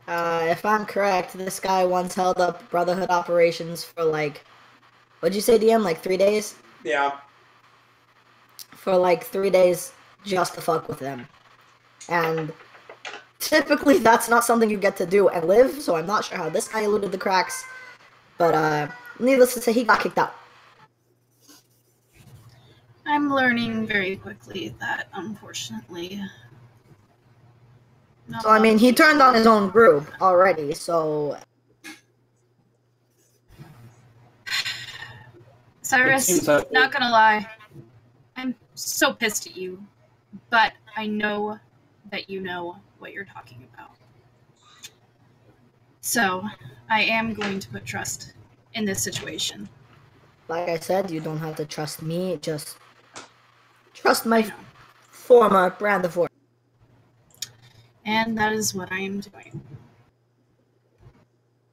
If I'm correct, this guy once held up Brotherhood operations for what'd you say, DM? 3 days? Yeah. For 3 days just to fuck with them. And typically that's not something you get to do and live, so I'm not sure how this guy eluded the cracks. But needless to say, he got kicked out. I'm learning very quickly that, unfortunately... So, I mean, he turned on his own group already, so... Cyrus, not gonna lie, I'm so pissed at you, but I know that you know what you're talking about. So, I am going to put trust in this situation. Like I said, you don't have to trust me, just trust my former brand of work. And that is what I am doing.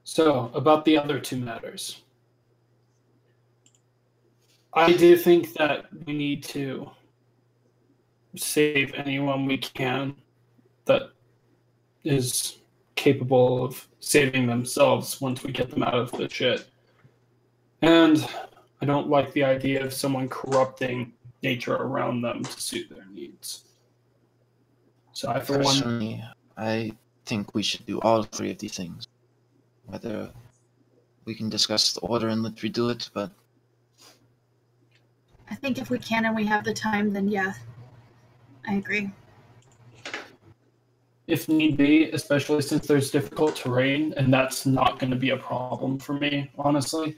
So, about the other two matters. I do think that we need to save anyone we can that is capable of saving themselves once we get them out of the shit. And I don't like the idea of someone corrupting nature around them to suit their needs. So Personally, I think we should do all three of these things. Whether we can discuss the order in which we do it, but I think if we can and we have the time, then yeah, I agree. If need be, especially since there's difficult terrain, and that's not going to be a problem for me, honestly,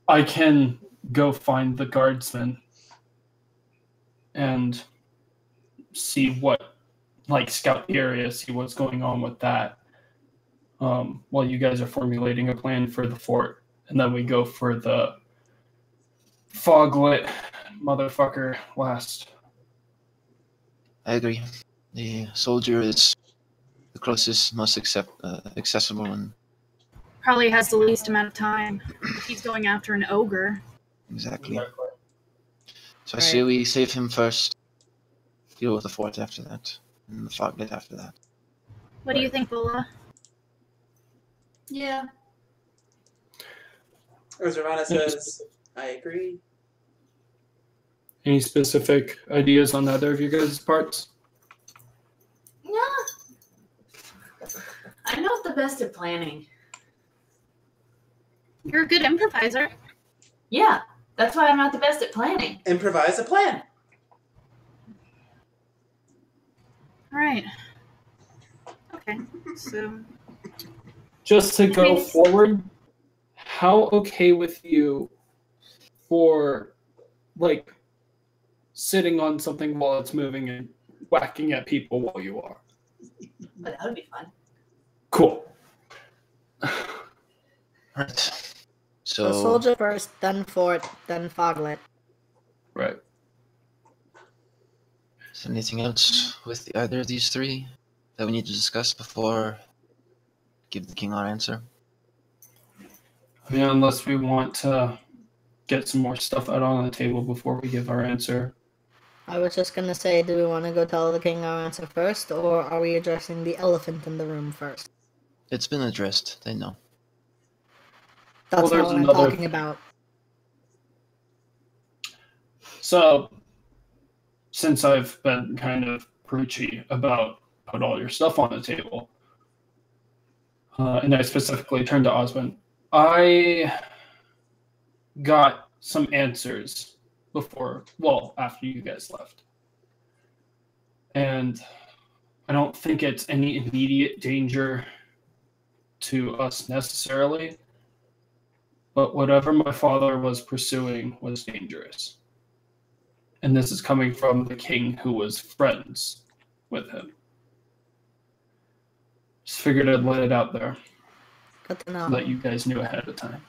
I can go find the guardsmen and see scout the area, see what's going on with that, while you guys are formulating a plan for the fort, and then we go for the foglit motherfucker last. I agree. The soldier is the closest, most accessible, and Probably has the least amount of time. If he's going after an ogre. exactly. So I say we save him first, deal with the fort after that, and the foglet after that. What do you think, Bula? Yeah. As Ravana says, I agree. Any specific ideas on either of you guys' parts? Yeah. I'm not the best at planning. You're a good improviser. Yeah, that's why I'm not the best at planning. Improvise a plan. All right. Okay, so... Just to go forward, how okay with you for, sitting on something while it's moving and whacking at people while you are? But that would be fun. Cool. Right. So So soldier first, then fort, then foglet. Right. is there anything else with either of these three that we need to discuss before give the king our answer? I mean, unless we want to get some more stuff out on the table before we give our answer. I was just gonna say, do we want to go tell the king our answer first, or are we addressing the elephant in the room first? It's been addressed. They know. That's Well, not there's what I'm another talking about. So, since I've been kind of preachy about put all your stuff on the table, and I specifically turned to Osmond, I got some answers after you guys left. And I don't think it's any immediate danger to us necessarily, but whatever my father was pursuing was dangerous. And this is coming from the king who was friends with him. Just figured I'd let it out there Good to know. so that you guys knew ahead of time.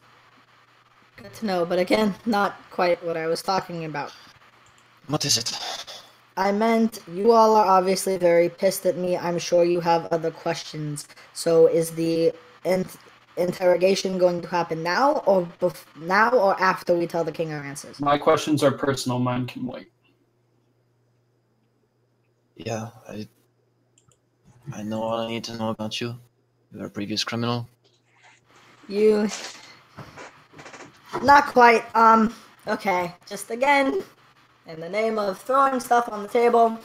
Good to know, but again, not quite what I was talking about. What is it? I meant you all are obviously very pissed at me. I'm sure you have other questions. So is the interrogation going to happen now, or now, or after we tell the king our answers? My questions are personal. Mine can wait. Yeah, I know all I need to know about you. You're a previous criminal. You... Not quite. Okay. Just again, in the name of throwing stuff on the table,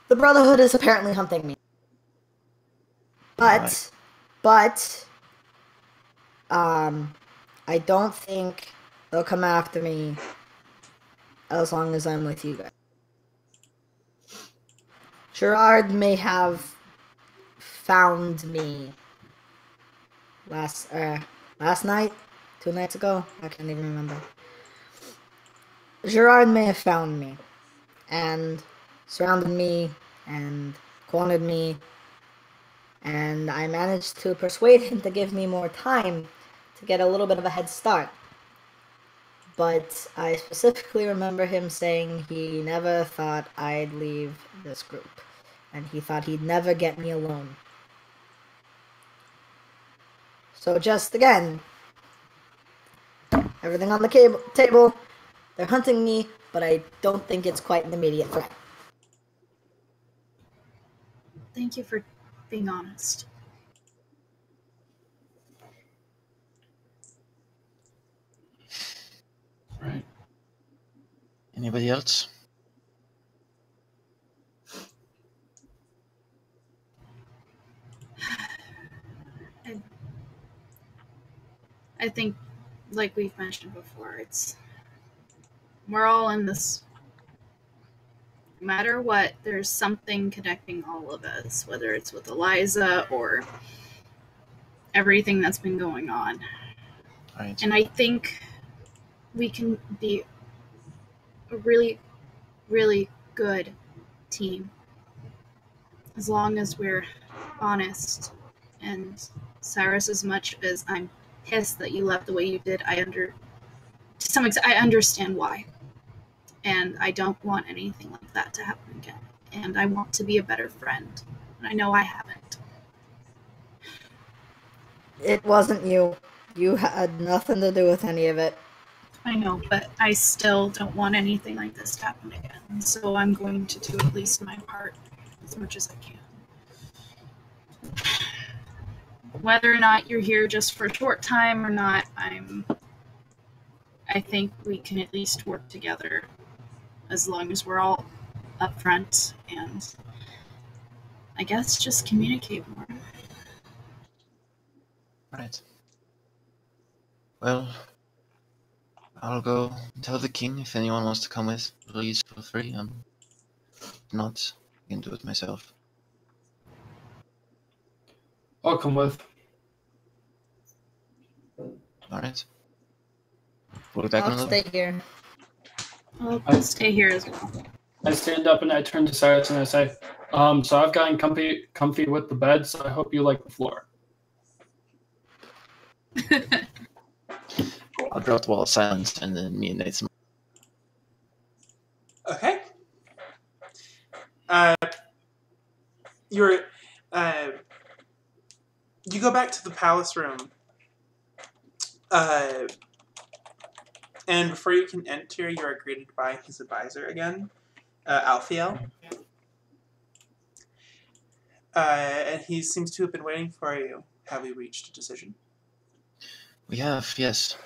the Brotherhood is apparently hunting me. But, I don't think they'll come after me as long as I'm with you guys. Gerard may have found me last night, 2 nights ago. I can't even remember. Gerard may have found me and surrounded me and cornered me, and I managed to persuade him to give me more time to get a little bit of a head start. But I specifically remember him saying he never thought I'd leave this group, and he thought he'd never get me alone. So just again, everything on the table, they're hunting me, but I don't think it's quite an immediate threat. Thank you for being honest. Right. Anybody else? I think, like we've mentioned before, we're all in this. No matter what, there's something connecting all of us, whether it's with Eliza or everything that's been going on. Right. And I think we can be a really, really good team as long as we're honest. And Cyrus, as much as I'm pissed that you left the way you did, to some extent, I understand why. And I don't want anything like that to happen again. And I want to be a better friend. And I know I haven't. It wasn't you. You had nothing to do with any of it. I know, but I still don't want anything like this to happen again. So I'm going to do at least my part as much as I can. Whether or not you're here just for a short time or not, I think we can at least work together as long as we're all upfront and I guess just communicate more. Right. Well, I'll go tell the king. If anyone wants to come with, please feel free. If not, I can do it myself. I'll come with. Alright. We'll be back in a I'll little. stay here. I'll stay here as well. I stand up and I turn to Cyrus and I say, so I've gotten comfy with the bed, so I hope you like the floor. I'll drop the wall of silence and then me and Nathan. Okay. You go back to the palace room. And before you can enter, you are greeted by his advisor again. Alfiel. And he seems to have been waiting for you. Have we reached a decision? We have, yes.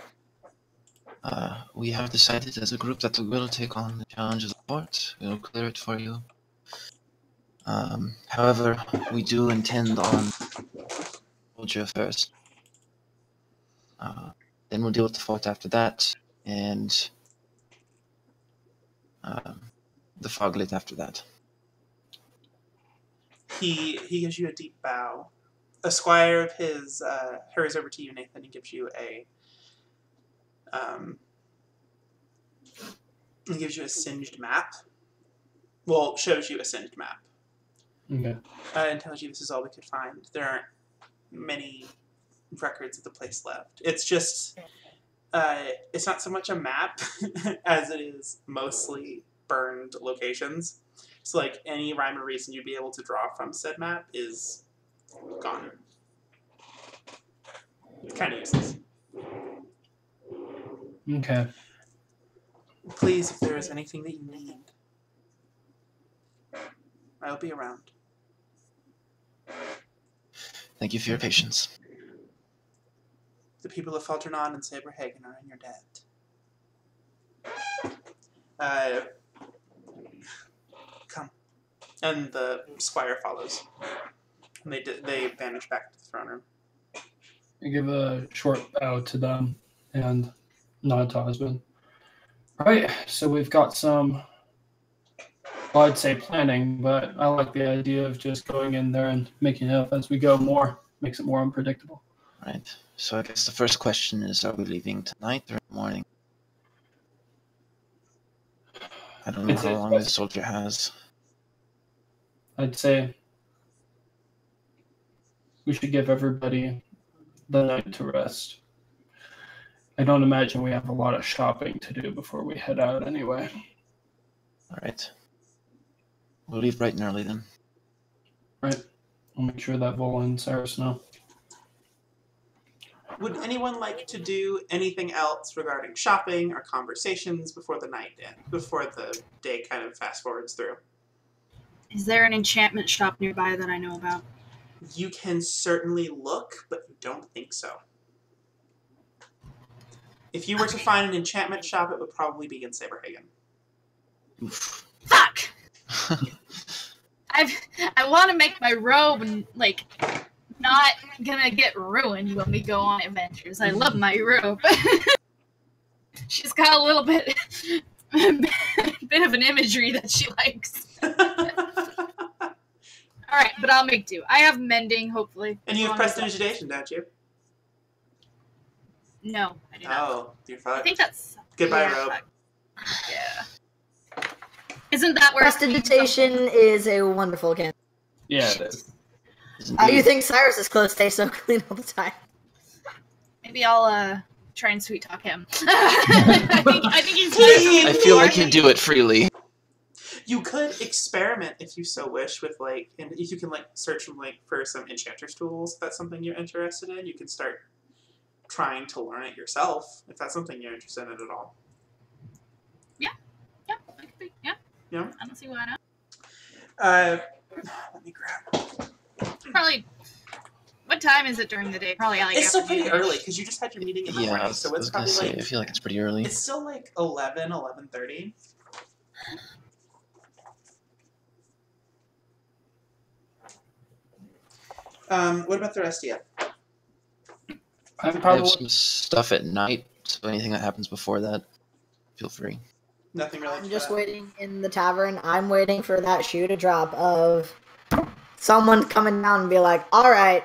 We have decided as a group that we will take on the challenge of the fort. We will clear it for you. However, we do intend on soldier first. Then we'll deal with the fort after that, and the foglet after that. He gives you a deep bow. A squire of his hurries over to you, Nathan, and gives you a singed map. Well, shows you a singed map. Okay. And tells you this is all we could find. There aren't many records of the place left. It's just, it's not so much a map as it is mostly burned locations. So, like, any rhyme or reason you'd be able to draw from said map is gone. Kind of useless. Okay. Please, if there is anything that you need, I'll be around. Thank you for your patience. The people of Falternon and Saberhagen are in your debt. Come. And the squire follows. And they vanish back to the throne room. I give a short bow to them and nod to husband. All right, so we've got some, well, I'd say planning, but I like the idea of just going in there and making it up as we go more. Makes it more unpredictable. Right. So I guess the first question is, are we leaving tonight or in the morning? I don't know how long the soldier has. I'd say we should give everybody the night to rest. I don't imagine we have a lot of shopping to do before we head out anyway. All right. We'll leave bright and early then. Right. I'll make sure that Vola and Cyrus know. Would anyone like to do anything else regarding shopping or conversations before the night ends, before the day kind of fast forwards through? Is there an enchantment shop nearby that I know about? You can certainly look, but you don't think so. If you were to find an enchantment shop, it would probably be in Saberhagen. Oof. Fuck! I want to make my robe and, like, not gonna get ruined when we go on adventures. I love my robe. She's got a little bit of an imagery that she likes. Alright, but I'll make do. I have mending, hopefully. And you have prestidigitation, don't you? No, I do not. Oh, you're fucked. I think that's... Goodbye, yeah, robe. Yeah. Isn't that where... Prestidigitation is a wonderful cantrip. Yeah, it is. How do you think Cyrus's clothes stay so clean all the time? Maybe I'll try and sweet talk him. I think he's... I feel like you do it freely. You could experiment if you so wish with, like, and if you can, like, search like for some enchanter's tools. If that's something you're interested in, you can start trying to learn it yourself. If that's something you're interested in at all. Yeah, that could be. Yeah. Yeah. I don't see why not. Let me grab. Probably. What time is it during the day? Probably like. It's still pretty early because you just had your meeting in the morning, so it's probably say, like. I feel like it's pretty early. It's still like 11:30. What about the rest of you? I'm I probably have some stuff at night, so anything that happens before that, feel free. Nothing really. I'm just waiting in the tavern. I'm waiting for that shoe to drop of someone coming down and be like, all right.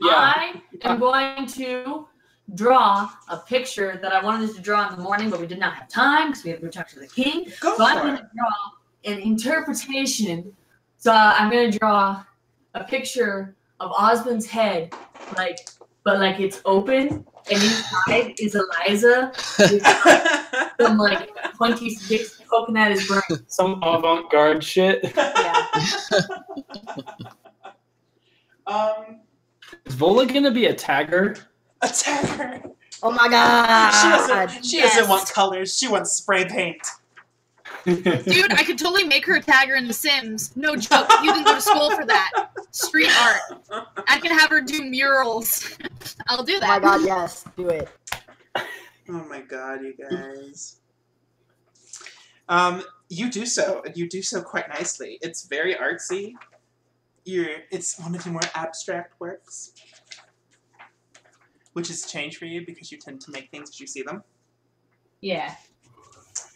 I am going to draw a picture that I wanted to draw in the morning, but we did not have time because we had to go talk to the king. Go so I'm for going it. to draw an interpretation. So I'm going to draw a picture of Osmond's head, but it's open, and inside is Eliza with some like 26 poking at his brain. some avant-garde shit. Yeah. Is Vola gonna be a tagger? Attacker. Oh my god! She doesn't want colors. She wants spray paint. Dude, I could totally make her a tagger in The Sims. No joke. You can go to school for that. Street art. I can have her do murals. I'll do that. Oh my god, yes. Do it. Oh my god, you guys. You do so, and you do so quite nicely. It's very artsy. It's one of your more abstract works, which has changed for you because you tend to make things as you see them. Yeah.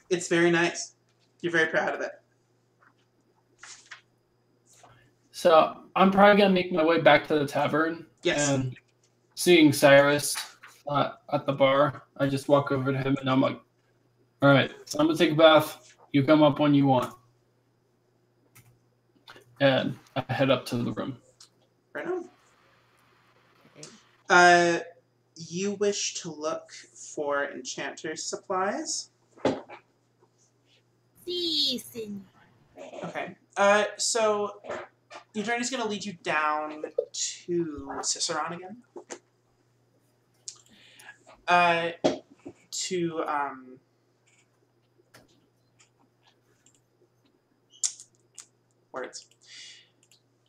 It's very nice. You're very proud of it. So I'm probably gonna make my way back to the tavern. Yes. And seeing Cyrus at the bar, I just walk over to him and I'm like, "All right, so I'm gonna take a bath. You come up when you want." And I head up to the room. Right on. You wish to look for enchanter's supplies? Okay. So your journey's going to lead you down to Ciceron again.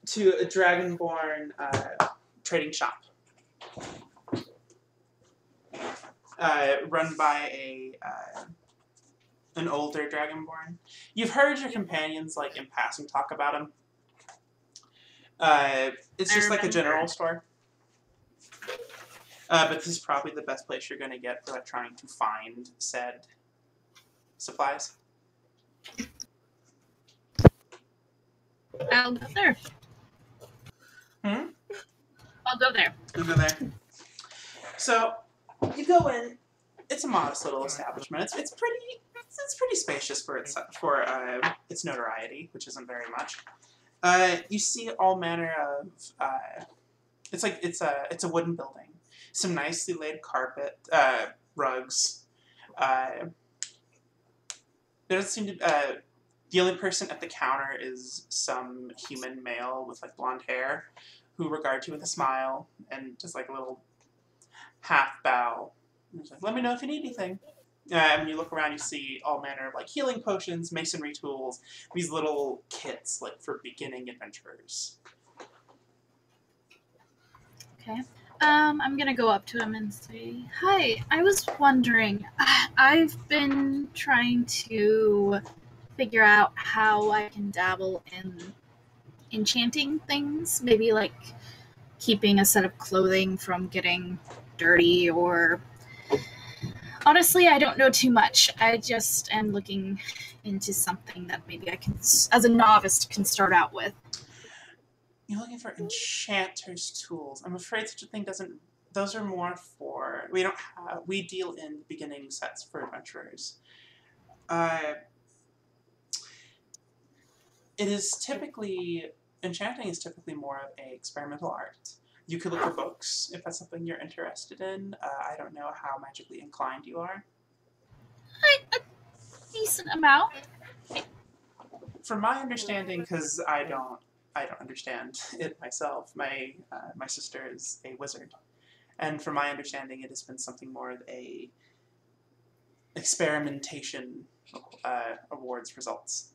To a Dragonborn trading shop. Run by an older Dragonborn. You've heard your companions, like, in passing talk about him. It's just like a general store. But this is probably the best place you're going to get for, like, trying to find said supplies. I'll go there. I'll go there. You'll go there. So, you go in. It's a modest little establishment. It's pretty spacious for its notoriety, which isn't very much. You see all manner of. It's a wooden building. Some nicely laid carpet, rugs. There doesn't seem to. The only person at the counter is some human male with like blonde hair, who regards you with a smile and just like a little half bow. He's like, "Let me know if you need anything." When you look around, you see all manner of like healing potions, masonry tools, these little kits like for beginning adventurers. Okay. I'm gonna go up to him and say, "Hi, I was wondering. I've been trying to figure out how I can dabble in enchanting things. Maybe like keeping a set of clothing from getting dirty or." Honestly, I don't know too much. I just am looking into something that maybe I can, as a novice, can start out with. You're looking for enchanter's tools. I'm afraid such a thing doesn't. Those are more for. We don't have. We deal in beginning sets for adventurers. It is typically. Enchanting is typically more of an experimental art. You could look for books if that's something you're interested in. I don't know how magically inclined you are. A decent amount. From my understanding, because I don't understand it myself. My sister is a wizard, and from my understanding, it has been something more of a experimentation awards results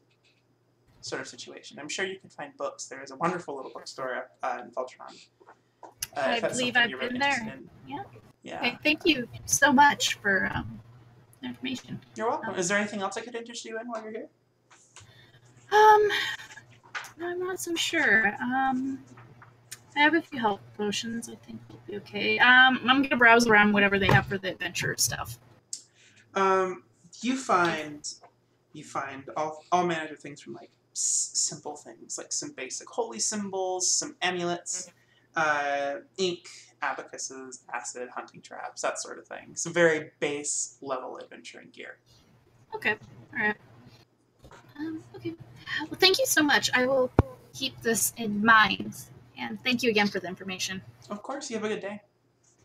sort of situation. I'm sure you can find books. There is a wonderful little bookstore in Voltron. I believe I've been there. Yeah. Yeah. Okay, thank you so much for the information. You're welcome. Is there anything else I could interest you in while you're here? I'm not so sure. I have a few health potions. I think will be okay. I'm gonna browse around whatever they have for the adventure stuff. You find all manner of things from like simple things, like some basic holy symbols, some amulets, ink, abacuses, acid, hunting traps, that sort of thing. Some very base level adventuring gear. Okay. All right. Okay. Well, thank you so much. I will keep this in mind. And thank you again for the information. Of course. You have a good day.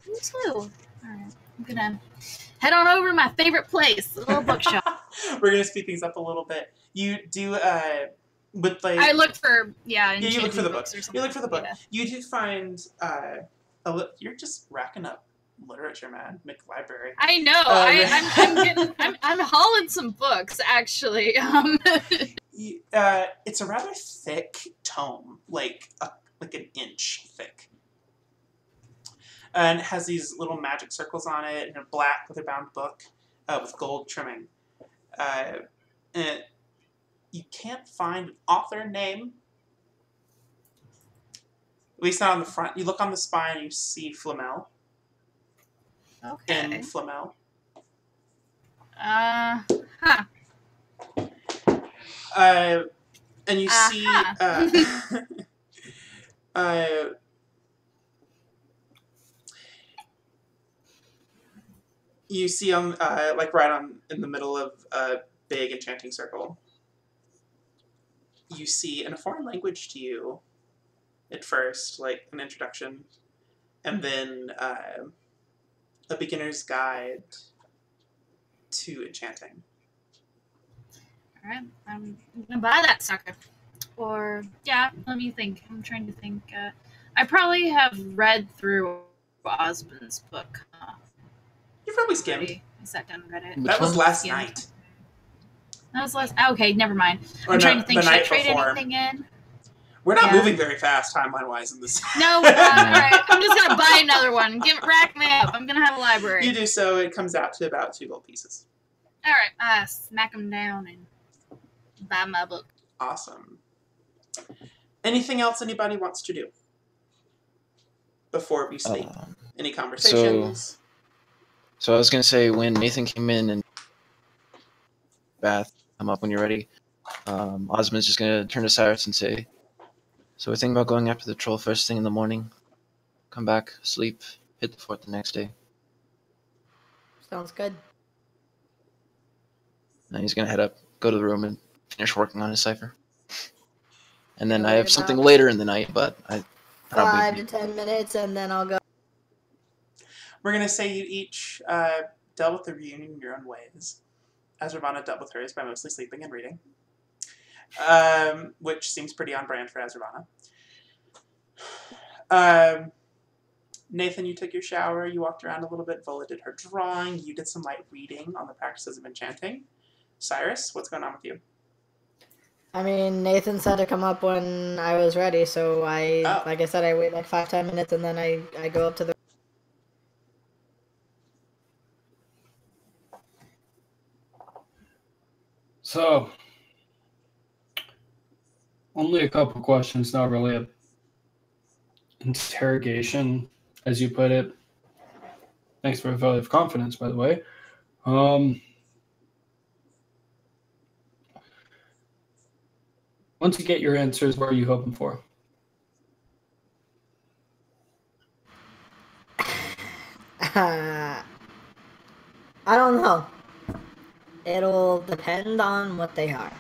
You too. All right. I'm gonna head on over to my favorite place, the little bookshop. We're gonna speed things up a little bit. You do with like I look for you look for the book. Or something. You look for the book. Yeah. You do find you're just racking up literature, man. Make a library. I know. I'm hauling some books actually. It's a rather thick tome, like an inch thick, and it has these little magic circles on it, and a black leather-bound book with gold trimming. And you can't find an author name. At least not on the front. You look on the spine, you see Flamel. Okay. In Flamel. Huh. And you see you see on like right on in the middle of a big enchanting circle. You see in a foreign language to you at first, like an introduction, and then a beginner's guide to enchanting. Alright, I'm gonna buy that sucker. Or, yeah, let me think. I'm trying to think. I probably have read through Osmond's book. You probably skimmed. I sat down and read it. That was last night. That was last... Okay, never mind. Or I'm trying to think. the Should I night trade before. anything in? We're not moving very fast timeline-wise in this. No, alright. I'm just gonna buy another one. Rack me up. I'm gonna have a library. You do so, it comes out to about 2 gold pieces. Alright, smack them down and buy my book. Awesome. Anything else anybody wants to do before we sleep? Any conversations? So I was gonna say, when Nathan came in and bath, come up when you're ready. Osmond's just gonna turn to Cyrus and say, "So we're thinking about going after the troll first thing in the morning. Come back, sleep, hit the fort the next day." Sounds good. And he's gonna head up, go to the room, and finish working on his cipher. And then I have something later in the night, but I probably 5 to 10 minutes, and then I'll go. We're going to say you each dealt with the reunion in your own ways. As Ravana dealt with hers by mostly sleeping and reading. Which seems pretty on brand for Azravana. Nathan, you took your shower, you walked around a little bit, Vola did her drawing, you did some light reading on the practices of enchanting. Cyrus, what's going on with you? I mean, Nathan said to come up when I was ready, so like I said, I wait like 5-10 minutes, and then I go up to the... So, only a couple questions, not really a interrogation, as you put it. Thanks for the vote of confidence, by the way. Once you get your answers, what are you hoping for? I don't know. It'll depend on what they are.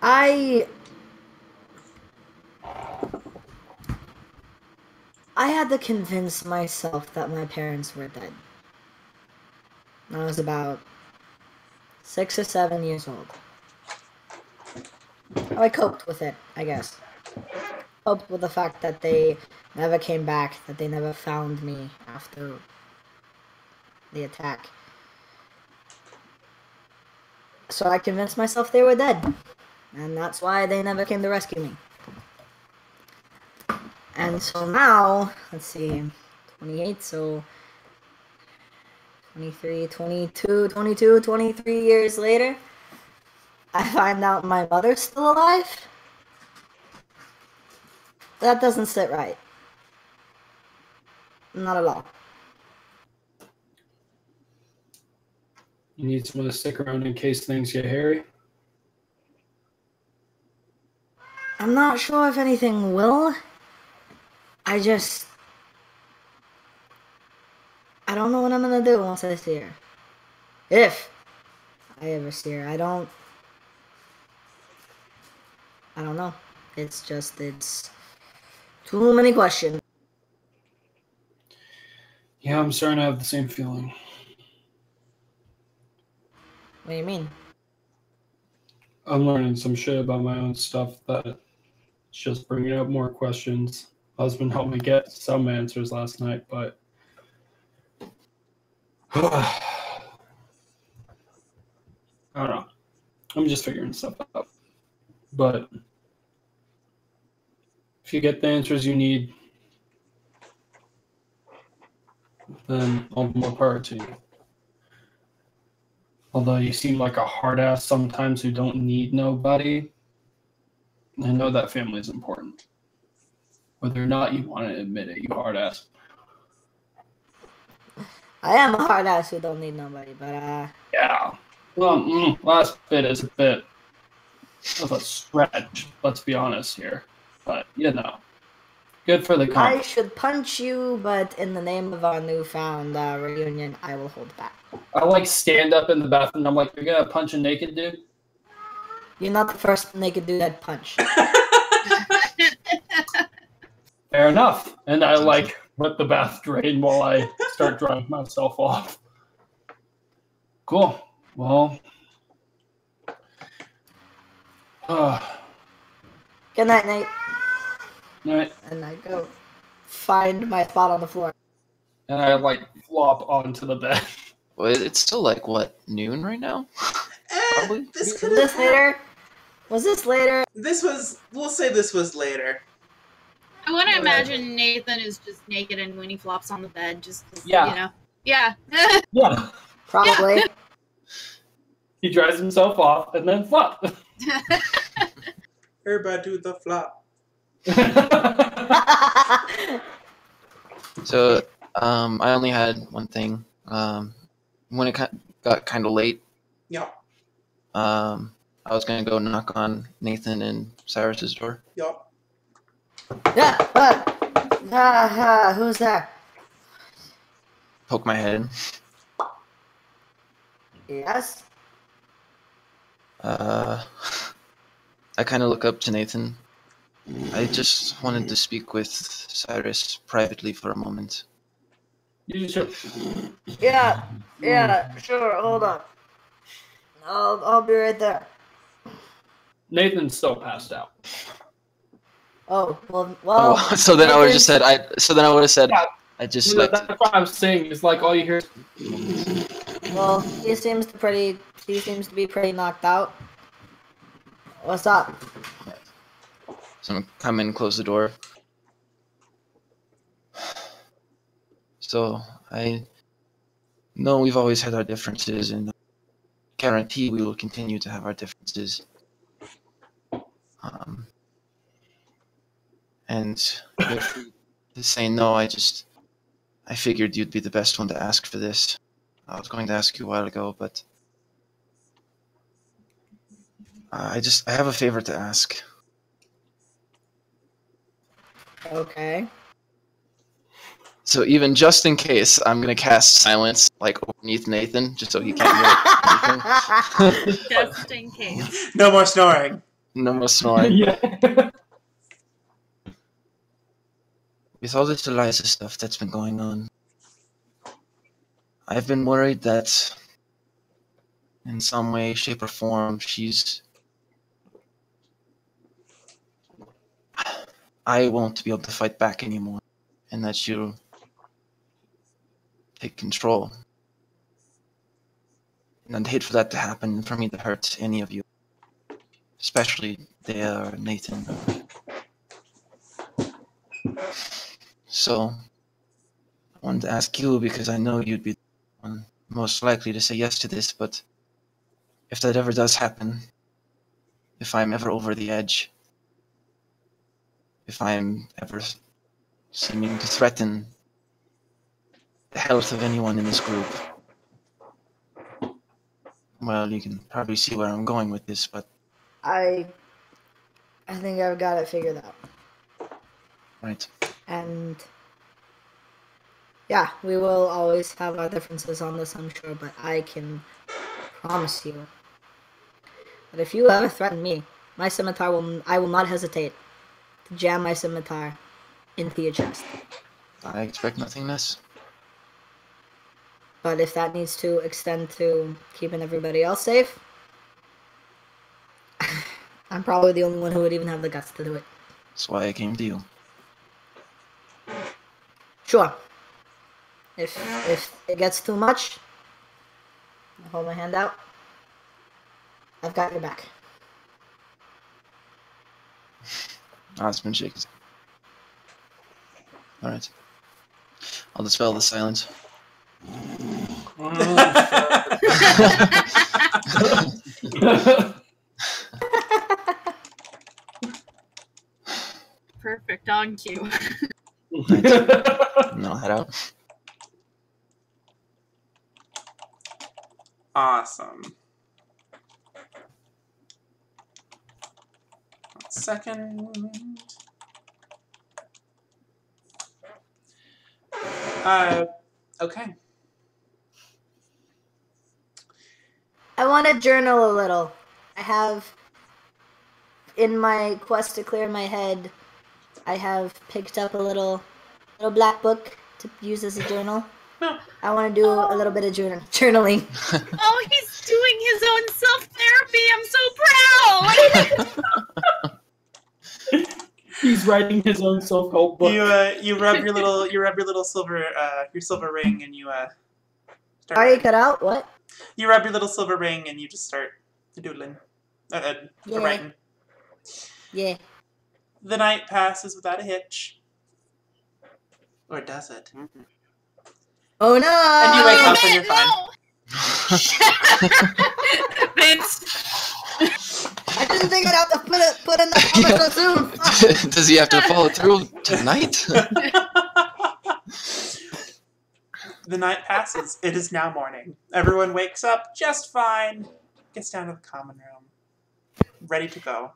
I had to convince myself that my parents were dead. I was about 6 or 7 years old. I coped with it, I guess. Coped with the fact that they never came back, that they never found me after the attack. So I convinced myself they were dead. And that's why they never came to rescue me. And so now, let's see, 28, so 23, 22, 23 years later, I find out my mother's still alive. That doesn't sit right. Not at all. You need someone to stick around in case things get hairy? I'm not sure if anything will. I don't know what I'm gonna do once I see her. If I ever see her. I don't know. It's too many questions. Yeah, I'm starting to have the same feeling. What do you mean? I'm learning some shit about my own stuff that it's just bringing up more questions. husband helped me get some answers last night, but I don't know. I'm just figuring stuff out. But if you get the answers you need, then all the more power to you. Although you seem like a hard ass sometimes who don't need nobody, I know that family is important. Whether or not you want to admit it, you hard ass. I am a hard ass who don't need nobody, but Yeah. Well, last bit is a bit of a stretch, let's be honest here. But, good for the I company. should punch you, but in the name of our newfound reunion, I will hold back. I stand up in the bathroom and I'm like, you're gonna punch a naked dude? You're not the first naked dude I'd punch. Fair enough. And I let the bath drain while I start drying myself off. Cool. Well. Good night, Nate. Right. And I go find my spot on the floor. And I flop onto the bed. Well, it's still noon right now? Probably. This Was this later? Was this later? We'll say this was later. I want to imagine Nathan is just naked and when he flops on the bed, just, Yeah. Yeah. Yeah. Probably. He dries himself off and then flop. Everybody do the flop. So, I only had one thing. When it got kind of late, Yeah. I was gonna go knock on Nathan and Cyrus's door. Yeah. Yeah, who's there? Poke my head in. Yes? I kind of look up to Nathan. I just wanted to speak with Cyrus privately for a moment. You should. Yeah, sure, hold on. I'll be right there. Nathan's still passed out. Oh, well. Oh, so then I would have just said Yeah. I just That's what I'm saying. Is all you hear. Well, he seems to be pretty knocked out. What's up? So I'm gonna come in and close the door. So I know we've always had our differences, and guarantee we will continue to have our differences. And if to say no, I figured you'd be the best one to ask for this. I was going to ask you a while ago, but I have a favor to ask. Okay. So even just in case, I'm gonna cast silence underneath Nathan, just so he can't hear anything. Just in case. No more snoring. No more snoring. Yeah. With all this Eliza stuff that's been going on, I've been worried that in some way, shape, or form, I won't be able to fight back anymore, and that she'll take control. And I'd hate for that to happen and for me to hurt any of you, especially Dea or Nathan. So, I wanted to ask you because I know you'd be the one most likely to say yes to this, but if that ever does happen, if I'm ever over the edge, if I'm ever seeming to threaten the health of anyone in this group, well, you can probably see where I'm going with this, but... I think I've got it figured out. Right. And yeah, we will always have our differences on this, I'm sure, but I can promise you that if you ever threaten me, my scimitar I will not hesitate to jam my scimitar into your chest. I expect nothing less. But if that needs to extend to keeping everybody else safe, I'm probably the only one who would even have the guts to do it. That's why I came to you. Sure. If it gets too much, I hold my hand out. I've got your back. Osmond shakes. All right. I'll dispel the silence. Perfect, on cue. And I'll head out. Awesome. 1 second. Okay. I want to journal a little. I have, in my quest to clear my head, I have picked up a little black book to use as a journal. I want to do a little bit of journaling. Oh, he's doing his own self-therapy. I'm so proud. He's writing his own self-help book. You rub your little silver ring and you start. Are you cut out? What? You rub your little silver ring and you just start doodling, writing. Yeah. The night passes without a hitch, or does it? Oh no! And you wake up and you're fine. Vince. I didn't think I'd have to put in the comic soon. Does he have to follow through tonight? The night passes. It is now morning. Everyone wakes up just fine. Gets down to the common room. Ready to go.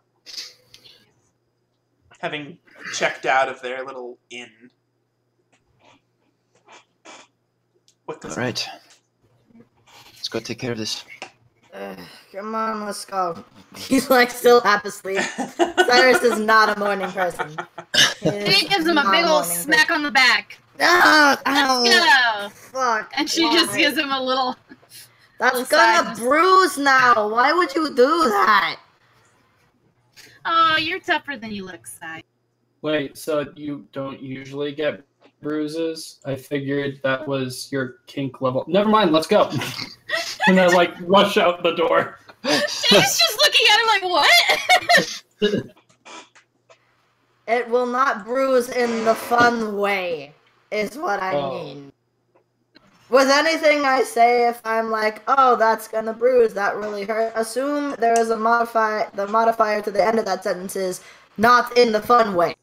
Having checked out of their little inn. All right. Let's go take care of this. Come on, let's go. He's like still half asleep. Cyrus is not a morning person. He gives him a big old smack on the back. Ah, Let's go. Fuck. And she just gives him a little. That's gonna bruise now. Why would you do that? Oh, you're tougher than you look, Sai. Wait, so you don't usually get bruises? I figured that was your kink level. Never mind, let's go. And I rush out the door. He's just looking at him like, what? It will not bruise in the fun way, is what I mean. With anything I say, if I'm like, oh, that's gonna bruise, that really hurt, assume there is a modifier. The modifier to the end of that sentence is not in the fun way.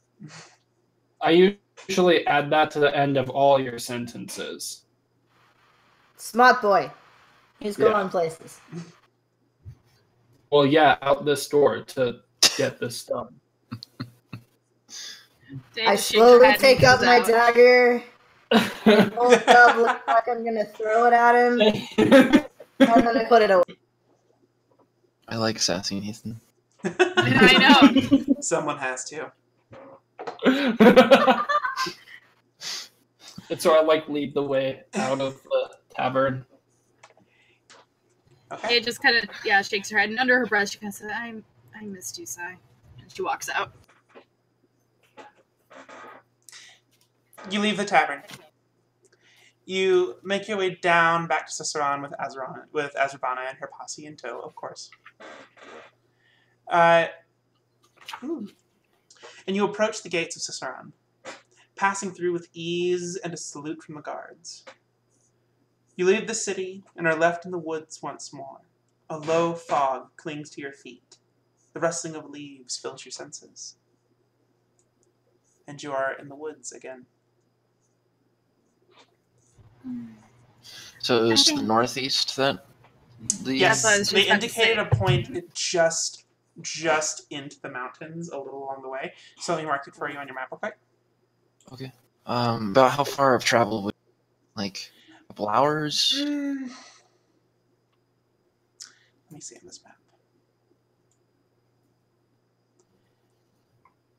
I usually add that to the end of all your sentences. Smart boy. He's going places. Well, yeah, out this door to get this done. I slowly take out my dagger. Hold up, look like I'm gonna throw it at him, and then I put it away. I like sassy Nathan. I know. Someone has to. And so I lead the way out of the tavern. Okay. It just kind of shakes her head, and under her breath she kind of says, "I missed you, Sai," and she walks out. You leave the tavern. You make your way down back to Ciceron with Azrabana and her posse in tow, of course. And you approach the gates of Ciceron, passing through with ease and a salute from the guards. You leave the city and are left in the woods once more. A low fog clings to your feet. The rustling of leaves fills your senses. And you are in the woods again. So it was the northeast that the Yes, they indicated a point just into the mountains a little along the way. So let me mark it for you on your map real quick. Okay. About how far of travel would a couple hours? Let me see on this map.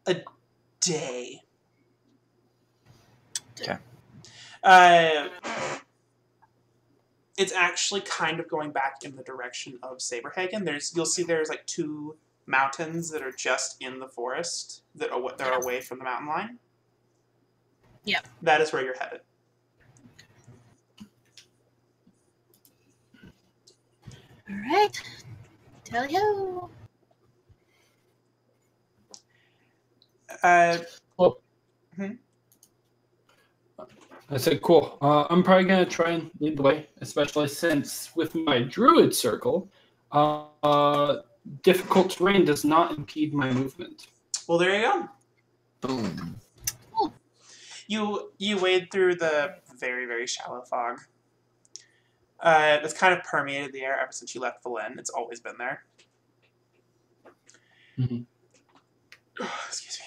A day. Okay. It's actually kind of going back in the direction of Saberhagen. You'll see there's 2 mountains that are just in the forest that are away from the mountain line. Yep. That is where you're headed. All right. Tally ho. Well, Hmm? I said, cool. I'm probably going to try and lead the way, especially since with my druid circle, difficult terrain does not impede my movement. Well, there you go. Boom. You wade through the very, very shallow fog. It's kind of permeated the air ever since you left Valin. It's always been there. Mhm. Excuse me.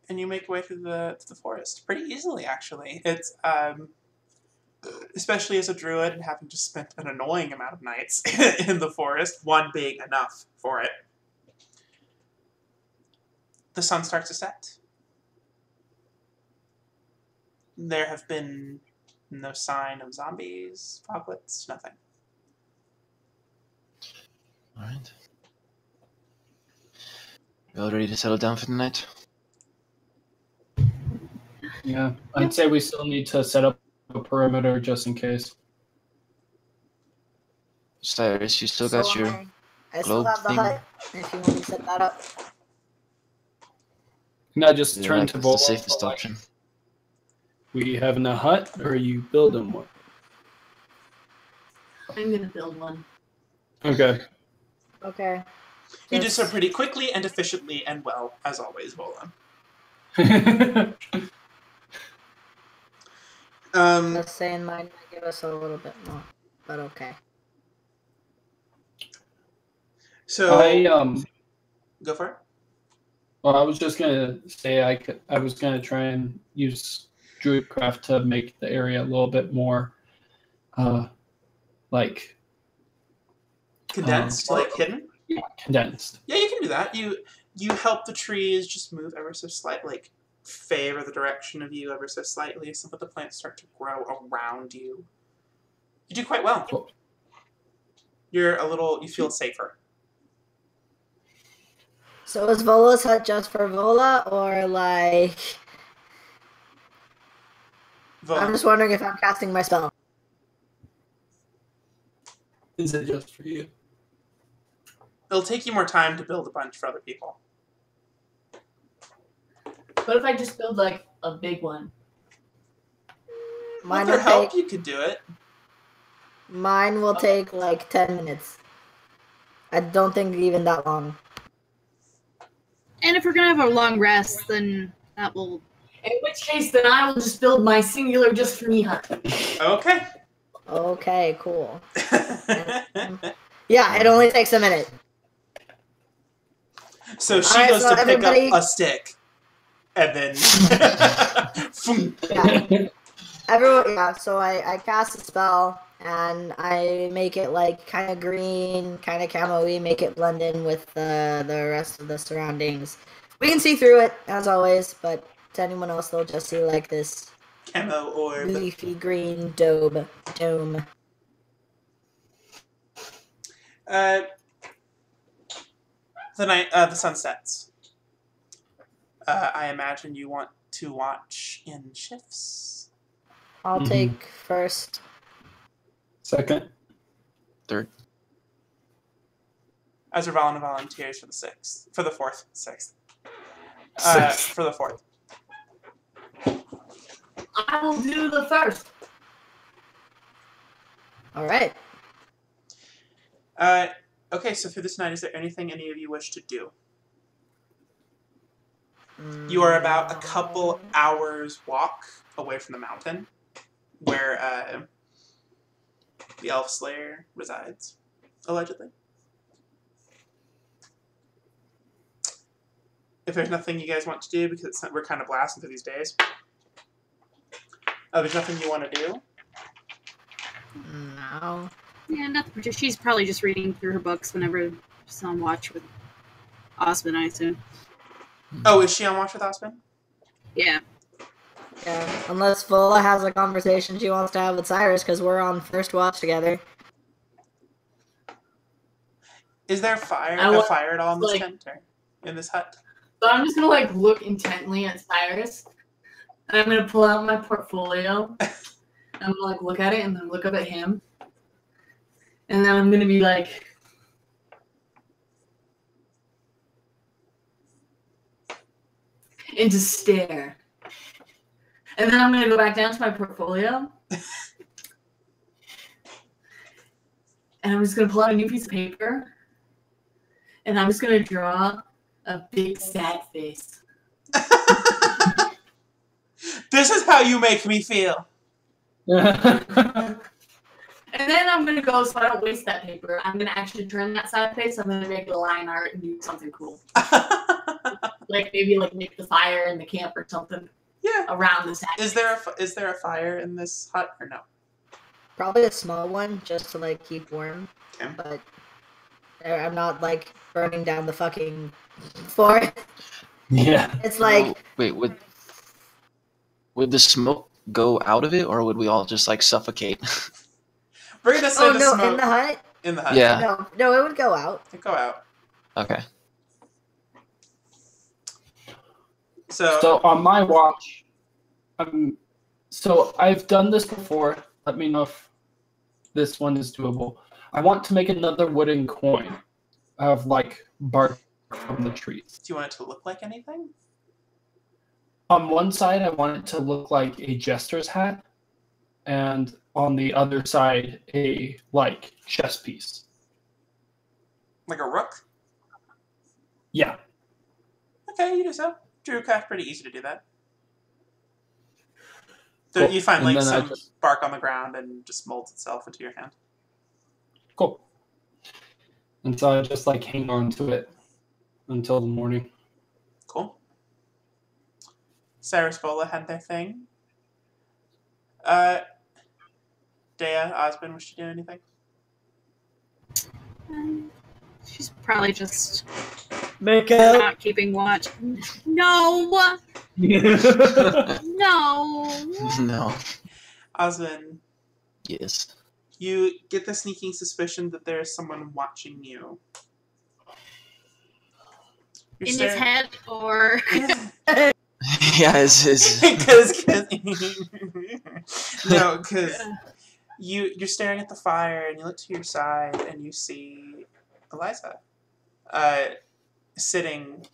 And you make your way through the forest pretty easily, actually. It's especially as a druid and having just spent an annoying amount of nights in the forest, one being enough for it. The sun starts to set. There have been no sign of zombies, foglets, nothing. All right. You all ready to settle down for the night? Yeah, I'd say we still need to set up a perimeter just in case. Cyrus, you still got your I still globe have the thing? hut. If you want me to set that up. Now just Yeah, turn that's to the Vola. safest option. We having a hut, or are you building one? I'm gonna build one. Okay. Okay. You do so pretty quickly and efficiently and well, as always, Vola. Just saying mine might give us a little bit more, but okay. So go for it. Well, I was just gonna say I was gonna try and use Druidcraft to make the area a little bit more, like Condensed, like hidden. Yeah, condensed. Yeah, you can do that. You help the trees just move ever so slightly, like favor the direction of you ever so slightly, so that the plants start to grow around you. You do quite well. Cool. You feel safer. So is Vola's hut just for Vola, or like... I'm just wondering if I'm casting my spell. Is it just for you? It'll take you more time to build a bunch for other people. What if I just build like a big one? Mine With their will help, take... you could do it. Mine will take like 10 minutes. I don't think even that long. And if we're gonna have a long rest, then that will... In which case, then I will just build my singular just for me hut. Okay. Okay, cool. Yeah, it only takes a minute. So she goes to pick up a stick, and then... Yeah. Everyone, yeah, so I cast a spell, and I make it like kind of green, kind of camo-y, make it blend in with the rest of the surroundings. We can see through it, as always, but to anyone else, they'll just see like this Camo orb. leafy green dome. The sun sets. I imagine you want to watch in shifts. I'll take first. Second. Third. Azravalna volunteers for the sixth. For the fourth. Sixth. For the fourth. I will do the first. Alright. Okay, so through this night, is there anything any of you wish to do? You are about a couple hours walk away from the mountain where the Elf Slayer resides, allegedly. If there's nothing you guys want to do, because we're kind of blasting through these days. There's nothing you want to do? No. Yeah, nothing. She's probably just reading through her books whenever she's on watch with Osmond, I assume. Oh, is she on watch with Osmond? Yeah. Yeah, unless Vola has a conversation she wants to have with Cyrus, because we're on first watch together. Is there fire at all in this tent or in this hut? So I'm just gonna like look intently at Cyrus, and I'm gonna pull out my portfolio. And I'm gonna like look at it and then look up at him, and then I'm gonna be like, and just stare. And then I'm gonna go back down to my portfolio, and I'm just gonna pull out a new piece of paper, and I'm just gonna draw a big sad face. This is how you make me feel. And then I'm gonna go, so I don't waste that paper. I'm gonna actually turn that sad face. I'm gonna make a line art and do something cool, like maybe like make the fire in the camp or something. Yeah. Around the sad. Is there a fire in this hut or no? Probably a small one, just to like keep warm. Okay. But I'm not like burning down the fucking forest. Yeah. It's like Oh, wait, would the smoke go out of it, or would we all just like suffocate? We're gonna say the smoke in the hut. in the hut. Yeah. No, it would go out. It'd go out. Okay. So on my watch, so I've done this before. Let me know if this one is doable. I want to make another wooden coin of like bark from the trees. Do you want it to look like anything? On one side, I want it to look like a jester's hat, and on the other side, a like chess piece. Like a rook? Yeah. Okay, you do so. Druidcraft, pretty easy to do that. Cool. You find And like then some bark on the ground and just molds itself into your hand. Cool. And so I just like hang on to it until the morning. Cool. Cyrus Vola had their thing. Dea, Osmond, was she doing anything? She's probably just Make out. not keeping watch. No! No! No. Osmond, Yes. you get the sneaking suspicion that there is someone watching you. You're In his head, or... Yeah, it's because you're staring at the fire and you look to your side and you see Eliza, sitting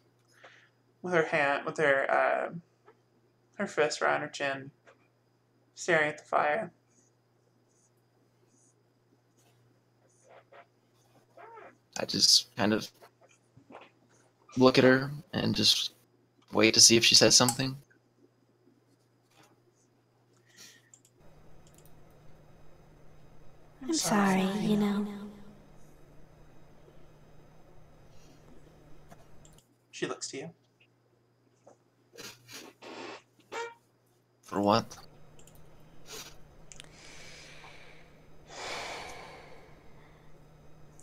with her fist around her chin, staring at the fire. I just kind of look at her and just wait to see if she says something. I'm sorry, you know. She looks to you. For what?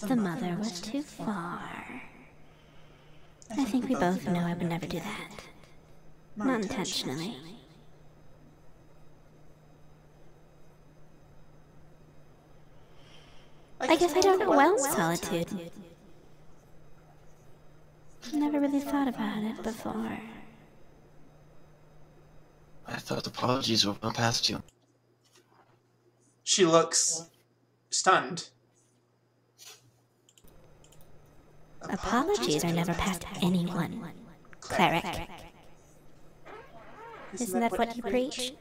The mother was too far. I think we both know I would never do that. Not intentionally. I guess I don't know well solitude. Never really thought about it before. I thought apologies would come past you. She looks stunned. Apologies are never past anyone, cleric. Isn't that what you preach?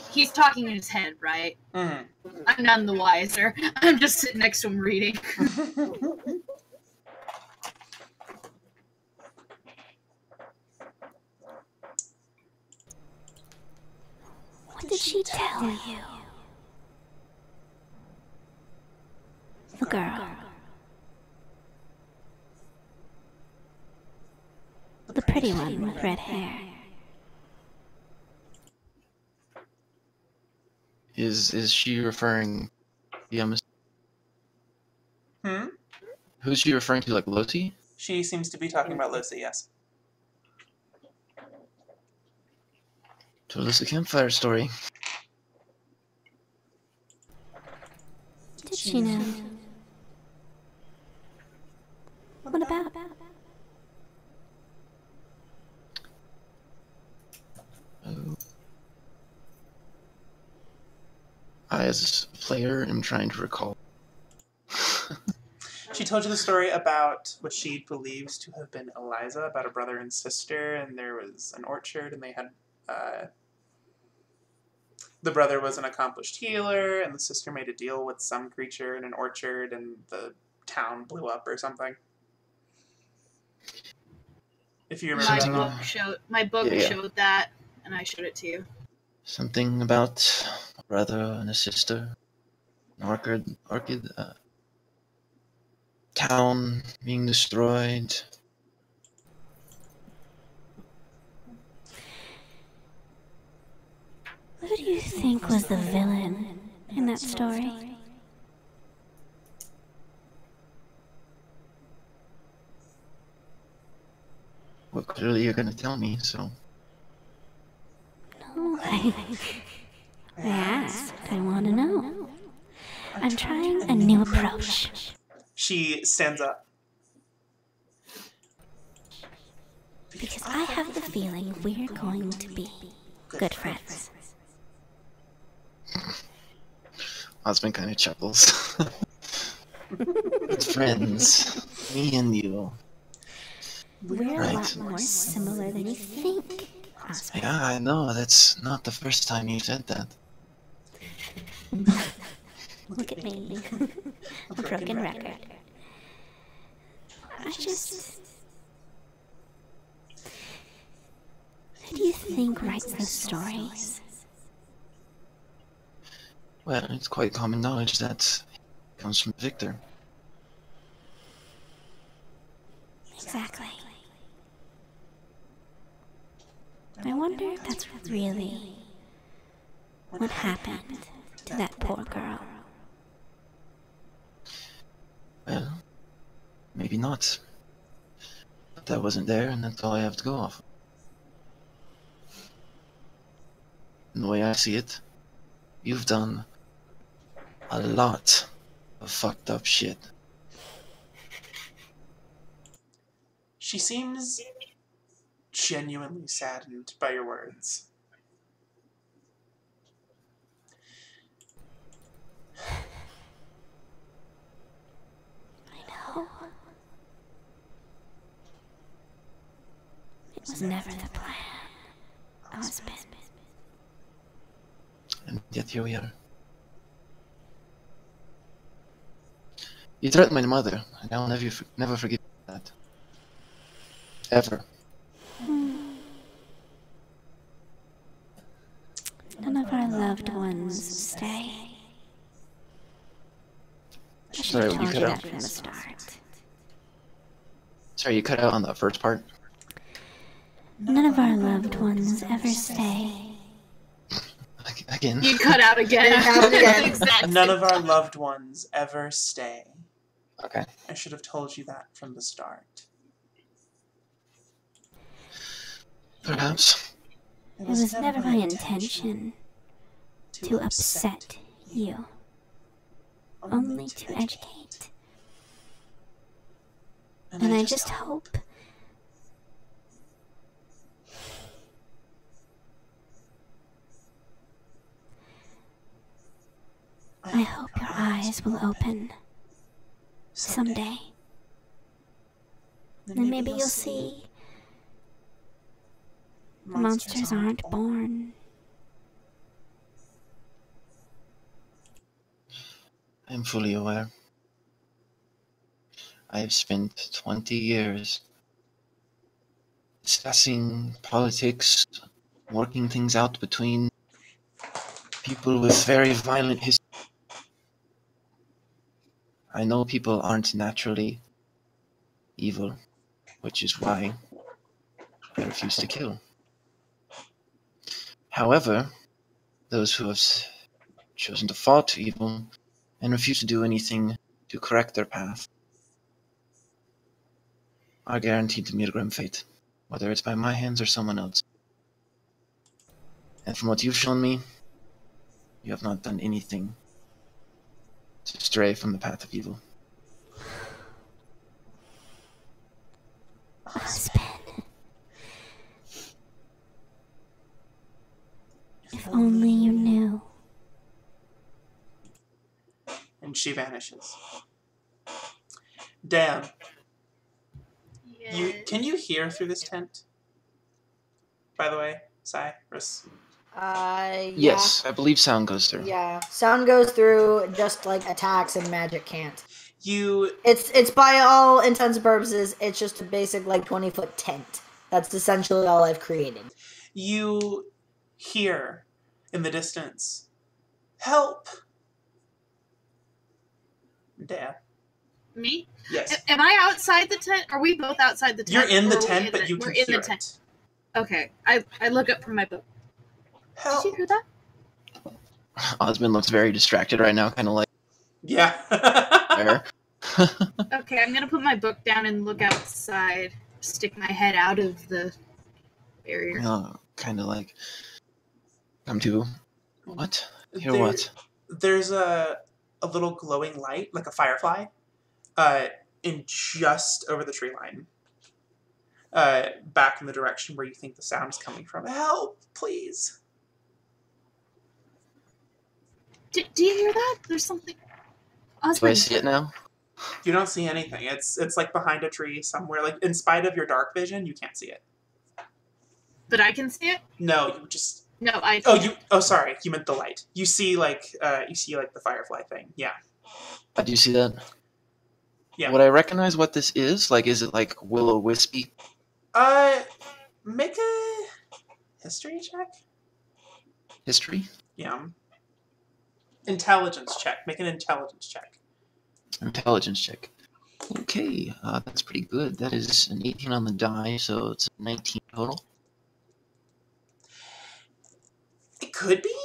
He's talking in his head, right? Mm. I'm none the wiser. I'm just sitting next to him reading. What did she tell you? The girl. The pretty one with red hair. Is she referring? Yeah, who's she referring to? Like Loti? She seems to be talking about Lucy. Yes. Told us a campfire story. Did she know? What about? I, as a player, am trying to recall. She told you the story about what she believes to have been Eliza, about a brother and sister, and there was an orchard, and they had... the brother was an accomplished healer, and the sister made a deal with some creature in an orchard, and the town blew up or something. If you remember My book Yeah. showed that, and I showed it to you. Something about a brother and a sister, an orchid, town being destroyed. Who do you think was the villain in that story? Well, clearly you're gonna tell me, so... No, I asked. I want to know. I'm trying a new approach. She stands up. Because I have the feeling we're going to be good friends. Osmond kind of chuckles. Good friends. Me and you. We're Right. a lot more similar than you think, Osmond. Yeah, I know. That's not the first time you said that. Look at me. A broken record. Who do you think writes those stories? Well, it's quite common knowledge that it comes from Victor. Exactly. I wonder if that's really what happened to that poor girl. Well, maybe not. But that wasn't there, and that's all I have to go off. And the way I see it, you've done a lot of fucked up shit. She seems genuinely saddened by your words. I know. It was never the plan, Osmond. And yet here we are. You threatened my mother, and I'll never forgive that. Ever. None of our loved ones stay. I should Sorry, have you told cut you out. that from the start. Sorry, you cut out on the first part. None of our loved ones ever stay. Again. You cut out again. It happened again. Exact None same of our loved ones ever stay. Okay. I should have told you that from the start. Perhaps. It was never my intention to upset you. Only to educate. And I just hope I hope your eyes will open someday. And maybe you'll see monsters aren't born. I'm fully aware. I have spent 20 years discussing politics, working things out between people with very violent history. I know people aren't naturally evil, which is why I refuse to kill. However, those who have chosen to fall to evil and refuse to do anything to correct their path are guaranteed to meet a grim fate, whether it's by my hands or someone else. And from what you've shown me, you have not done anything to stray from the path of evil. she vanishes. Dan, can you hear through this tent? By the way, Cyrus. Yeah. Yes, I believe sound goes through. Yeah, sound goes through. Just like attacks and magic can't. You. It's by all intents and purposes. It's just a basic like 20-foot tent. That's essentially all I've created. You hear in the distance, "Help!" Dan. Me? Yes. Am I outside the tent? Are we both outside the tent? You're in the tent, but you can hear the tent. Okay. I look up from my book. Help! Did you hear that? Osmond looks very distracted right now, kind of like... Yeah. there. Okay, I'm gonna put my book down and look outside. Stick my head out of the barrier. Kind of like... Come to... What? Hear There- what? There's a little glowing light, like a firefly, in just over the tree line. Back in the direction where you think the sound is coming from. Help, please. Do you hear that? There's something. Do I Osmond. see it now? You don't see anything. It's like behind a tree somewhere. Like in spite of your dark vision, you can't see it. But I can see it? No, you just. No, I. Oh, sorry. You meant the light. You see like the firefly thing. Yeah. Do you see that? Yeah. Would I recognize what this is? Like, is it like Willow-Wispy? Make a history check. History? Yeah. Intelligence check. Make an intelligence check. Intelligence check. Okay, that's pretty good. That is an 18 on the die, so it's a 19 total. It could be.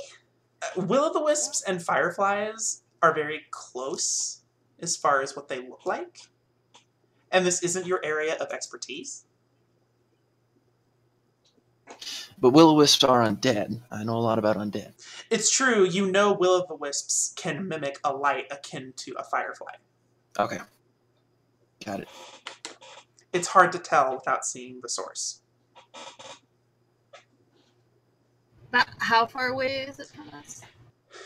Will-o'-the-wisps and fireflies are very close as far as what they look like. And this isn't your area of expertise. But will-o'-wisps are undead. I know a lot about undead. It's true, you know will-o'-the-wisps can mimic a light akin to a firefly. Okay. Got it. It's hard to tell without seeing the source. How far away is it from us?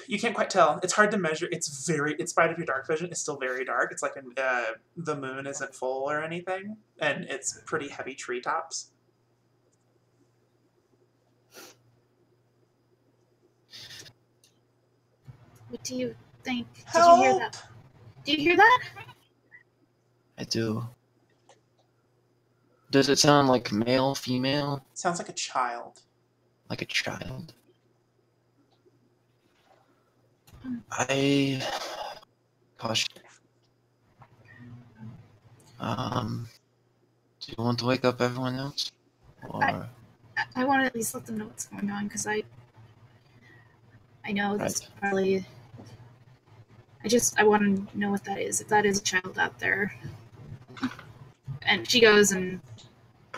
You can't quite tell. It's hard to measure. In spite of your dark vision, it's still very dark. It's like the moon isn't full or anything, and it's pretty heavy treetops. What do you think? Help! Did you hear that? Do you hear that? I do. Does it sound like male, female? Sounds like a child. Like a child? Gosh. Do you want to wake up everyone else? Or... I want to at least let them know what's going on, because I know this Right. probably... I want to know what that is, if that is a child out there. And she goes and,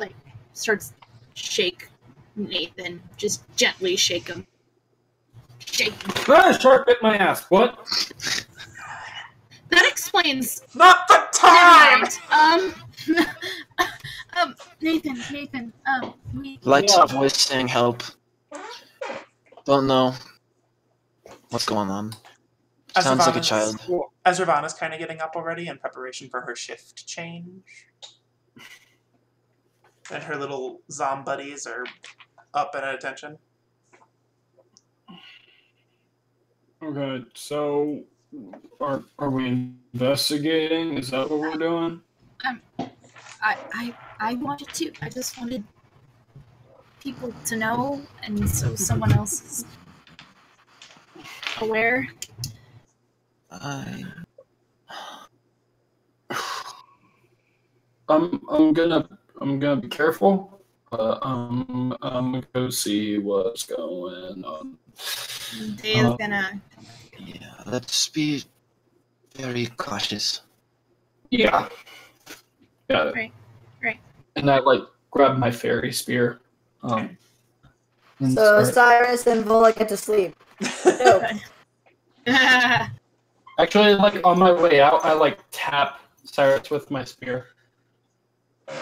like, starts shake Nathan. Just gently shake him. Shake him. Ah, shark bit my ass. What? That explains... Not the time! Nathan, Lights Yeah. voice saying help. Don't know what's going on. Sounds like a child. As Ravana's kind of getting up already in preparation for her shift change. And her little zom buddies are up and at attention. Okay, so are we investigating? Is that what we're doing? I wanted to. I just wanted people to know, and so someone else is aware. I'm gonna be careful. I'm gonna go see what's going on. Dave's gonna. Yeah, let's be very cautious. Yeah. Got it. Right. And I grab my fairy spear. And So start- Cyrus and Vola get to sleep. No. Actually, on my way out, I tap Cyrus with my spear.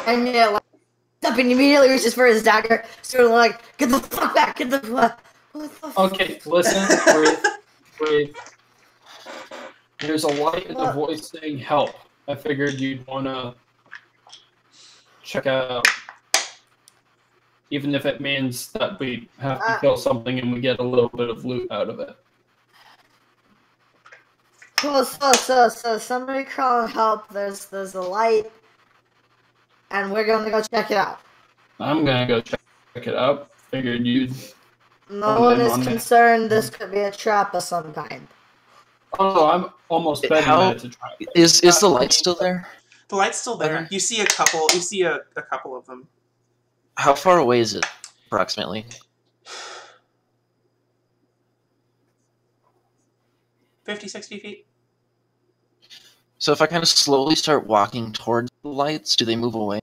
And up and immediately reaches for his dagger, sort of like, get the fuck back, get the fuck. What the fuck? Okay, listen, breathe. There's a light and a voice saying help. I figured you'd want to check out, even if it means that we have to kill something and we get a little bit of loot out of it. Cool, so somebody call help. There's a light, and we're gonna go check it out. I'm gonna go check it out. Figured you'd. No one is concerned this could be a trap of some kind. Oh, I'm almost betting that it's a trap. Is the light still there? The light's still there. Okay. You see a couple. You see a couple of them. How far away is it, approximately? 50, 60 feet. So if I kind of slowly start walking towards the lights, do they move away?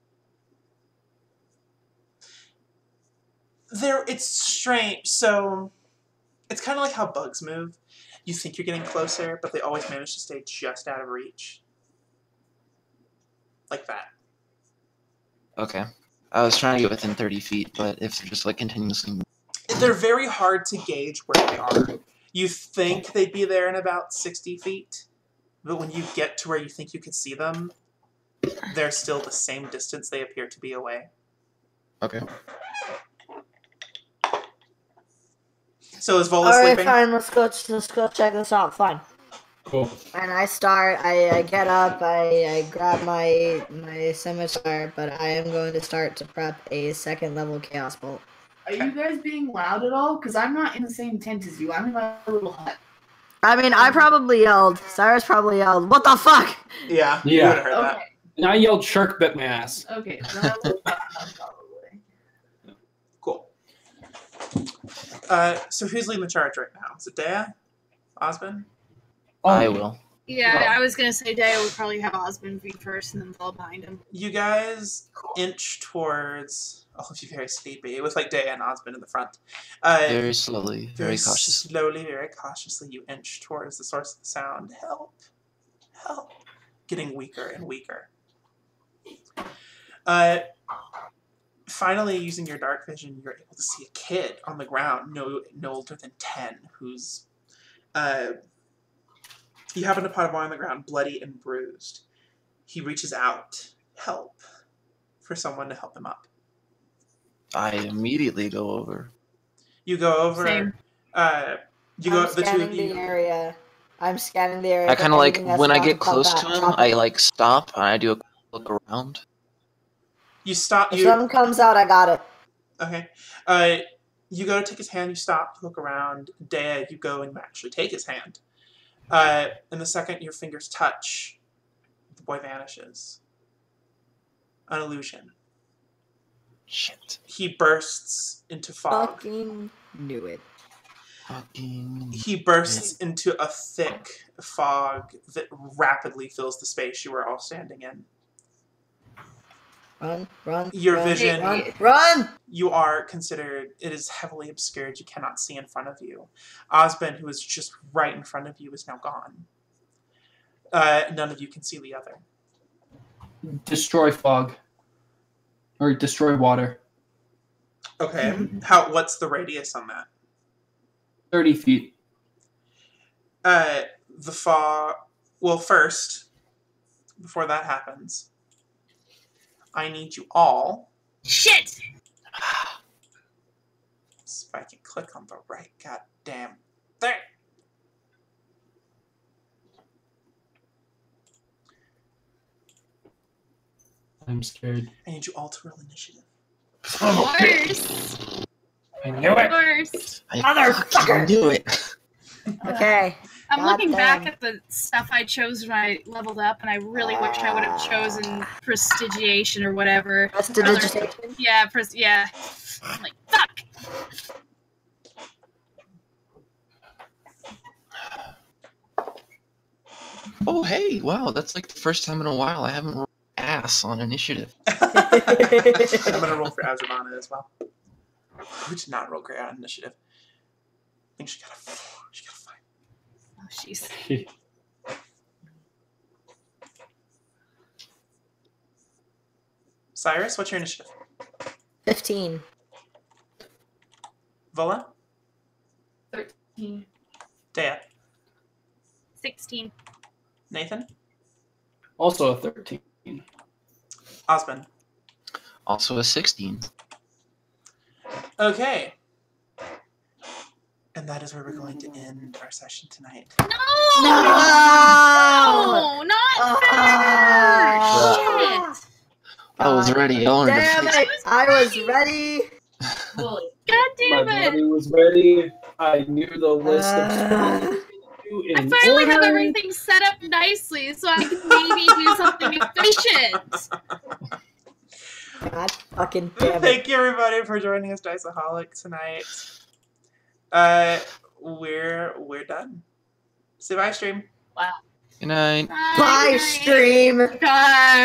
It's strange. So it's kind of like how bugs move. You think you're getting closer, but they always manage to stay just out of reach. Like that. Okay. I was trying to get within 30 feet, but if they're just like continuously... They're very hard to gauge where they are. You think they'd be there in about 60 feet, but when you get to where you think you could see them, they're still the same distance they appear to be away. Okay. So is Vola Alright, sleeping? fine, let's go check this out, fine. Cool. And I get up, I grab my scimitar, but I am going to start to prep a second level chaos bolt. Are you guys being loud at all? Because I'm not in the same tent as you. I'm in my little hut. I mean, I probably yelled. Cyrus probably yelled, "What the fuck?" Yeah, you would have heard that. Okay. And I yelled shark bit my ass. Okay, so that was probably. Cool. So who's leading the charge right now? Is it Dea? Osmond? I will. Yeah, I was gonna say Daya would probably have Osmond be first and then fall behind him. You guys inch towards all of you very sleepy, with like Dea and Osmond in the front. Very slowly, very cautiously. Slowly, very cautiously, you inch towards the source of the sound. Help! Help! Getting weaker and weaker. Finally, using your dark vision, you're able to see a kid on the ground, no older than 10, who's... you happen to pot a boy on the ground, bloody and bruised. He reaches out, help, for someone to help him up. I immediately go over. You go over. Same. You go. I'm The two scanning of you. the area. I'm scanning the area. I kind of like, Anything that's when I not get above close that, to him, chop I it. like stop and I do a look around. You stop. If You something comes out, I got it. okay? You go to take his hand. You stop. You look around. Dea, you go and actually take his hand. And the second your fingers touch, the boy vanishes. An illusion. Shit. He bursts into fog. Fucking knew it. Fucking... He bursts into a thick fog that rapidly fills the space you are all standing in. Run. Your run, vision- Run! You are considered, it is heavily obscured. You cannot see in front of you. Osmond, who is just right in front of you, is now gone. None of you can see the other. Destroy fog. Or destroy water. Okay. What's the radius on that? 30 feet. The fog, well, first, before that happens, I need you all. Shit! If I can click on the right goddamn thing. I'm scared. I need you all to roll initiative. Worse. I knew it. Worse. I fucking knew it. Okay. I'm God looking damn. back at the stuff I chose when I leveled up, and I really wish I would have chosen prestigiation or whatever. Prestidigitation? Yeah, yeah. I'm like, fuck! Oh, hey, wow, that's like the first time in a while I haven't rolled ass on initiative. I'm gonna roll for Azravana as well. Who did not roll great on initiative? I think she got a 4. She got a 5. Oh, jeez. Cyrus, what's your initiative? 15. Vola? 13. Dea? 16. Nathan? Also a 13. Osmond? Also a 16. Okay. And that is where we're going to end our session tonight. No, not fair! Shit! I was ready. I wanted Damn to it! I was ready. Bully. God My damn it! body was ready. I knew the list of spells to do I in finally have order. everything set up nicely so I can maybe do something efficient. God fucking damn it. Thank you, everybody, for joining us, Diceaholics, tonight. We're done. Say bye, stream. Good night. Bye, stream. Bye.